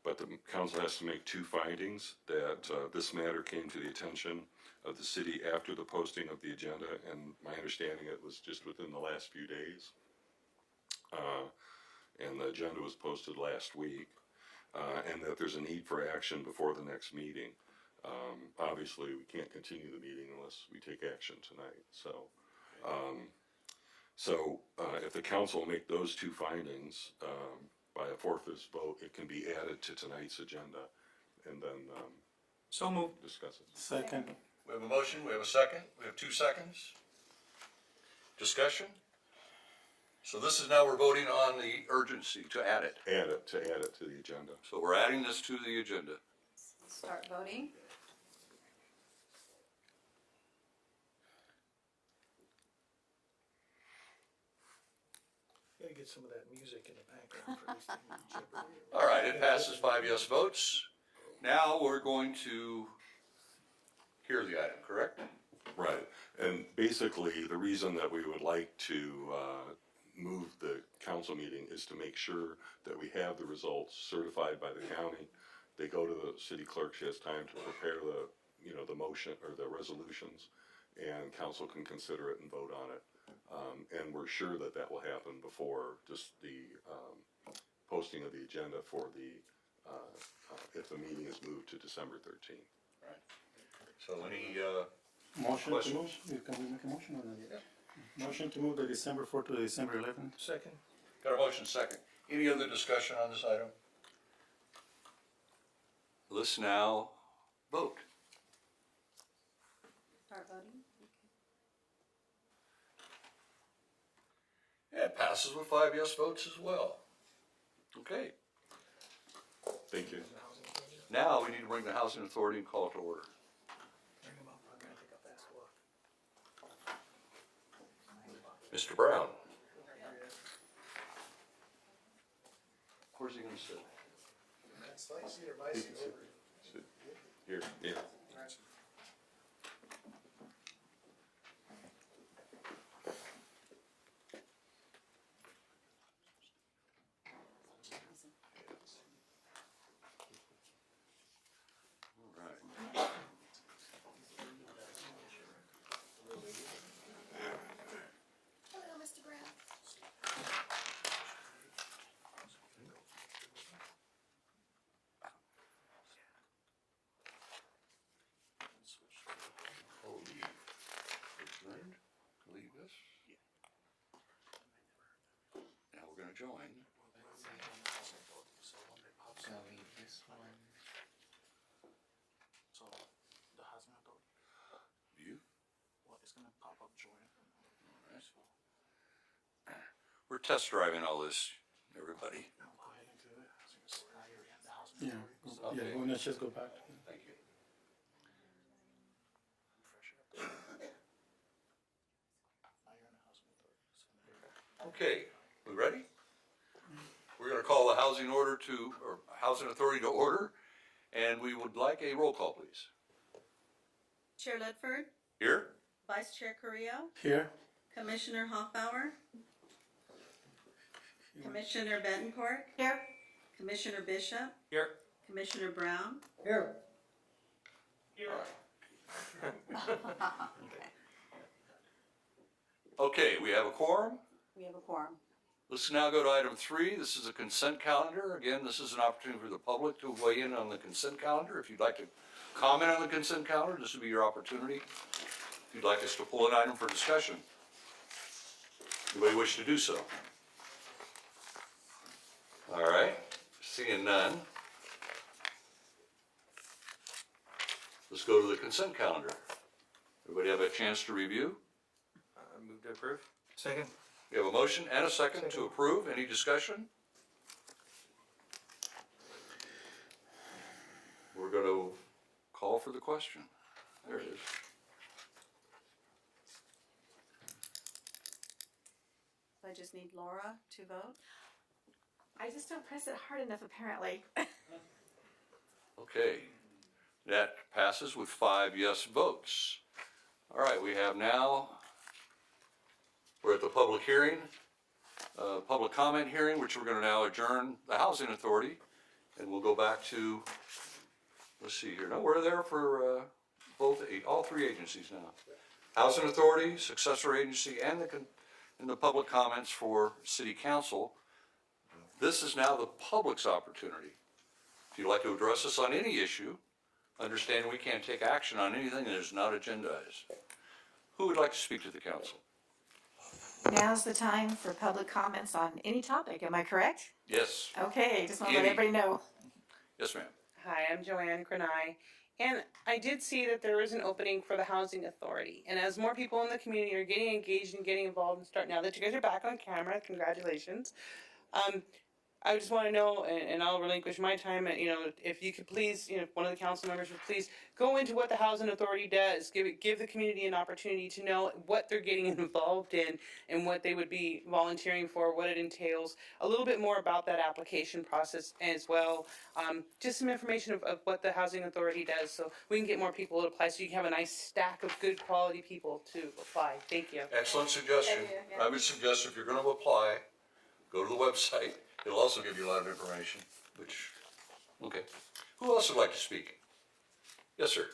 But the council has to make 2 findings, that this matter came to the attention of the city after the posting of the agenda, and my understanding it was just within the last few days. And the agenda was posted last week. And that there's a need for action before the next meeting. Obviously, we can't continue the meeting unless we take action tonight, so. If the council make those 2 findings, by a 4/5 vote, it can be added to tonight's agenda, and then, So moved. discuss it. Second. We have a motion, we have a second, we have 2 seconds. Discussion? So this is now, we're voting on the urgency to add it. Add it to the agenda. So we're adding this to the agenda. Start voting. Gotta get some of that music in the background for this thing. All right, it passes 5 yes votes. Now we're going to hear the item, correct? Right, and basically, the reason that we would like to move the council meeting is to make sure that we have the results certified by the county. They go to the city clerk, she has time to prepare the motion or the resolutions, and council can consider it and vote on it. And we're sure that that will happen before just the posting of the agenda for the if the meeting is moved to December 13th. So any, Motion to questions? move, can we make a motion or not? Motion to move the December 4th to December 11th. Second. Got a motion second. Any other discussion on this item? Let's now vote. Start voting? It passes with 5 yes votes as well. Okay, Thank you. now we need to bring the Housing Authority and call it to order. Mr. Brown. Where's he gonna sit? Here, yeah. Hello, Mr. Brown. Leave this. Now we're gonna join. View. We're test driving all this, everybody. Yeah, yeah, let's just go back. Thank you. Okay, we ready? We're gonna call the housing authority to order, and we would like a roll call, please. Chair Ledford, Here? Vice Chair Carrillo, Here? Commissioner Hoffbauer, Commissioner Betancourt, Here. Commissioner Bishop, Here. Commissioner Brown. Here. Okay, we have a quorum. We have a quorum. Let's now go to item 3. This is a consent calendar. Again, this is an opportunity for the public to weigh in on the consent calendar. If you'd like to comment on the consent calendar, this would be your opportunity. If you'd like us to pull an item for discussion, anybody wish to do so? All right, seeing none. Let's go to the consent calendar. Everybody have a chance to review? Move to approve. Second. We have a motion and a second to approve. Any discussion? We're going to call for the question. There it is. I just need Laura to vote. I just don't press it hard enough, apparently. Okay, that passes with 5 yes votes. All right, we have now, we're at the public hearing, public comment hearing, which we're gonna now adjourn the Housing Authority, and we'll go back to, let's see here, no, we're there for all 3 agencies now. Housing Authority, successor agency, and the public comments for City Council. This is now the public's opportunity. If you'd like to address us on any issue, understand we can't take action on anything that is not agendized. Who would like to speak to the council? Now's the time for public comments on any topic, am I correct? Yes. Okay, just want to let Any. everybody know. Yes, ma'am. Hi, I'm Joanne Granai, and I did see that there is an opening for the Housing Authority. And as more people in the community are getting engaged and getting involved and start, now that you guys are back on camera, congratulations. I just want to know, and I'll relinquish my time, if you could please, one of the council members would please go into what the Housing Authority does, give the community an opportunity to know what they're getting involved in and what they would be volunteering for, what it entails, a little bit more about that application process as well. Just some information of what the Housing Authority does so we can get more people to apply so you can have a nice stack of good quality people to apply. Thank you. Excellent suggestion. I would suggest if you're gonna apply, go to the website. It'll also give you a lot of information, okay. Who else would like to speak? Yes, sir.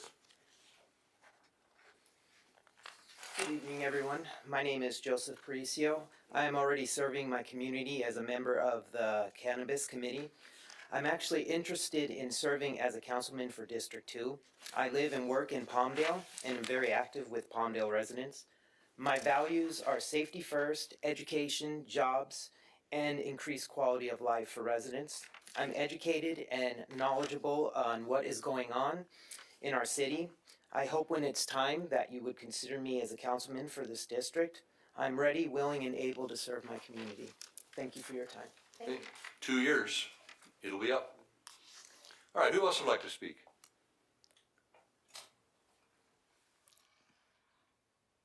Good evening, everyone. My name is Joseph Paricio. I am already serving my community as a member of the Cannabis Committee. I'm actually interested in serving as a councilman for District 2. I live and work in Palmdale and am very active with Palmdale residents. My values are safety first, education, jobs, and increased quality of life for residents. I'm educated and knowledgeable on what is going on in our city. I hope when it's time that you would consider me as a councilman for this district. I'm ready, willing, and able to serve my community. Thank you for your time. Okay, 2 years, it'll be up. All right, who else would like to speak?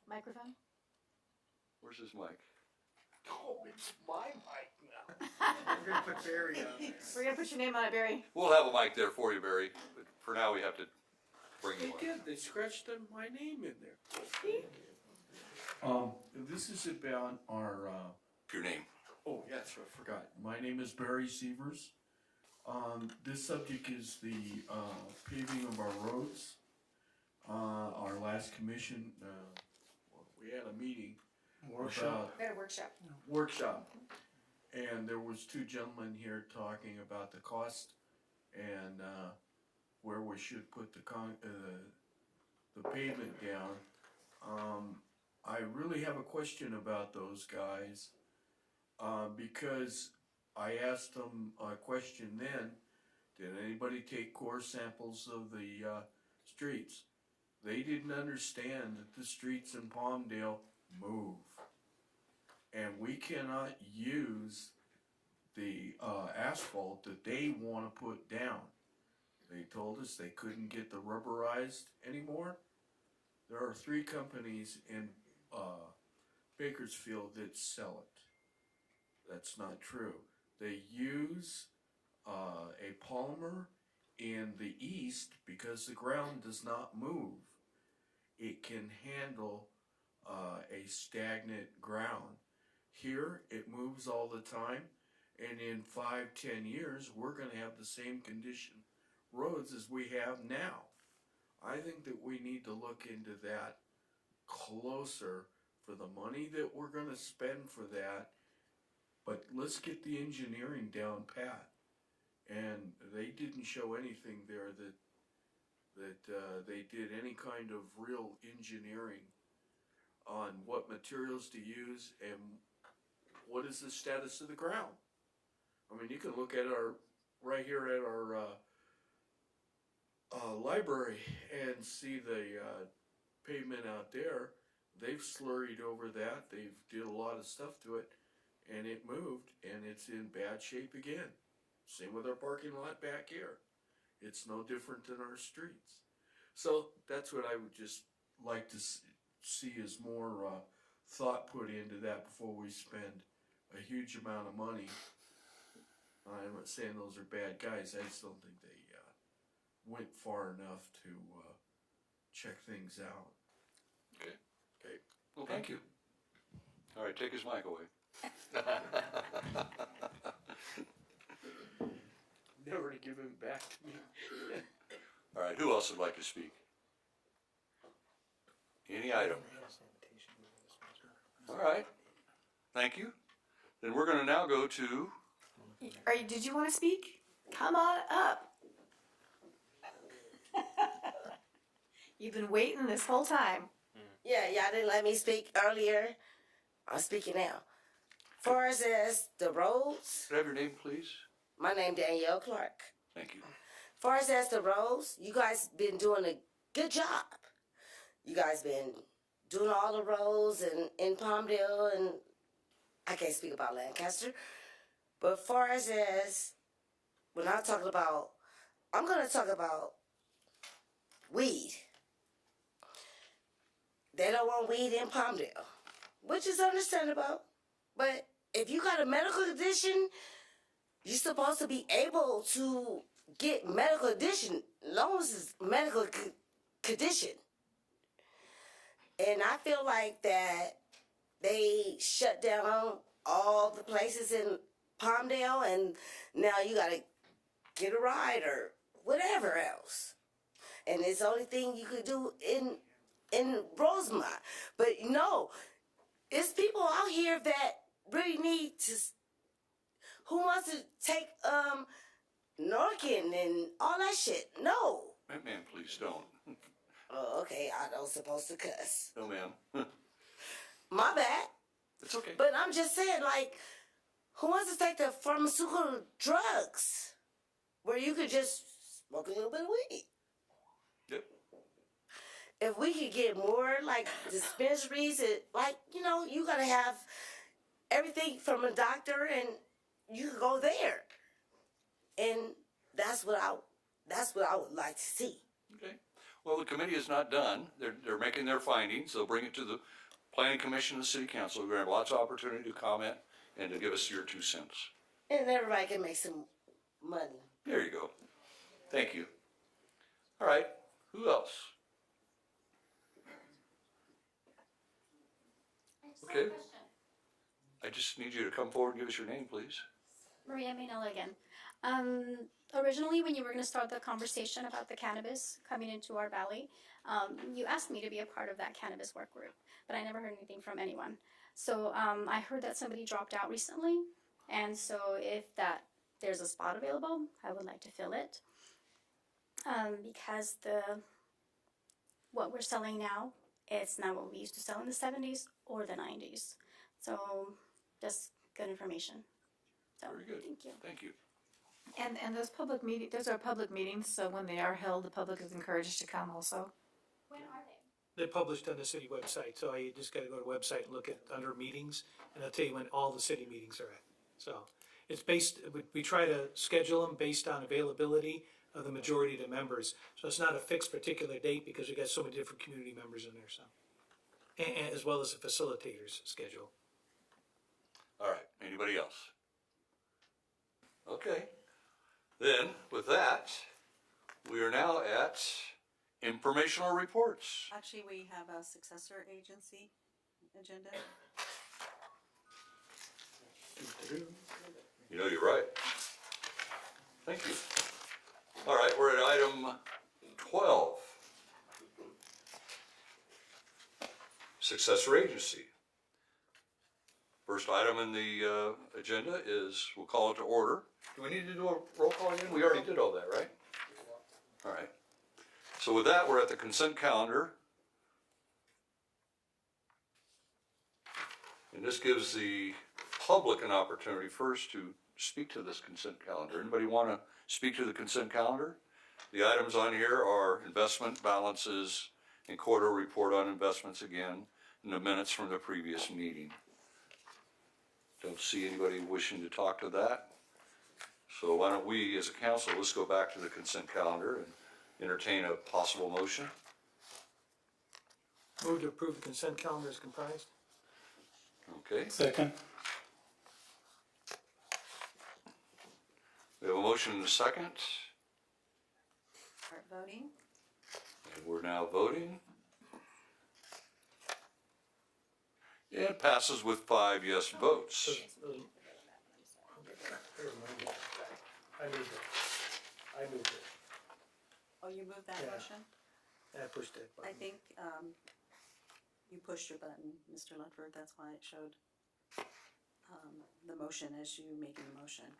Microphone? Where's his mic? Oh, it's my mic now. I'm gonna put Barry on there. We're gonna put your name on it, Barry. We'll have a mic there for you, Barry, but for now we have to bring you They one. did, they scratched my name in there. This is about our, Your name. oh, yes, I forgot. My name is Barry Sievers. This subject is the, paving of our roads. Our last commission, we had a meeting. Workshop. We had a workshop. Workshop. And there was two gentlemen here talking about the cost and, where we should put the pavement down. I really have a question about those guys, because I asked them a question then, did anybody take core samples of the, streets? They didn't understand that the streets in Palmdale move. And we cannot use the, asphalt that they wanna put down. They told us they couldn't get the rubberized anymore. There are 3 companies in Bakersfield that sell it. That's not true. They use a polymer in the east because the ground does not move. It can handle a stagnant ground. Here, it moves all the time, and in 5-10 years, we're gonna have the same condition roads as we have now. I think that we need to look into that closer for the money that we're gonna spend for that, but let's get the engineering down pat. And they didn't show anything there that they did any kind of real engineering on what materials to use and what is the status of the ground. I mean, you can look at right here at our library and see the pavement out there. They've slurried over that. They've did a lot of stuff to it, and it moved, and it's in bad shape again. Same with our parking lot back here. It's no different than our streets. So that's what I would just like to see is more thought put into that before we spend a huge amount of money. I'm not saying those are bad guys. I just don't think they went far enough to check things out. Okay. Okay. Well, thank you. All right, take his mic away. Never to give him back to me. All right, who else would like to speak? Any item? All right, thank you. Then we're gonna now go to, Did you want to speak? Come on up. You've been waiting this whole time. Yeah, y'all didn't let me speak earlier. I'm speaking now. Far as the roads, could I have your name, please? my name Danielle Clark. Thank you. Far as the roads, you guys been doing a good job. You guys been doing all the roads in Palmdale, and I can't speak about Lancaster. But far as when I'm talking about, I'm gonna talk about weed. They don't want weed in Palmdale, which is understandable. But if you got a medical condition, you're supposed to be able to get medical condition, long as it's medical condition. And I feel like that they shut down all the places in Palmdale, and now you gotta get a ride or whatever else. And it's the only thing you could do in Rosemont. But it's people out here that really need to, who wants to take Narcan and all that shit. No. Man, please don't. Oh, okay, I don't supposed to cuss. No, ma'am. My bad. It's okay. But I'm just saying, like, who wants to take the pharmaceutical drugs where you could just smoke a little bit of weed? Yep. If we could get more, like, dispensaries, like, you know, you gotta have everything from a doctor and you could go there. And that's what I would like to see. Okay. Well, the committee is not done. They're making their findings. They'll bring it to the planning commission and the city council. We're gonna have lots of opportunity to comment and to give us your 2 cents. And everybody can make some money. There you go. Thank you. All right. Who else? Okay. I just need you to come forward and give us your name, please. Maria Mainella again. Originally, when you were going to start the conversation about the cannabis coming into our valley, you asked me to be a part of that cannabis work group, but I never heard anything from anyone. So I heard that somebody dropped out recently, and so if there's a spot available, I would like to fill it. Because what we're selling now, it's not what we used to sell in the 70s or the 90s. So just good information. So, very good. Thank you. Thank you. And those are public meetings, so when they are held, the public is encouraged to come also. When are they? They're published on the city website, so you just gotta go to the website and look at under meetings, and I'll tell you when all the city meetings are at. So it's we try to schedule them based on availability of the majority of the members. So it's not a fixed particular date because we got so many different community members in there, so. And as well as the facilitators schedule. All right. Anybody else? Okay. Then, with that, we are now at informational reports. Actually, we have a successor agency agenda. You know, you're right. Thank you. All right, we're at item 12. Successor agency. First item in the agenda is, we'll call it to order. Do we need to do a roll call again? We already did all that, right? All right. So with that, we're at the consent calendar. And this gives the public an opportunity first to speak to this consent calendar. Anybody want to speak to the consent calendar? The items on here are investment balances and quarter report on investments again, and the minutes from the previous meeting. Don't see anybody wishing to talk to that. So why don't we, as a council, let's go back to the consent calendar and entertain a possible motion. Move to approve the consent calendar as comprised. Okay. Second. We have a motion and a second, Start voting. and we're now voting. And it passes with 5 yes votes. I moved it. Oh, you moved that Yeah. motion? I pushed it. I think, you pushed your button, Mr. Ludford, that's why it showed, the motion as you making the motion.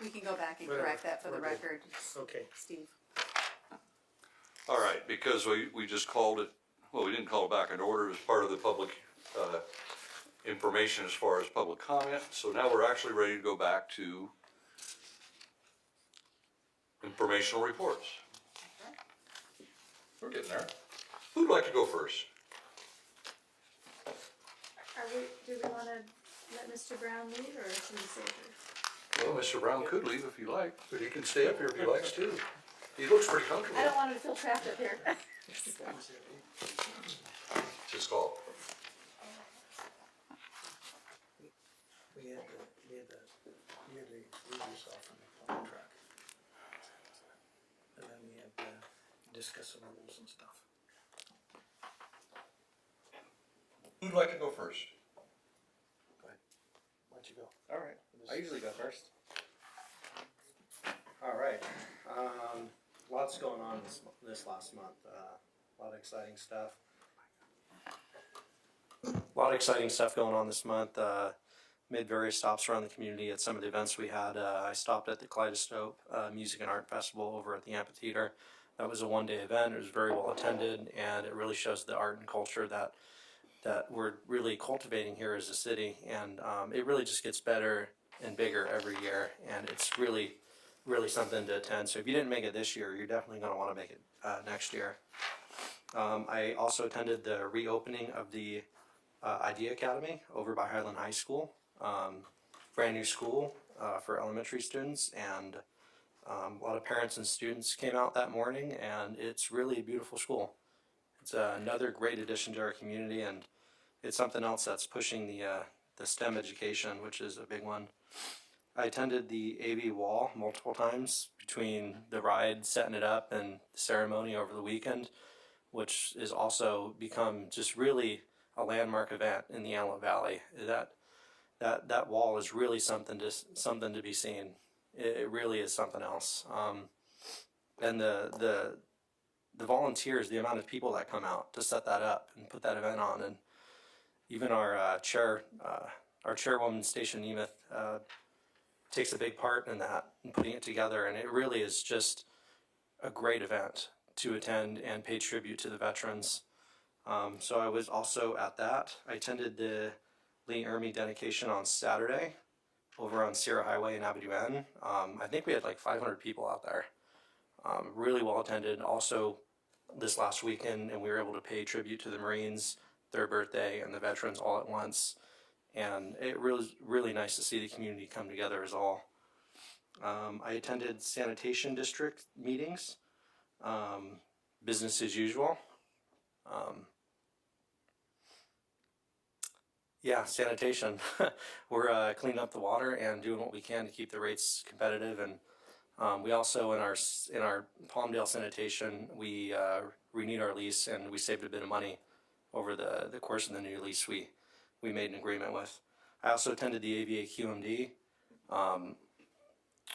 We can go back and correct that for the Whatever. record, Okay. Steve. All right, because we just called it, well, we didn't call it back in order as part of the public information as far as public comment. So now we're actually ready to go back to informational reports. We're getting there. Who'd like to go first? Do we want to let Mr. Brown lead, or should we say first? Well, Mr. Brown could leave if you like, but he can stay up here if he likes to. He looks pretty comfortable. I don't want him to feel trapped up here. Just call. We had to leave yourself on the contract. And then we had to discuss some rules and stuff. Who'd like to go first? Go ahead. Why don't you go? All right, I usually go first. All right, lots going on this last month. A lot of exciting stuff. A lot of exciting stuff going on this month. made various stops around the community at some of the events we had. I stopped at the Kaleidoscope Music and Art Festival over at the amphitheater. That was a one-day event. It was very well attended, and it really shows the art and culture that we're really cultivating here as a city. And it really just gets better and bigger every year, and it's really something to attend. So if you didn't make it this year, you're definitely going to want to make it next year. I also attended the reopening of the Idea Academy over by Highland High School. Brand new school for elementary students, and a lot of parents and students came out that morning, and it's really a beautiful school. It's another great addition to our community, and it's something else that's pushing the STEM education, which is a big one. I attended the AV Wall multiple times between the ride, setting it up, and the ceremony over the weekend, which is also become just really a landmark event in the Antelope Valley. That wall is really something to be seen. It really is something else. And the volunteers, the amount of people that come out to set that up and put that event on, and even our chairwoman, Station Nemeth, takes a big part in that and putting it together. And it really is just a great event to attend and pay tribute to the veterans. So I was also at that. I attended the Lee Ermey dedication on Saturday over on Sierra Highway in Abidouen. I think we had like 500 people out there. Really well attended. Also this last weekend, and we were able to pay tribute to the Marines, their birthday, and the veterans all at once. And it was really nice to see the community come together as all. I attended sanitation district meetings, business as usual. Yeah, sanitation. We're cleaning up the water and doing what we can to keep the rates competitive. And we also, in our Palmdale sanitation, we renewed our lease, and we saved a bit of money over the course of the new lease we made an agreement with. I also attended the AVA QMD,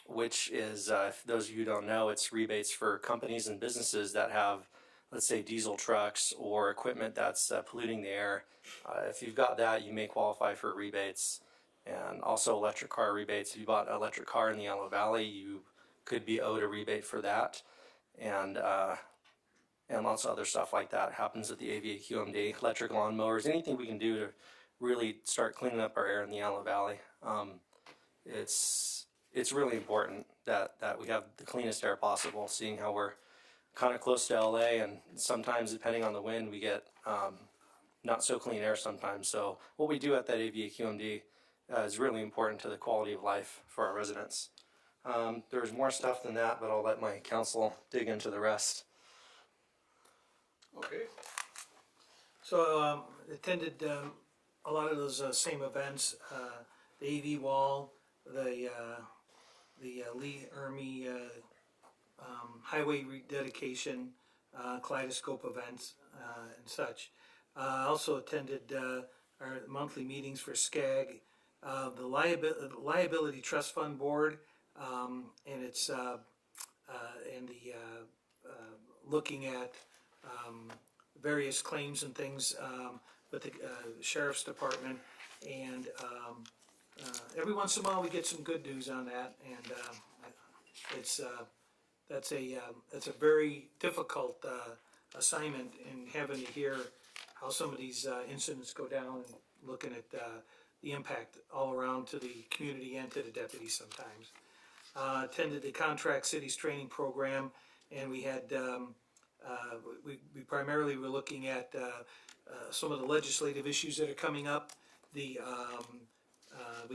which is, if those of you who don't know, it's rebates for companies and businesses that have, let's say, diesel trucks or equipment that's polluting the air. If you've got that, you may qualify for rebates, and also electric car rebates. If you bought an electric car in the Antelope Valley, you could be owed a rebate for that, and lots of other stuff like that happens at the AVA QMD. Electric lawnmowers, anything we can do to really start cleaning up our air in the Antelope Valley. It's really important that we have the cleanest air possible, seeing how we're kind of close to LA, and sometimes depending on the wind we get not so clean air sometimes. So what we do at that AVA QMD is really important to the quality of life for our residents. There's more stuff than that, but I'll let my council dig into the rest. Okay. So attended a lot of those same events, the AV Wall, the Lee Ermey highway rededication, Kaleidoscope events, and such. Also attended our monthly meetings for SCAG, the Liability Trust Fund Board, and it's looking at various claims and things with the Sheriff's Department, and every once in a while we get some good news on that, and it's a very difficult assignment in having to hear how some of these incidents go down, and looking at the impact all around to the community and to the deputies sometimes. Attended the Contract Cities Training Program, and we had we primarily were looking at some of the legislative issues that are coming up. We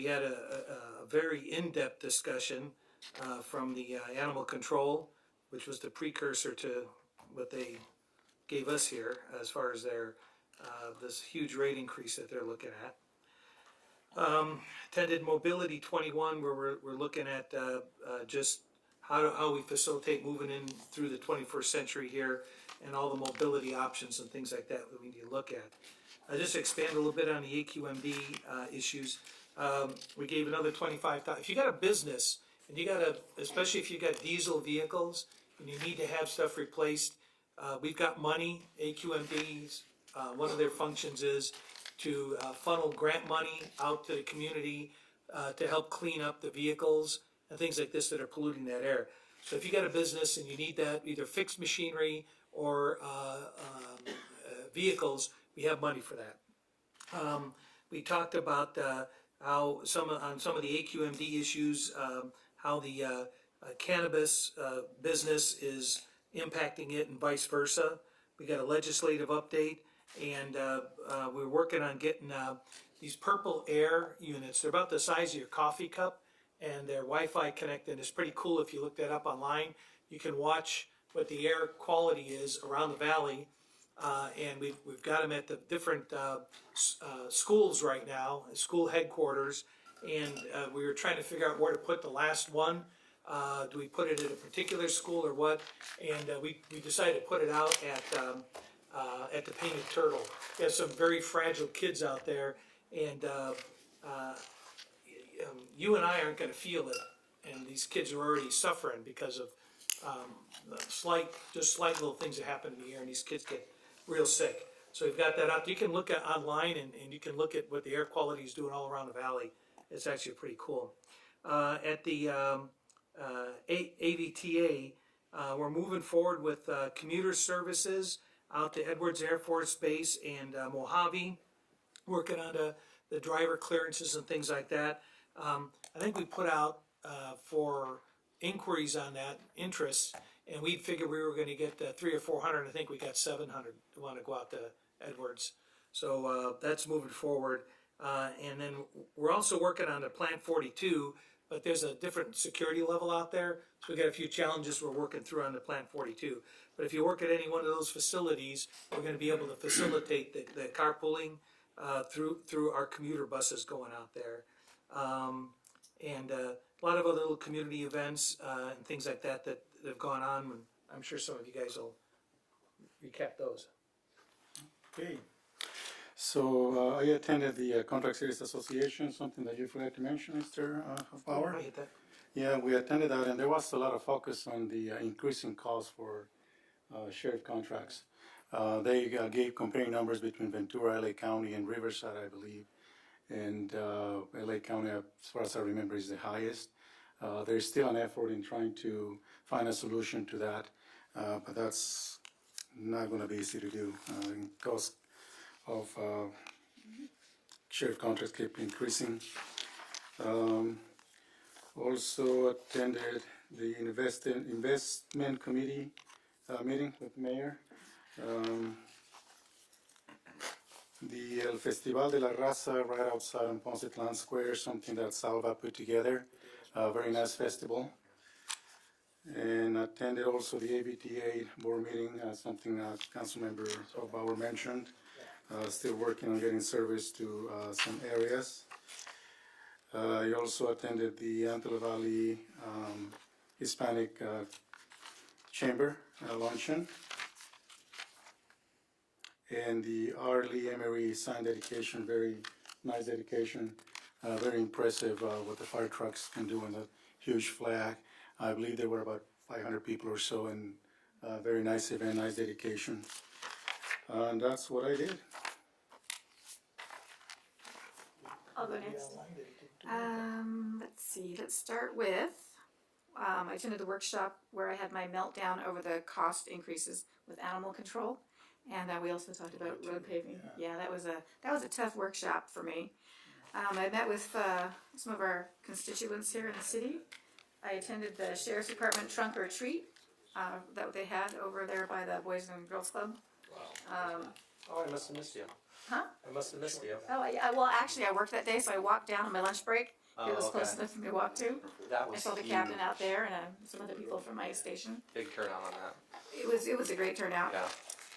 had a very in-depth discussion from the animal control, which was the precursor to what they gave us here as far as their this huge rate increase that they're looking at. Attended Mobility 21, where we're looking at just how we facilitate moving in through the 21st century here, and all the mobility options and things like that we need to look at. Just to expand a little bit on the AQMD issues, we gave another $25,000. If you got a business, and you got especially if you got diesel vehicles and you need to have stuff replaced, we've got money. AQMD's one of their functions is to funnel grant money out to the community to help clean up the vehicles and things like this that are polluting that air. So if you got a business and you need that, either fixed machinery or vehicles, we have money for that. We talked about how on some of the AQMD issues, how the cannabis business is impacting it and vice versa. We got a legislative update, and we're working on getting these purple air units. They're about the size of your coffee cup, and they're Wi-Fi connected. It's pretty cool. If you look that up online, you can watch what the air quality is around the valley. And we've got them at the different schools right now, school headquarters, and we were trying to figure out where to put the last one. Do we put it at a particular school or what? And we decided to put it out at the Painted Turtle. We have some very fragile kids out there, and you and I aren't going to feel it, and these kids are already suffering because of slight little things that happen in the air, and these kids get real sick. So we've got that out. You can look at online, and you can look at what the air quality is doing all around the valley. It's actually pretty cool. At the AVTA, we're moving forward with commuter services out to Edwards Air Force Base and Mojave, working on the driver clearances and things like that. I think we put out for inquiries on that, interest, and we figured we were going to get 300 or 400. I think we got 700 who want to go out to Edwards. So that's moving forward. And then we're also working on the Plant 42, but there's a different security level out there. So we got a few challenges we're working through on the Plant 42. But if you work at any one of those facilities, we're going to be able to facilitate the carpooling through our commuter buses going out there. And a lot of other little community events and things like that have gone on. And I'm sure some of you guys will recap those. Okay. So I attended the Contract Cities Association, something that you forgot to mention, Mr. Bauer. I get that. Yeah, we attended that, and there was a lot of focus on the increasing costs for sheriff contracts. They gave comparing numbers between Ventura, LA County, and Riverside, I believe. And LA County, as far as I remember, is the highest. There's still an effort in trying to find a solution to that, but that's not going to be easy to do. Cost of sheriff contracts keep increasing. Also attended the investment committee meeting with the mayor. The El Festival de la Raza right outside on Poncetlan Square, something that Salva put together, a very nice festival. And attended also the ABTA board meeting, something that Councilmember Bauer mentioned. Still working on getting service to some areas. I also attended the Antler Valley Hispanic Chamber luncheon. And the R. Lee Emery sign dedication, very nice dedication, very impressive what the fire trucks can do on a huge flag. I believe there were about 500 people or so, and very nice event, nice dedication. And that's what I did. I'll go next. Let's see, let's start with, I attended the workshop where I had my meltdown over the cost increases with animal control. And we also talked about road paving. Yeah, that was a tough workshop for me. I met with some of our constituents here in the city. I attended the Sheriff's Department trunk or treat that they had over there by the Boys and Girls Club. Wow. Oh, I must have missed you. Huh? I must have missed you. Oh, yeah. Well, actually, I worked that day, so I walked down on my lunch break. It was close enough for me to walk to. That was I saw the huge. captain out there and some other people from my station. Big turnout on that. It was a great turnout. Yeah.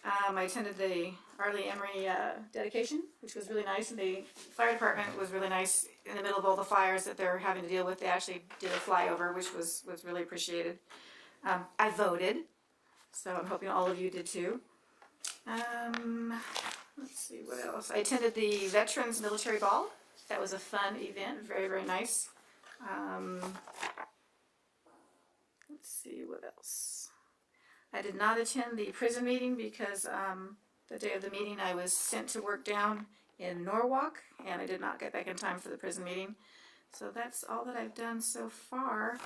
I attended the R. Lee Emery dedication, which was really nice, and the fire department was really nice in the middle of all the fires that they're having to deal with. They actually did a flyover, which was really appreciated. I voted, so I'm hoping all of you did too. Let's see, what else? I attended the Veterans Military Ball. That was a fun event, very, very nice. Let's see, what else? I did not attend the prison meeting because the day of the meeting I was sent to work down in Norwalk, and I did not get back in time for the prison meeting. So that's all that I've done so far.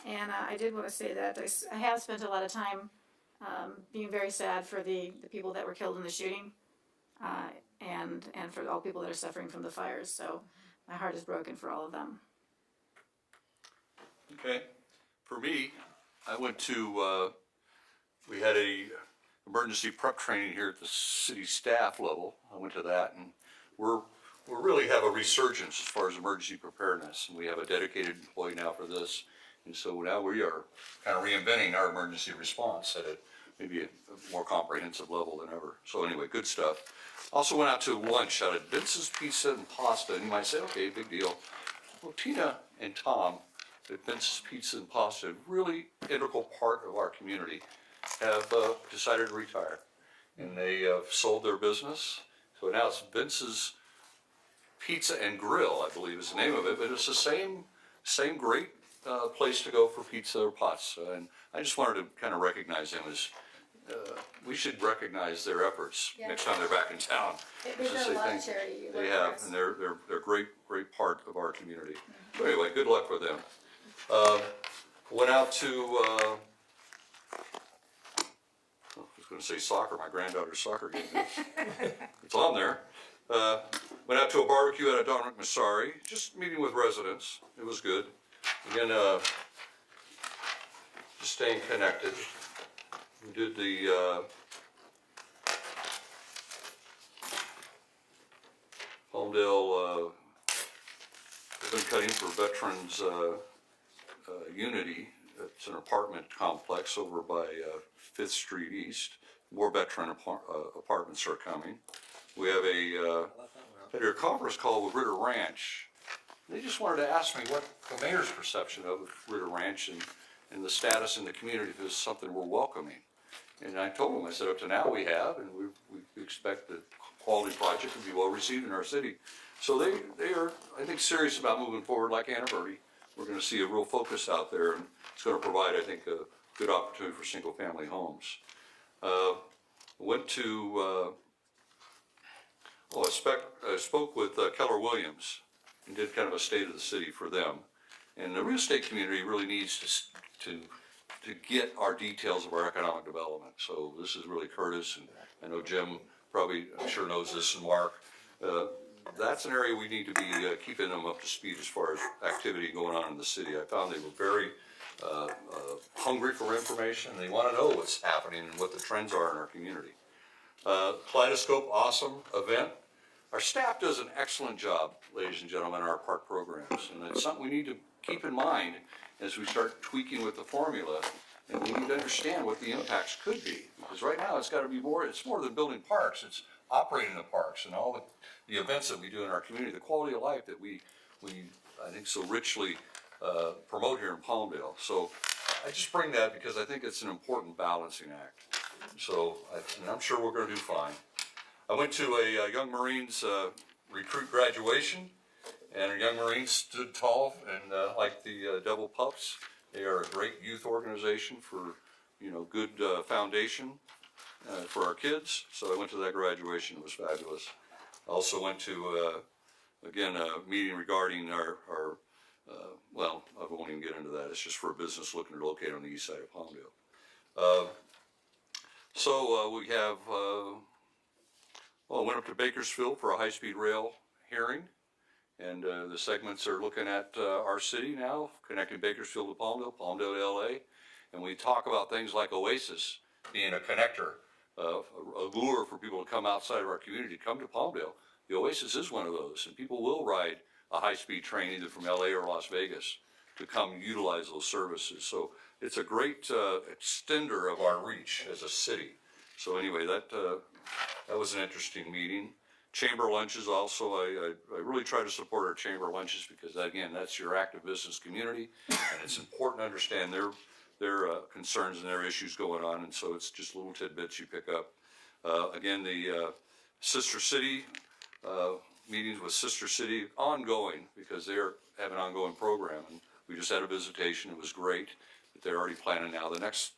And I did want to say that I have spent a lot of time being very sad for the people that were killed in the shooting, and for all people that are suffering from the fires. So my heart is broken for all of them. Okay. For me, I went to, we had a emergency prep training here at the city staff level. I went to that, and we really have a resurgence as far as emergency preparedness, and we have a dedicated employee now for this. And so now we are kind of reinventing our emergency response at maybe a more comprehensive level than ever. So anyway, good stuff. Also went out to lunch out at Vince's Pizza and Pasta, and you might say, okay, big deal. Well, Tina and Tom at Vince's Pizza and Pasta, a really integral part of our community, have decided to retire. And they sold their business. So now it's Vince's Pizza and Grill, I believe is the name of it, but it's the same great place to go for pizza or pasta. And I just wanted to kind of recognize them as, we should recognize their efforts next time they're back in town. They've done a lot of charity work. They have, and they're a great part of our community. So anyway, good luck with them. Went out to, I was going to say soccer, my granddaughter's soccer game. It's on there. Went out to a barbecue at Dominic Massari, just meeting with residents. It was good. Again, just staying connected. We did the Palmdale ribbon cutting for Veterans Unity. It's an apartment complex over by 5th Street East. More veteran apartments are coming. We have had a conference call with Ritter Ranch. They just wanted to ask me what the mayor's perception of Ritter Ranch and the status in the community, if it's something we're welcoming. And I told them, I said, up to now we have, and we expect the quality project to be well received in our city. So they are, I think, serious about moving forward like Anna Birdie. We're going to see a real focus out there, and it's going to provide, I think, a good opportunity for single-family homes. Went to, I spoke with Keller Williams and did kind of a state of the city for them. And the real estate community really needs to get our details of our economic development. So this is really Curtis, and I know Jim probably, I'm sure knows this, and Mark. That's an area we need to be keeping them up to speed as far as activity going on in the city. I found they were very hungry for information. They want to know what's happening and what the trends are in our community. Kaleidoscope, awesome event. Our staff does an excellent job, ladies and gentlemen, in our park programs, and it's something we need to keep in mind as we start tweaking with the formula, and we need to understand what the impacts could be. Because right now it's got to be more, it's more than building parks, it's operating the parks and all the events that we do in our community, the quality of life that we I think, so richly promote here in Palmdale. So I just bring that because I think it's an important balancing act. So and I'm sure we're going to do fine. I went to a Young Marines recruit graduation, and our Young Marines stood tall and like the Devil Pups. They are a great youth organization for, good foundation for our kids. So I went to that graduation. It was fabulous. I also went to, again, a meeting regarding our well, I won't even get into that. It's just for a business looking to locate on the east side of Palmdale. So we have, I went up to Bakersfield for a high-speed rail hearing, and the segments are looking at our city now, connecting Bakersfield to Palmdale, Palmdale to LA, and we talk about things like Oasis being a connector, a lure for people to come outside of our community, to come to Palmdale. The Oasis is one of those, and people will ride a high-speed train either from LA or Las Vegas to come utilize those services. So it's a great extender of our reach as a city. So anyway, that was an interesting meeting. Chamber lunches also, I really try to support our chamber lunches because, again, that's your active business community, and it's important to understand their concerns and their issues going on, and so it's just little tidbits you pick up. Again, the Sister City, meetings with Sister City, ongoing, because they have an ongoing program, and we just had a visitation. It was great, but they're already planning now the next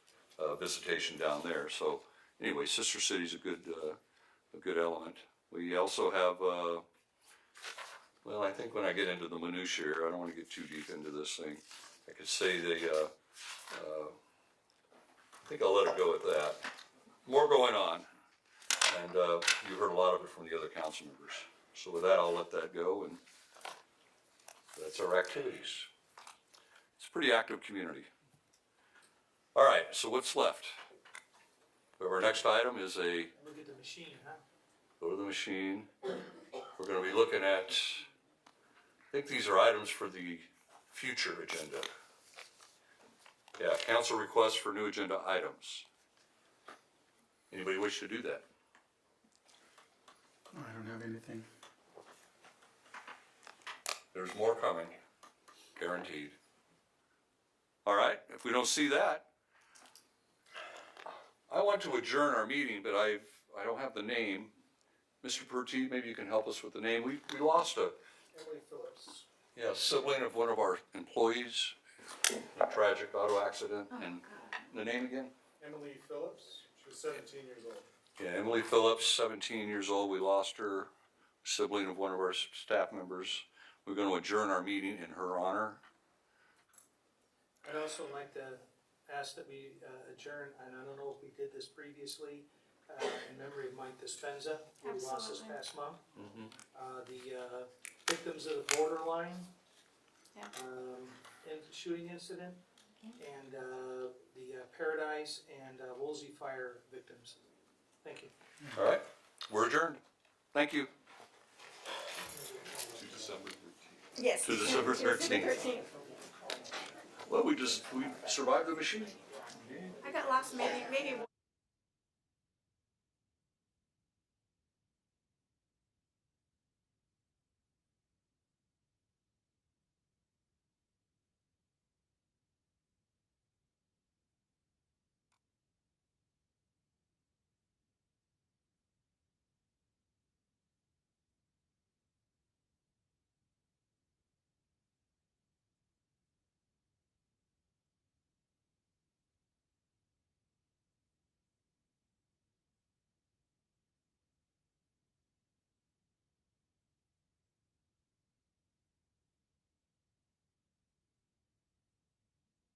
visitation down there. So anyway, Sister City's a good element. We also have, well, I think when I get into the minutiae here, I don't want to get too deep into this thing. I could say I think I'll let it go at that. More going on, and you heard a lot of it from the other council members. So with that, I'll let that go, and that's our activities. It's a pretty active community. All right, so what's left? Our next item is Look at the machine, huh? go to the machine. We're gonna be looking at, I think these are items for the future agenda. Yeah, council requests for new agenda items. Anybody wish to do that? I don't have anything. There's more coming, guaranteed. All right, if we don't see that, I want to adjourn our meeting, but I don't have the name. Mr. Pertee, maybe you can help us with the name. We lost a Emily Phillips. sibling of one of our employees in a tragic auto accident. And the name again? Emily Phillips, she was 17 years old. Yeah, Emily Phillips, 17 years old. We lost her, sibling of one of our staff members. We're going to adjourn our meeting in her honor. I'd also like to ask that we adjourn, and I don't know if we did this previously, in memory of Mike Dispenza, who we lost this Absolutely. past month. The victims of the borderline Yeah. shooting incident, and the Paradise and Woolsey fire victims. Thank you. All right, we're adjourned. Thank you. To December 13th. Yes. To December 13th. Well, we survived the machine. I got lost, maybe